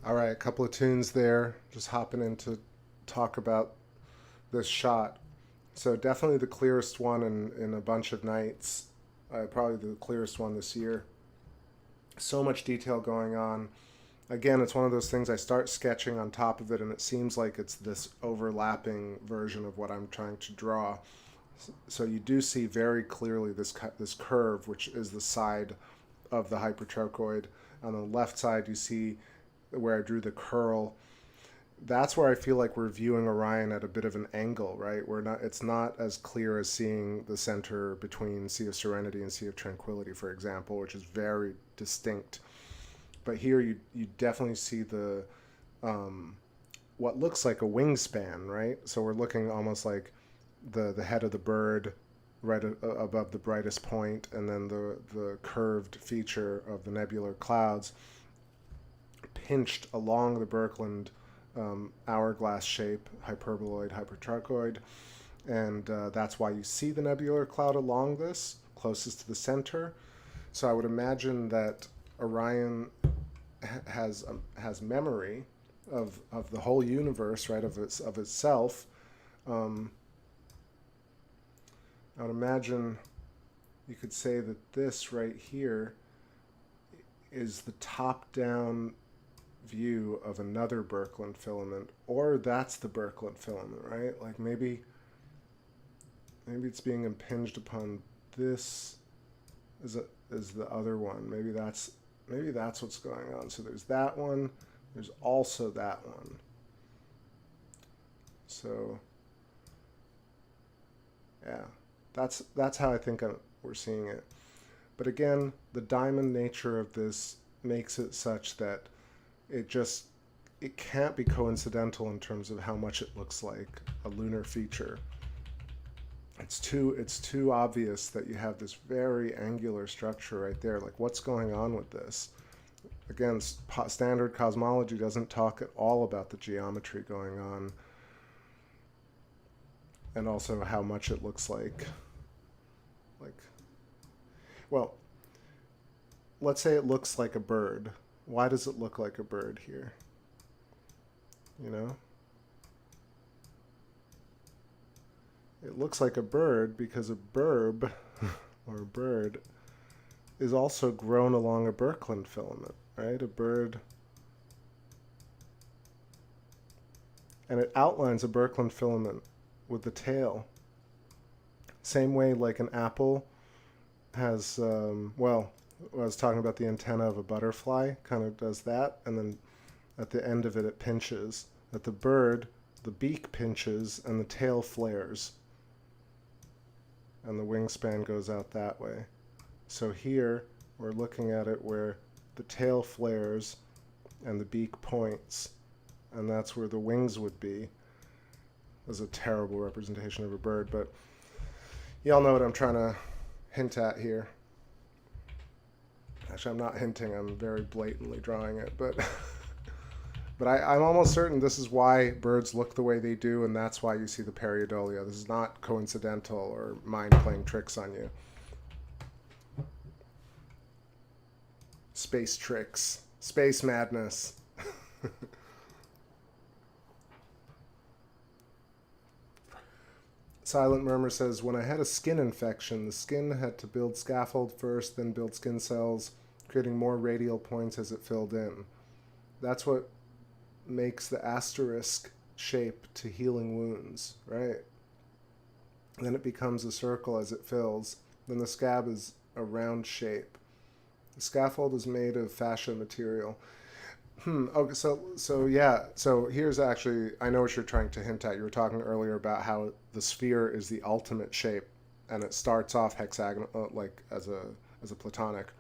Alright, a couple of tunes there, just hopping in to talk about this shot. So definitely the clearest one in a bunch of nights, probably the clearest one this year. So much detail going on. Again, it's one of those things I start sketching on top of it and it seems like it's this overlapping version of what I'm trying to draw. So you do see very clearly this curve, which is the side of the hypertrochoid. On the left side you see where I drew the curl. That's where I feel like we're viewing Orion at a bit of an angle, right? It's not as clear as seeing the center between Sea of Serenity and Sea of Tranquility, for example, which is very distinct. But here you definitely see the what looks like a wingspan, right? So we're looking almost like the head of the bird right above the brightest point, and then the curved feature of the nebular clouds pinched along the Birkeland hourglass shape, hyperboloid, hypertrochoid, and that's why you see the nebular cloud along this, closest to the center. So I would imagine that Orion has memory of the whole universe, right, of itself. I would imagine you could say that this right here is the top-down view of another Birkeland filament, or that's the Birkeland filament, right? Like maybe it's being impinged upon. This is the other one. Maybe that's what's going on. So there's that one. There's also that one. So yeah, that's how I think we're seeing it. But again, the diamond nature of this makes it such that it can't be coincidental in terms of how much it looks like a lunar feature. It's too obvious that you have this very angular structure right there. Like, what's going on with this? Again, standard cosmology doesn't talk at all about the geometry going on, and also how much it looks like, well, let's say it looks like a bird. Why does it look like a bird here? You know? It looks like a bird because a burb, or a bird, is also grown along a Birkeland filament, right? A bird. And it outlines a Birkeland filament with the tail. Same way like an apple has, well, I was talking about the antenna of a butterfly, kind of does that, and then at the end of it, it pinches. At the bird, the beak pinches and the tail flares, and the wingspan goes out that way. So here, we're looking at it where the tail flares and the beak points, and that's where the wings would be. This is a terrible representation of a bird, but y'all know what I'm trying to hint at here. Actually, I'm not hinting, I'm very blatantly drawing it, but but I'm almost certain this is why birds look the way they do, and that's why you see the periodolia. This is not coincidental or mind playing tricks on you. Space tricks. Space madness. Silent Murmur says, when I had a skin infection, the skin had to build scaffold first, then build skin cells, creating more radial points as it filled in. That's what makes the asterisk shape to healing wounds, right? Then it becomes a circle as it fills. Then the scab is a round shape. The scaffold is made of fascia material. Okay, so yeah, so here's actually, I know what you're trying to hint at. You were talking earlier about how the sphere is the ultimate shape, and it starts off hexagonal, like as a platonic.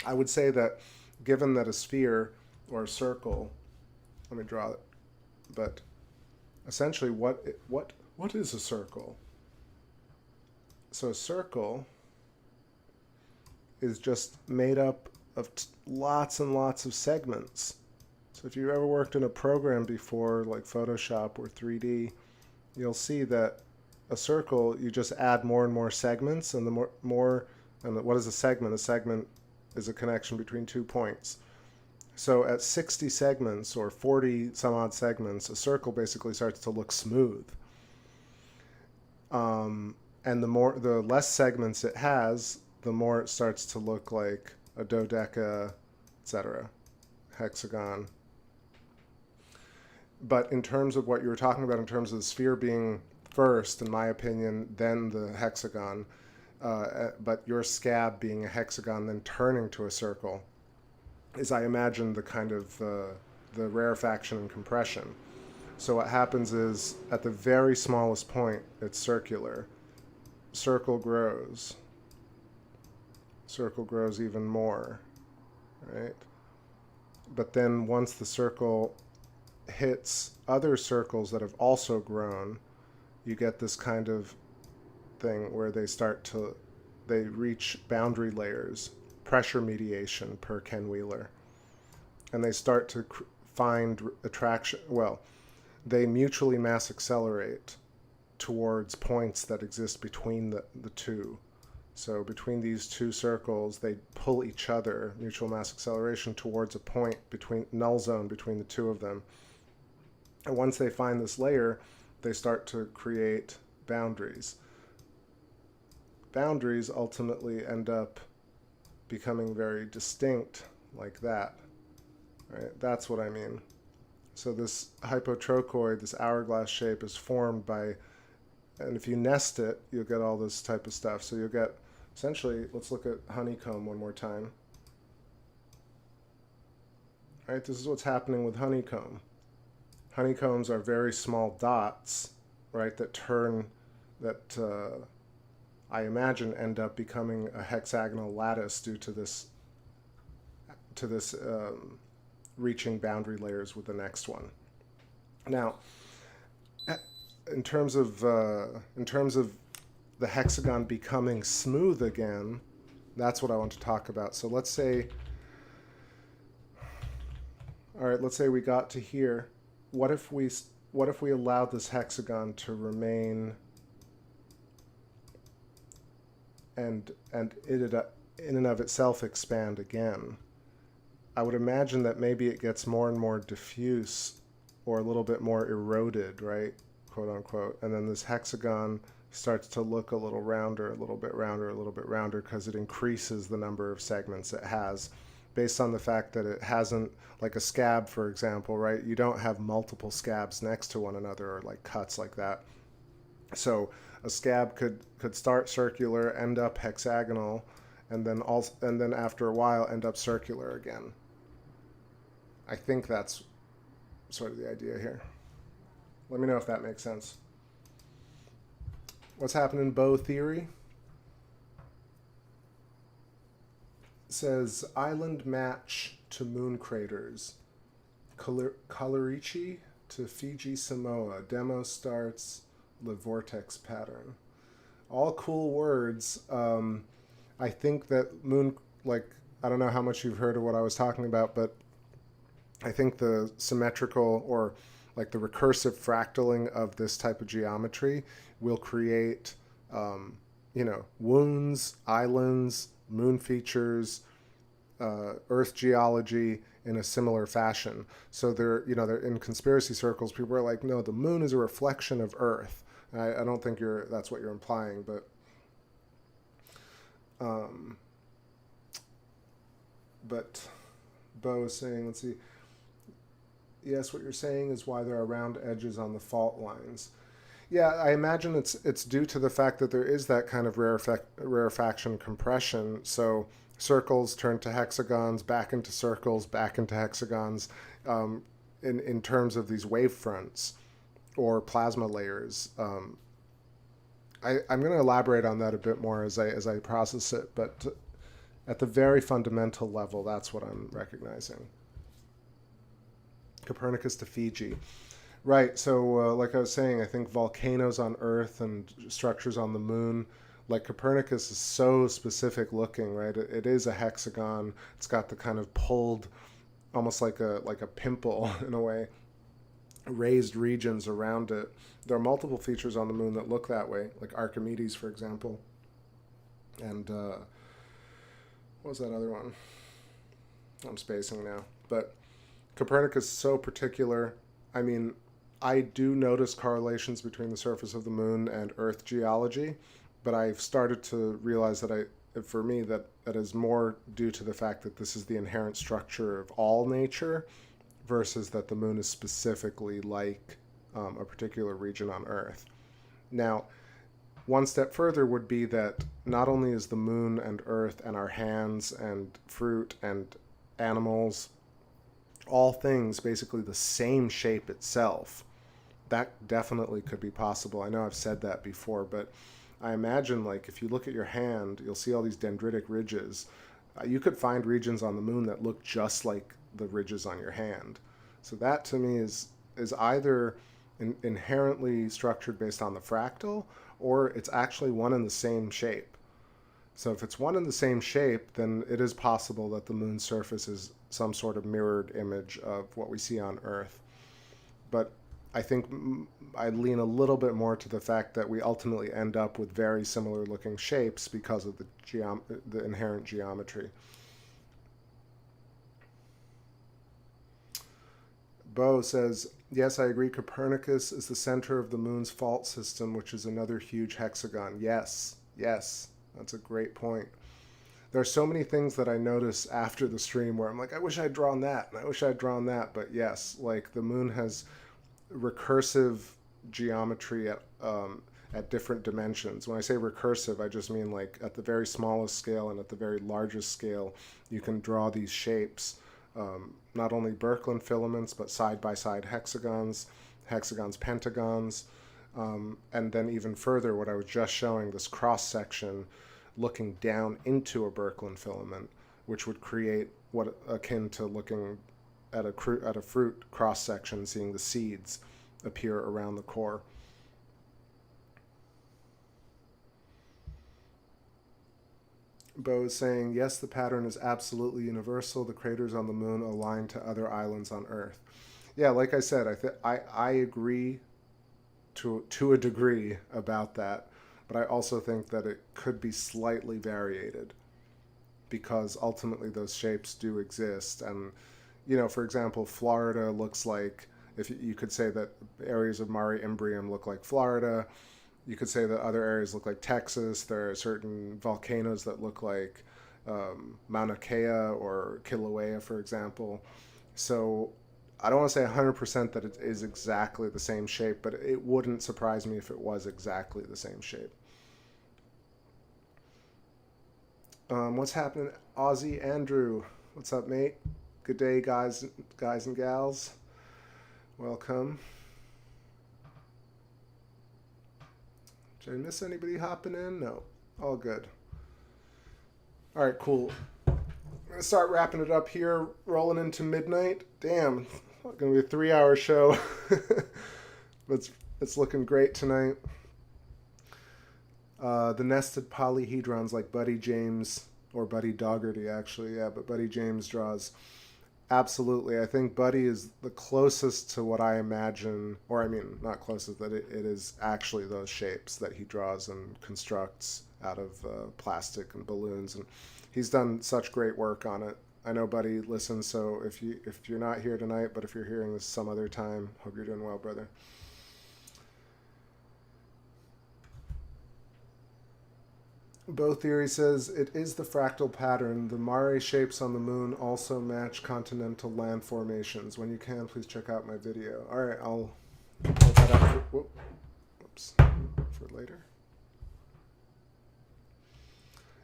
I would say that given that a sphere or a circle, let me draw it, but essentially what is a circle? So a circle is just made up of lots and lots of segments. So if you've ever worked in a program before, like Photoshop or 3D, you'll see that a circle, you just add more and more segments, and the more and what is a segment? A segment is a connection between 2 points. So at 60 segments or 40 some odd segments, a circle basically starts to look smooth. And the less segments it has, the more it starts to look like a dodeca, etc., hexagon. But in terms of what you were talking about, in terms of the sphere being first, in my opinion, then the hexagon, but your scab being a hexagon, then turning to a circle, is, I imagine, the kind of the rarefaction and compression. So what happens is, at the very smallest point, it's circular. Circle grows even more, right? But then once the circle hits other circles that have also grown, you get this kind of thing where they reach boundary layers, pressure mediation per Ken Wheeler, and they start to find attraction. Well, they mutually mass accelerate towards points that exist between the two. So between these two circles, they pull each other, mutual mass acceleration, towards a point between null zone between the two of them. And once they find this layer, they start to create boundaries. Boundaries ultimately end up becoming very distinct, like that. Right? That's what I mean. So this hypotrochoid, this hourglass shape, is formed by, and if you nest it, you'll get all this type of stuff. So you'll get, essentially, let's look at honeycomb one more time. All right, this is what's happening with honeycomb. Honeycombs are very small dots, right, that I imagine end up becoming a hexagonal lattice due to this reaching boundary layers with the next one. Now, in terms of the hexagon becoming smooth again, that's what I want to talk about. So let's say, all right, let's say we got to here. What if we allowed this hexagon to remain and it in and of itself expand again? I would imagine that maybe it gets more and more diffuse or a little bit more eroded, right, quote unquote, and then this hexagon starts to look a little rounder, a little bit rounder, a little bit rounder, because it increases the number of segments it has based on the fact that it hasn't, like a scab, for example, right? You don't have multiple scabs next to one another, or like cuts like that. So a scab could start circular, end up hexagonal, and then after a while end up circular again. I think that's sort of the idea here. Let me know if that makes sense. What's happening in bow theory? It says island match to moon craters. Kalarichi to Fiji Samoa. Demo starts the vortex pattern. All cool words. I think that moon, like, I don't know how much you've heard of what I was talking about, but I think the symmetrical or like the recursive fractaling of this type of geometry will create, wounds, islands, moon features, Earth geology in a similar fashion. So they're in conspiracy circles, people are like, no, the moon is a reflection of Earth. I don't think that's what you're implying, but Bo is saying, let's see. Yes, what you're saying is why there are round edges on the fault lines. Yeah, I imagine it's due to the fact that there is that kind of rarefaction compression. So circles turn to hexagons, back into circles, back into hexagons, in terms of these wave fronts or plasma layers. I'm going to elaborate on that a bit more as I process it, but at the very fundamental level, that's what I'm recognizing. Copernicus to Fiji. Right, so like I was saying, I think volcanoes on Earth and structures on the moon, like Copernicus is so specific looking, right? It is a hexagon. It's got the kind of pulled, almost like a pimple in a way, raised regions around it. There are multiple features on the moon that look that way, like Archimedes, for example. And what was that other one? I'm spacing now. But Copernicus is so particular. I mean, I do notice correlations between the surface of the moon and Earth geology, but I've started to realize that for me, that is more due to the fact that this is the inherent structure of all nature versus that the moon is specifically like a particular region on Earth. Now, one step further would be that not only is the moon and Earth and our hands and fruit and animals, all things basically the same shape itself. That definitely could be possible. I know I've said that before, but I imagine, like, if you look at your hand, you'll see all these dendritic ridges. You could find regions on the moon that look just like the ridges on your hand. So that to me is either inherently structured based on the fractal, or it's actually one in the same shape. So if it's one in the same shape, then it is possible that the moon's surface is some sort of mirrored image of what we see on Earth. But I think I lean a little bit more to the fact that we ultimately end up with very similar looking shapes because of the inherent geometry. Bo says, yes, I agree. Copernicus is the center of the moon's fault system, which is another huge hexagon. Yes, that's a great point. There are so many things that I notice after the stream where I'm like, I wish I'd drawn that, and I wish I'd drawn that. But yes, like the moon has recursive geometry at different dimensions. When I say recursive, I just mean like at the very smallest scale and at the very largest scale, you can draw these shapes, not only Birkeland filaments, but side-by-side hexagons, pentagons, and then even further, what I was just showing, this cross-section looking down into a Birkeland filament, which would create what akin to looking at a fruit cross-section, seeing the seeds appear around the core. Bo is saying, yes, the pattern is absolutely universal. The craters on the moon align to other islands on Earth. Yeah, like I said, I agree to a degree about that, but I also think that it could be slightly variated because ultimately those shapes do exist. And, you know, for example, Florida looks like, if you could say that areas of Mare Imbrium look like Florida, you could say that other areas look like Texas. There are certain volcanoes that look like Mauna Kea or Kilauea, for example. So I don't want to say 100% that it is exactly the same shape, but it wouldn't surprise me if it was exactly the same shape. What's happening? Aussie Andrew, what's up, mate? Good day, guys and gals. Welcome. Did I miss anybody hopping in? No. All good. All right, cool. I'm going to start wrapping it up here, rolling into midnight. Damn, it's going to be a 3-hour show. It's looking great tonight. The nested polyhedrons like Buddy James, or Buddy Dougherty actually, yeah, but Buddy James draws. Absolutely. I think Buddy is the closest to what I imagine, or I mean, not closest, that it is actually those shapes that he draws and constructs out of plastic and balloons. And he's done such great work on it. I know Buddy listens, so if you're not here tonight, but if you're hearing this some other time, hope you're doing well, brother. Bo Theory says, it is the fractal pattern. The mare shapes on the moon also match continental land formations. When you can, please check out my video. All right, I'll hold that up for later.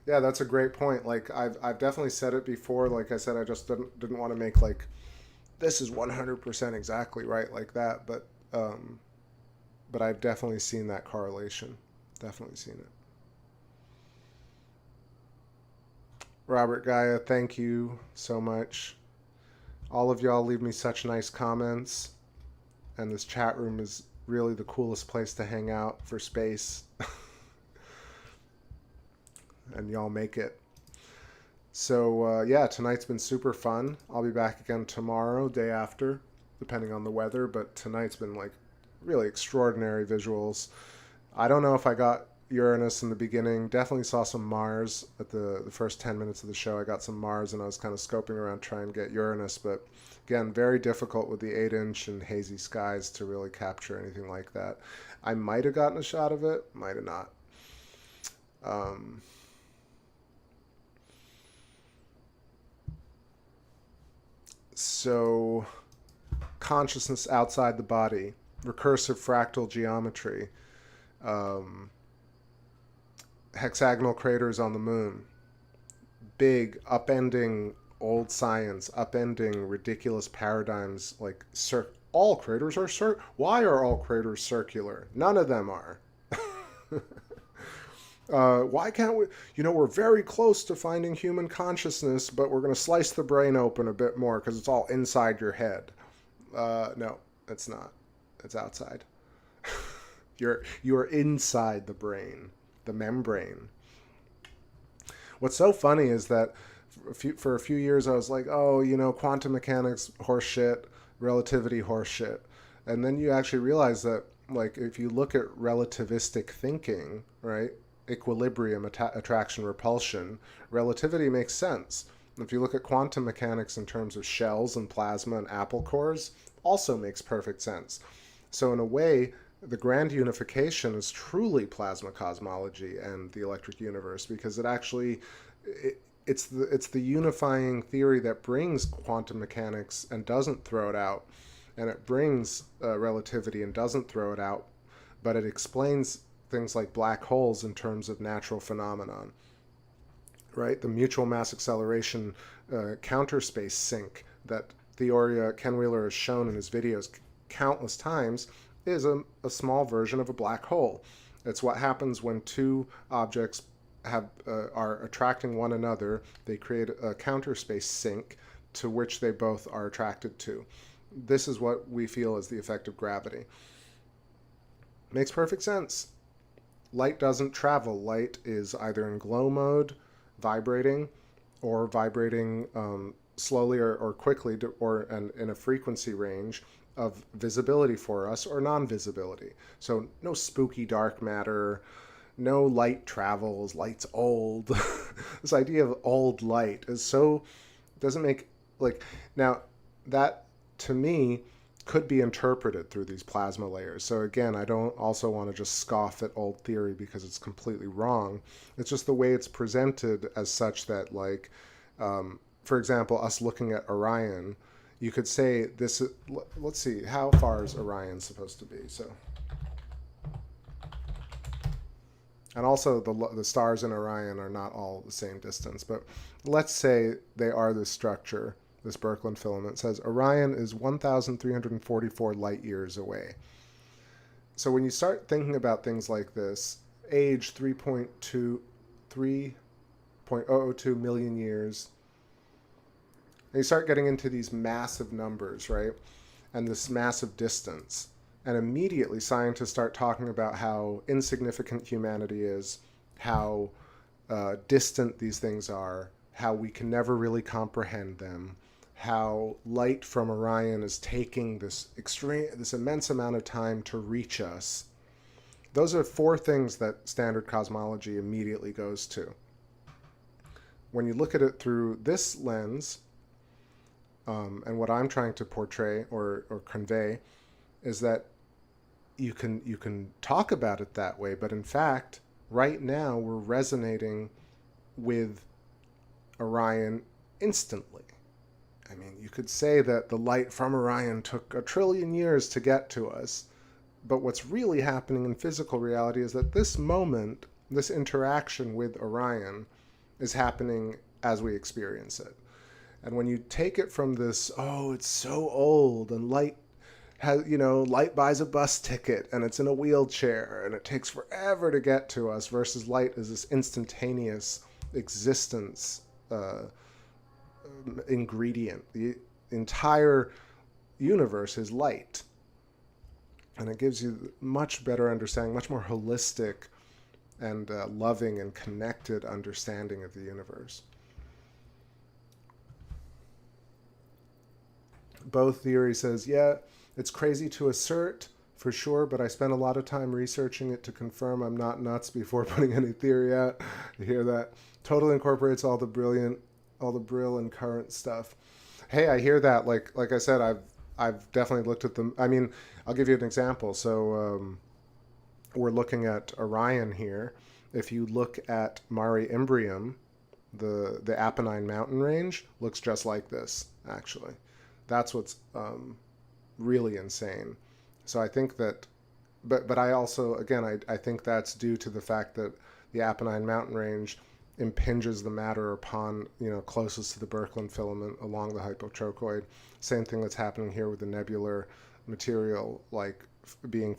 Yeah, that's a great point. Like, I've definitely said it before. Like I said, I just didn't want to make, like, this is 100% exactly right like that. But I've definitely seen that correlation. Definitely seen it. Robert Gaia, thank you so much. All of y'all leave me such nice comments. And this chat room is really the coolest place to hang out for space. And y'all make it. So, yeah, tonight's been super fun. I'll be back again tomorrow, day after, depending on the weather. But tonight's been, like, really extraordinary visuals. I don't know if I got Uranus in the beginning. Definitely saw some Mars at the first 10 minutes of the show. I got some Mars and I was kind of scoping around trying to get Uranus, but again, very difficult with the 8-inch and hazy skies to really capture anything like that. I might have gotten a shot of it, might have not. So consciousness outside the body, recursive fractal geometry, hexagonal craters on the moon, big upending old science, upending ridiculous paradigms like all craters are why are all craters circular? None of them are. Why can't we, we're very close to finding human consciousness, but we're going to slice the brain open a bit more because it's all inside your head. No, it's not. It's outside. You're inside the brain. The membrane. What's so funny is that for a few years I was like, oh, quantum mechanics horseshit, relativity horseshit, and then you actually realize that, like, if you look at relativistic thinking, right, equilibrium, attraction, repulsion, relativity makes sense. If you look at quantum mechanics in terms of shells and plasma and apple cores, also makes perfect sense. So in a way, the grand unification is truly plasma cosmology and the electric universe, because it actually it's the unifying theory that brings quantum mechanics and doesn't throw it out, and it brings relativity and doesn't throw it out, but it explains things like black holes in terms of natural phenomenon, right? The mutual mass acceleration counter space sink that Ken Wheeler has shown in his videos countless times is a small version of a black hole. It's what happens when two objects are attracting one another. They create a counter space sink to which they both are attracted to. This is what we feel is the effect of gravity. Makes perfect sense. Light doesn't travel. Light is either in glow mode, vibrating, or vibrating slowly or quickly, and in a frequency range of visibility for us or non-visibility. So no spooky dark matter, no light travels, light's old. This idea of old light is doesn't make, like, now that to me could be interpreted through these plasma layers. So again, I don't also want to just scoff at old theory because it's completely wrong. It's just the way it's presented as such that, like, for example, us looking at Orion, you could say this. Let's see, how far is Orion supposed to be? So, and also the stars in Orion are not all the same distance, but let's say they are this structure. This Birkeland filament says Orion is 1,344 light years away. So when you start thinking about things like this, age 3.002 million years, and you start getting into these massive numbers, right? And this massive distance. And immediately scientists start talking about how insignificant humanity is, how distant these things are, how we can never really comprehend them, how light from Orion is taking this immense amount of time to reach us. Those are 4 things that standard cosmology immediately goes to. When you look at it through this lens, and what I'm trying to portray or convey is that you can talk about it that way, but in fact, right now we're resonating with Orion instantly. I mean, you could say that the light from Orion took 1 trillion years to get to us, but what's really happening in physical reality is that this moment, this interaction with Orion, is happening as we experience it. And when you take it from this, oh, it's so old, and light has, light buys a bus ticket, and it's in a wheelchair, and it takes forever to get to us, versus light is this instantaneous existence ingredient. The entire universe is light, and it gives you much better understanding, much more holistic and loving and connected understanding of the universe. Both theory says, yeah, it's crazy to assert for sure, but I spent a lot of time researching it to confirm I'm not nuts before putting any theory out. You hear that? Totally incorporates all the brill and current stuff. Hey, I hear that. Like I said, I've definitely looked at them. I mean, I'll give you an example. So we're looking at Orion here. If you look at Mare Imbrium, the Apennine mountain range looks just like this, actually. That's what's really insane. So I think that, but I also, again, I think that's due to the fact that the Apennine mountain range impinges the matter upon, closest to the Birkeland filament along the hypotrochoid. Same thing that's happening here with the nebular material, like being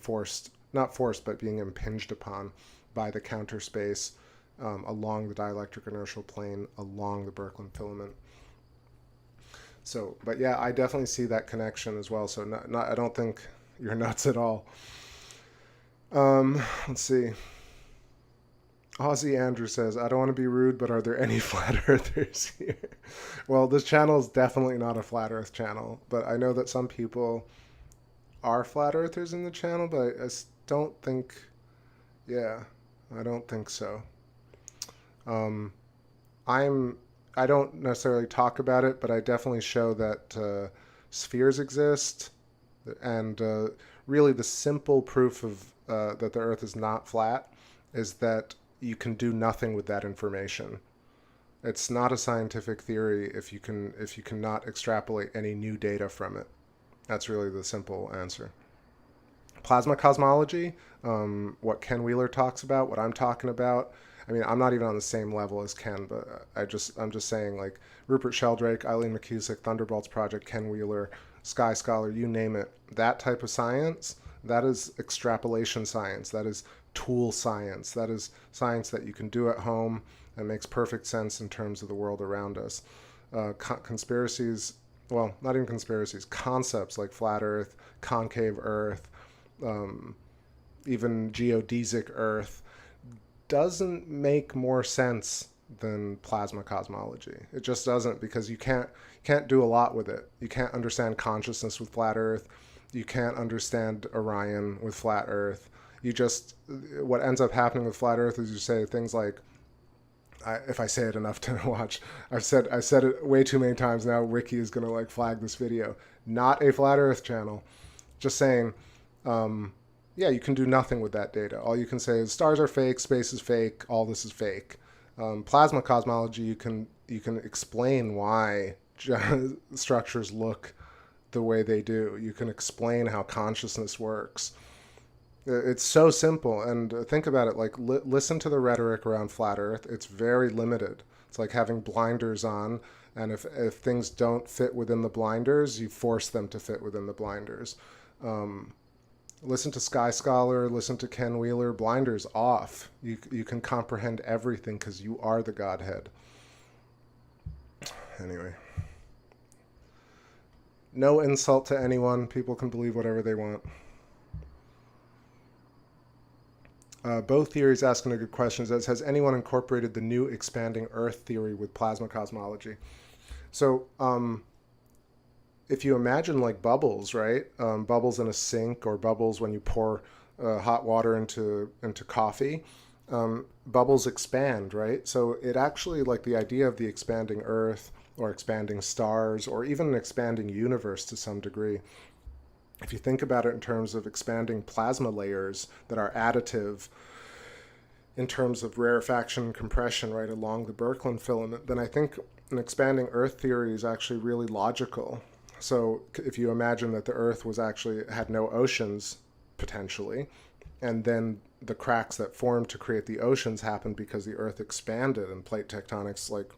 not forced, but being impinged upon by the counter space along the dielectric inertial plane along the Birkeland filament. So, but yeah, I definitely see that connection as well. So I don't think you're nuts at all. Let's see. Aussie Andrew says, I don't want to be rude, but are there any flat earthers here? Well, this channel is definitely not a flat earth channel, but I know that some people are flat earthers in the channel, but I don't think, I don't think so. I don't necessarily talk about it, but I definitely show that spheres exist, and really the simple proof of that the Earth is not flat is that you can do nothing with that information. It's not a scientific theory if you cannot extrapolate any new data from it. That's really the simple answer. Plasma cosmology, what Ken Wheeler talks about, what I'm talking about. I mean, I'm not even on the same level as Ken, but I'm just saying, like Rupert Sheldrake, Eileen McCusick, Thunderbolts Project, Ken Wheeler, Sky Scholar, you name it. That type of science, that is extrapolation science. That is tool science. That is science that you can do at home and makes perfect sense in terms of the world around us. Conspiracies, well, not even conspiracies, concepts like flat Earth, concave Earth, even geodesic Earth, doesn't make more sense than plasma cosmology. It just doesn't, because you can't do a lot with it. You can't understand consciousness with flat Earth. You can't understand Orion with flat Earth. What ends up happening with flat Earth is you say things like, if I say it enough to watch, I said it way too many times now. Wiki is gonna like flag this video. Not a flat Earth channel. Just saying. Yeah, you can do nothing with that data. All you can say is stars are fake, space is fake, all this is fake. Plasma cosmology, you can explain why structures look the way they do. You can explain how consciousness works. It's so simple. And think about it, like listen to the rhetoric around flat Earth. It's very limited. It's like having blinders on, and if things don't fit within the blinders, you force them to fit within the blinders. Listen to Sky Scholar, listen to Ken Wheeler, blinders off. You can comprehend everything because you are the Godhead. Anyway. No insult to anyone. People can believe whatever they want. Both theories asking a good question. Says, has anyone incorporated the new expanding Earth theory with plasma cosmology? So, if you imagine like bubbles, right? Bubbles in a sink, or bubbles when you pour hot water into coffee, bubbles expand, right? So it actually, like the idea of the expanding Earth or expanding stars or even an expanding universe to some degree, if you think about it in terms of expanding plasma layers that are additive in terms of rarefaction and compression right along the Birkeland filament, then I think an expanding Earth theory is actually really logical. So if you imagine that the Earth was actually had no oceans potentially, and then the cracks that formed to create the oceans happened because the Earth expanded and plate tectonics, like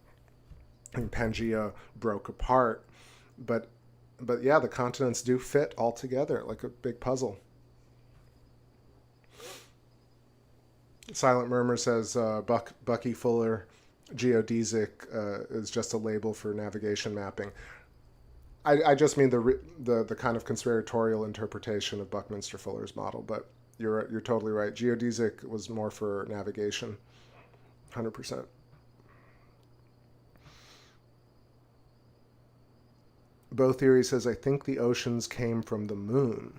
in Pangea, broke apart. But yeah, the continents do fit all together like a big puzzle. Silent Murmur says Bucky Fuller geodesic is just a label for navigation mapping. I just mean the kind of conspiratorial interpretation of Buckminster Fuller's model, but you're totally right. Geodesic was more for navigation, 100%. Bo Theory says, I think the oceans came from the moon.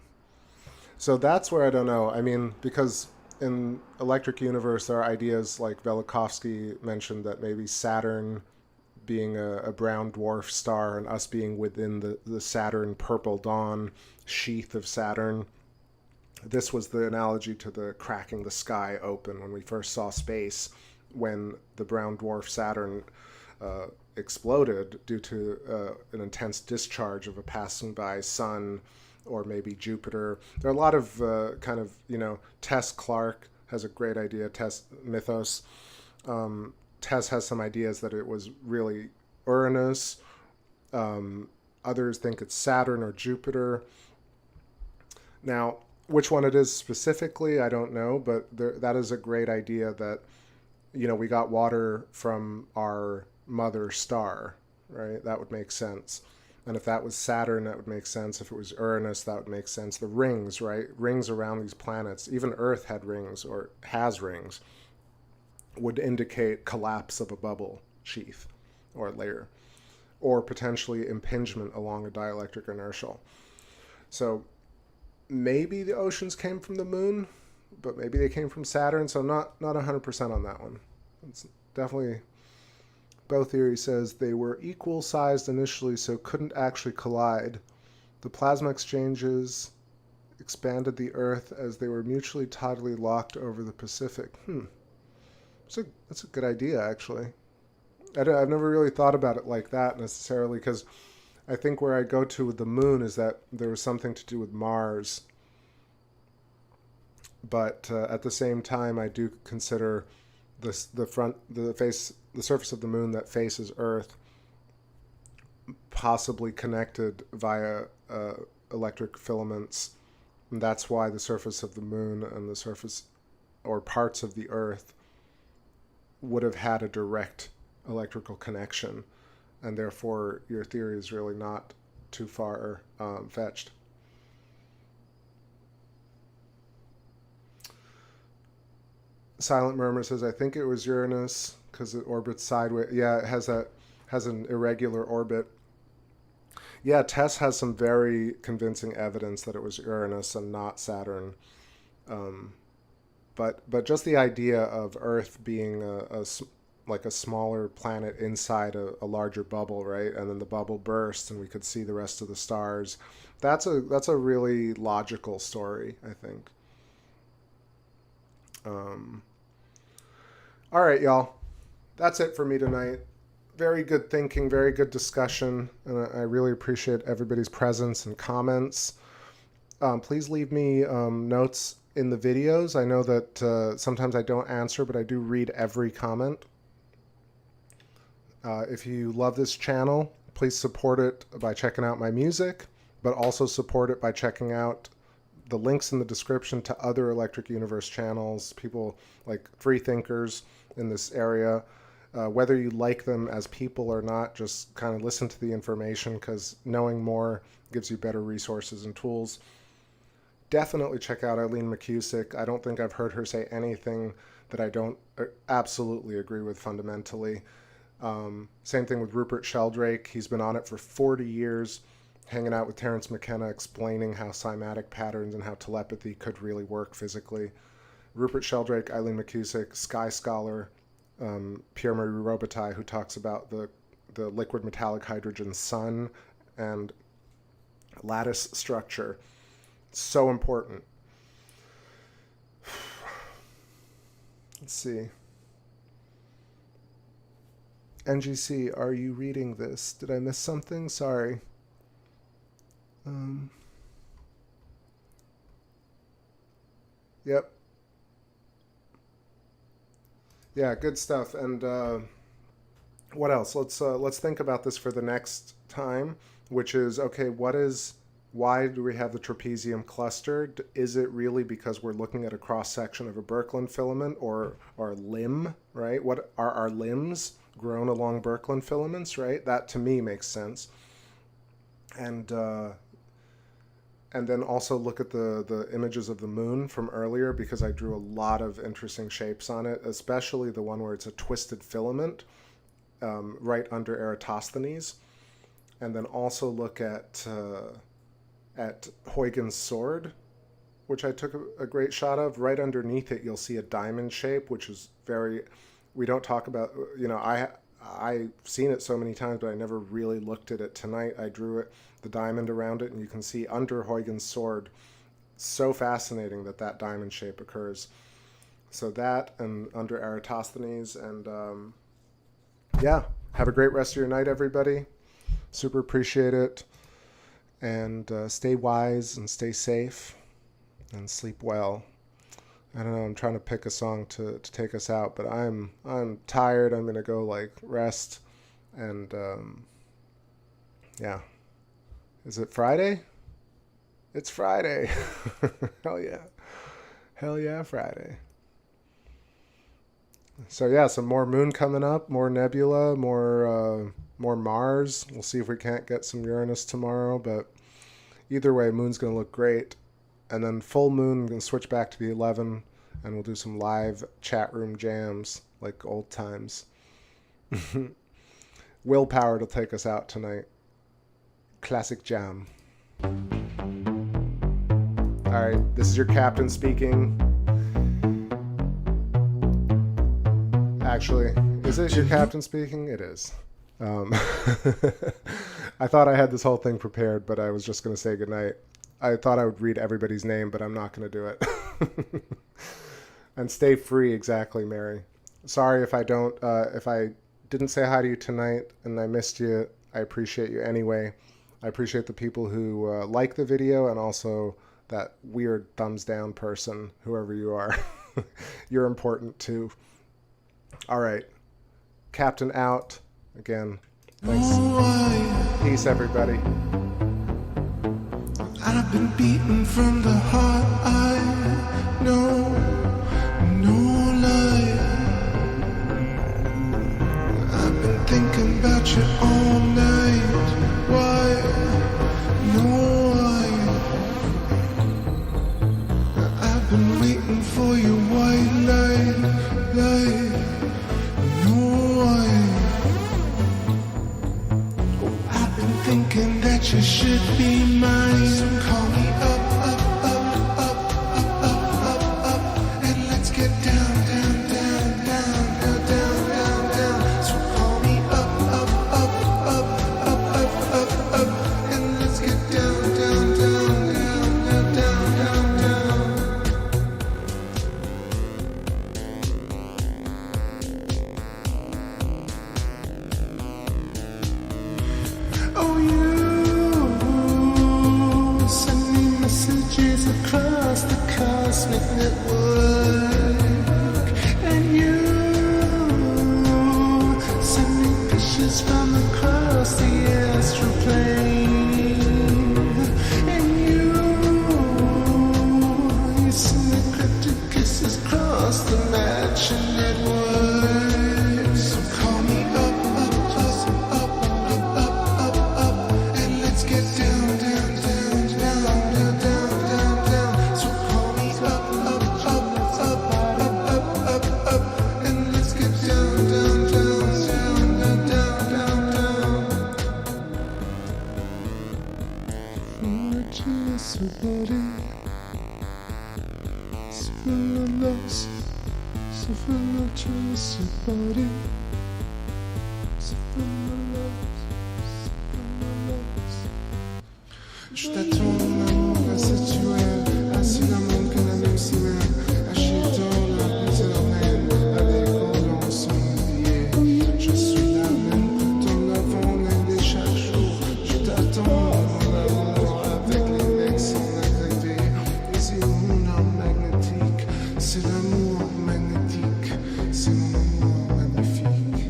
So that's where I don't know. I mean, because in Electric Universe, there are ideas like Velikovsky mentioned that maybe Saturn being a brown dwarf star and us being within the Saturn purple dawn sheath of Saturn. This was the analogy to the cracking the sky open when we first saw space, when the brown dwarf Saturn exploded due to an intense discharge of a passing by sun, or maybe Jupiter. There are a lot of kind of, Tess Clark has a great idea, Tess Mythos. Tess has some ideas that it was really Uranus. Others think it's Saturn or Jupiter. Now, which one it is specifically, I don't know, but that is a great idea that, we got water from our mother star, right? That would make sense. And if that was Saturn, that would make sense. If it was Uranus, that would make sense. The rings, right? Rings around these planets. Even Earth had rings, or has rings, would indicate collapse of a bubble sheath or layer, or potentially impingement along a dielectric inertial. So maybe the oceans came from the moon, but maybe they came from Saturn. So not 100% on that one. It's definitely... Bo Theory says they were equal sized initially, so couldn't actually collide. The plasma exchanges expanded the Earth as they were mutually tidally locked over the Pacific. That's a good idea, actually. I've never really thought about it like that necessarily, because I think where I go to with the moon is that there was something to do with Mars. But at the same time, I do consider the surface of the moon that faces Earth possibly connected via electric filaments. And that's why the surface of the moon and the surface or parts of the Earth would have had a direct electrical connection. And therefore, your theory is really not too far fetched. Silent Murmur says, I think it was Uranus because it orbits sideways. Yeah, it has an irregular orbit. Yeah, Tess has some very convincing evidence that it was Uranus and not Saturn. But just the idea of Earth being like a smaller planet inside a larger bubble, right? And then the bubble burst and we could see the rest of the stars. That's a really logical story, I think. All right, y'all. That's it for me tonight. very good thinking, very good discussion, and I really appreciate everybody's presence and comments. Please leave me notes in the videos. I know that sometimes I don't answer, but I do read every comment. If you love this channel, please support it by checking out my music, but also support it by checking out the links in the description to other Electric Universe channels, people like free thinkers in this area. Whether you like them as people or not, just kind of listen to the information, because knowing more gives you better resources and tools. Definitely check out Eileen McCusick. I don't think I've heard her say anything that I don't absolutely agree with fundamentally. Same thing with Rupert Sheldrake. He's been on it for 40 years, hanging out with Terence McKenna, explaining how cymatic patterns and how telepathy could really work physically. Rupert Sheldrake, Eileen McCusick, Sky Scholar, Pierre-Marie Robitaille, who talks about the liquid metallic hydrogen sun and lattice structure. So important. Let's see. NGC, are you reading this? Did I miss something? Sorry. Yep. Yeah, good stuff. And what else? Let's think about this for the next time, which is, okay, why do we have the trapezium cluster? Is it really because we're looking at a cross section of a Birkeland filament or limb, right? What are our limbs grown along Birkeland filaments, right? That to me makes sense. And then also look at the images of the moon from earlier, because I drew a lot of interesting shapes on it, especially the one where it's a twisted filament right under Eratosthenes. And then also look at Huygens' sword, which I took a great shot of. Right underneath it, you'll see a diamond shape, which is we don't talk about, I've seen it so many times, but I never really looked at it. Tonight I drew the diamond around it, and you can see under Huygens' sword. So fascinating that diamond shape occurs. So that, and under Eratosthenes, and yeah, have a great rest of your night, everybody. Super appreciate it. And stay wise and stay safe and sleep well. I don't know, I'm trying to pick a song to take us out, but I'm tired. I'm gonna go rest, and yeah. Is it Friday? It's Friday. Hell yeah. Hell yeah, Friday. So yeah, some more moon coming up, more nebula, more Mars. We'll see if we can't get some Uranus tomorrow, but either way, moon's gonna look great. And then full moon, I'm going to switch back to the 11, and we'll do some live chat room jams like old times. Willpower to take us out tonight. Classic jam. Alright, this is your captain speaking. Actually, is this your captain speaking? It is. I thought I had this whole thing prepared, but I was just going to say goodnight. I thought I would read everybody's name, but I'm not going to do it. And stay free, exactly, Mary. Sorry if I didn't say hi to you tonight and I missed you. I appreciate you anyway. I appreciate the people who like the video, and also that weird thumbs down person, whoever you are. You're important too. All right. Captain out. Again, thanks. Peace, everybody. I've been beaten from the heart, I know, no lie. I've been thinking about you all night, why, no why. I've been waiting for your white light, no why. I've been thinking that you should be mine. So call me up, and let's get down, down, down, down, down, down, down, down. So call me up, and let's get down, down, down, down, down, down, down, down. messages from across the astral plane. And you send the cryptic kisses across the matching network. So call me up, and let's get down, down, down, down, down, down, down, down. So call me up, and let's get down, down, down, down, down, down, down, down. Somebody, somebody. Je t'attends, mon amour, incertuel, assis dans mon canapé ciment, achetant la éternelle, avec Kronos son billet. Je suis là même tout en avant l'année chaque jour. Je t'attends, mon amour, avec les mecs sans agréé. Et c'est mon âme magnétique, c'est l'amour magnétique, c'est mon amour magnifique.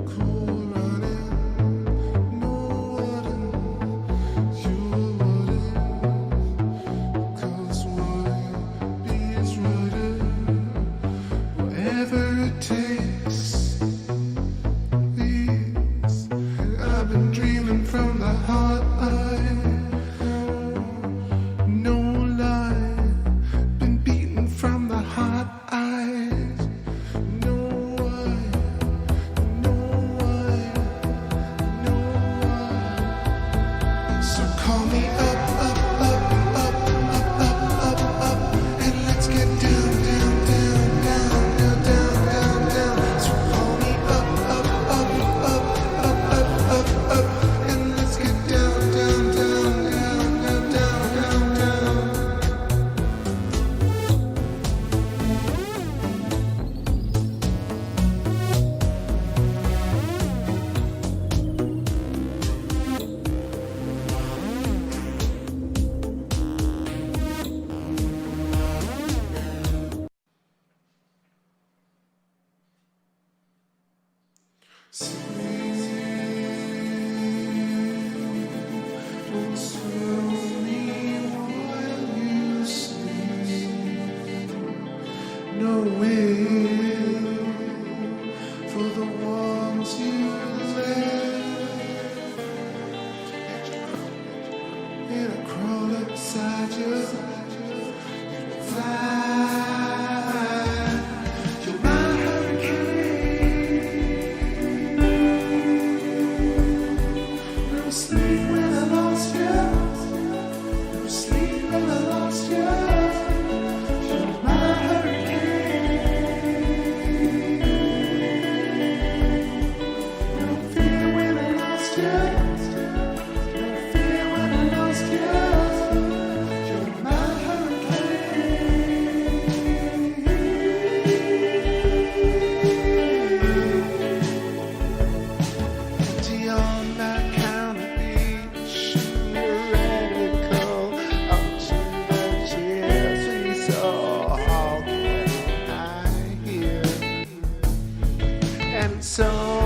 Cool running. No will for the ones you left, and I crawl upside you. Fly, you're my hurricane. No sleep when I lost you. No sleep when I lost you. You're my so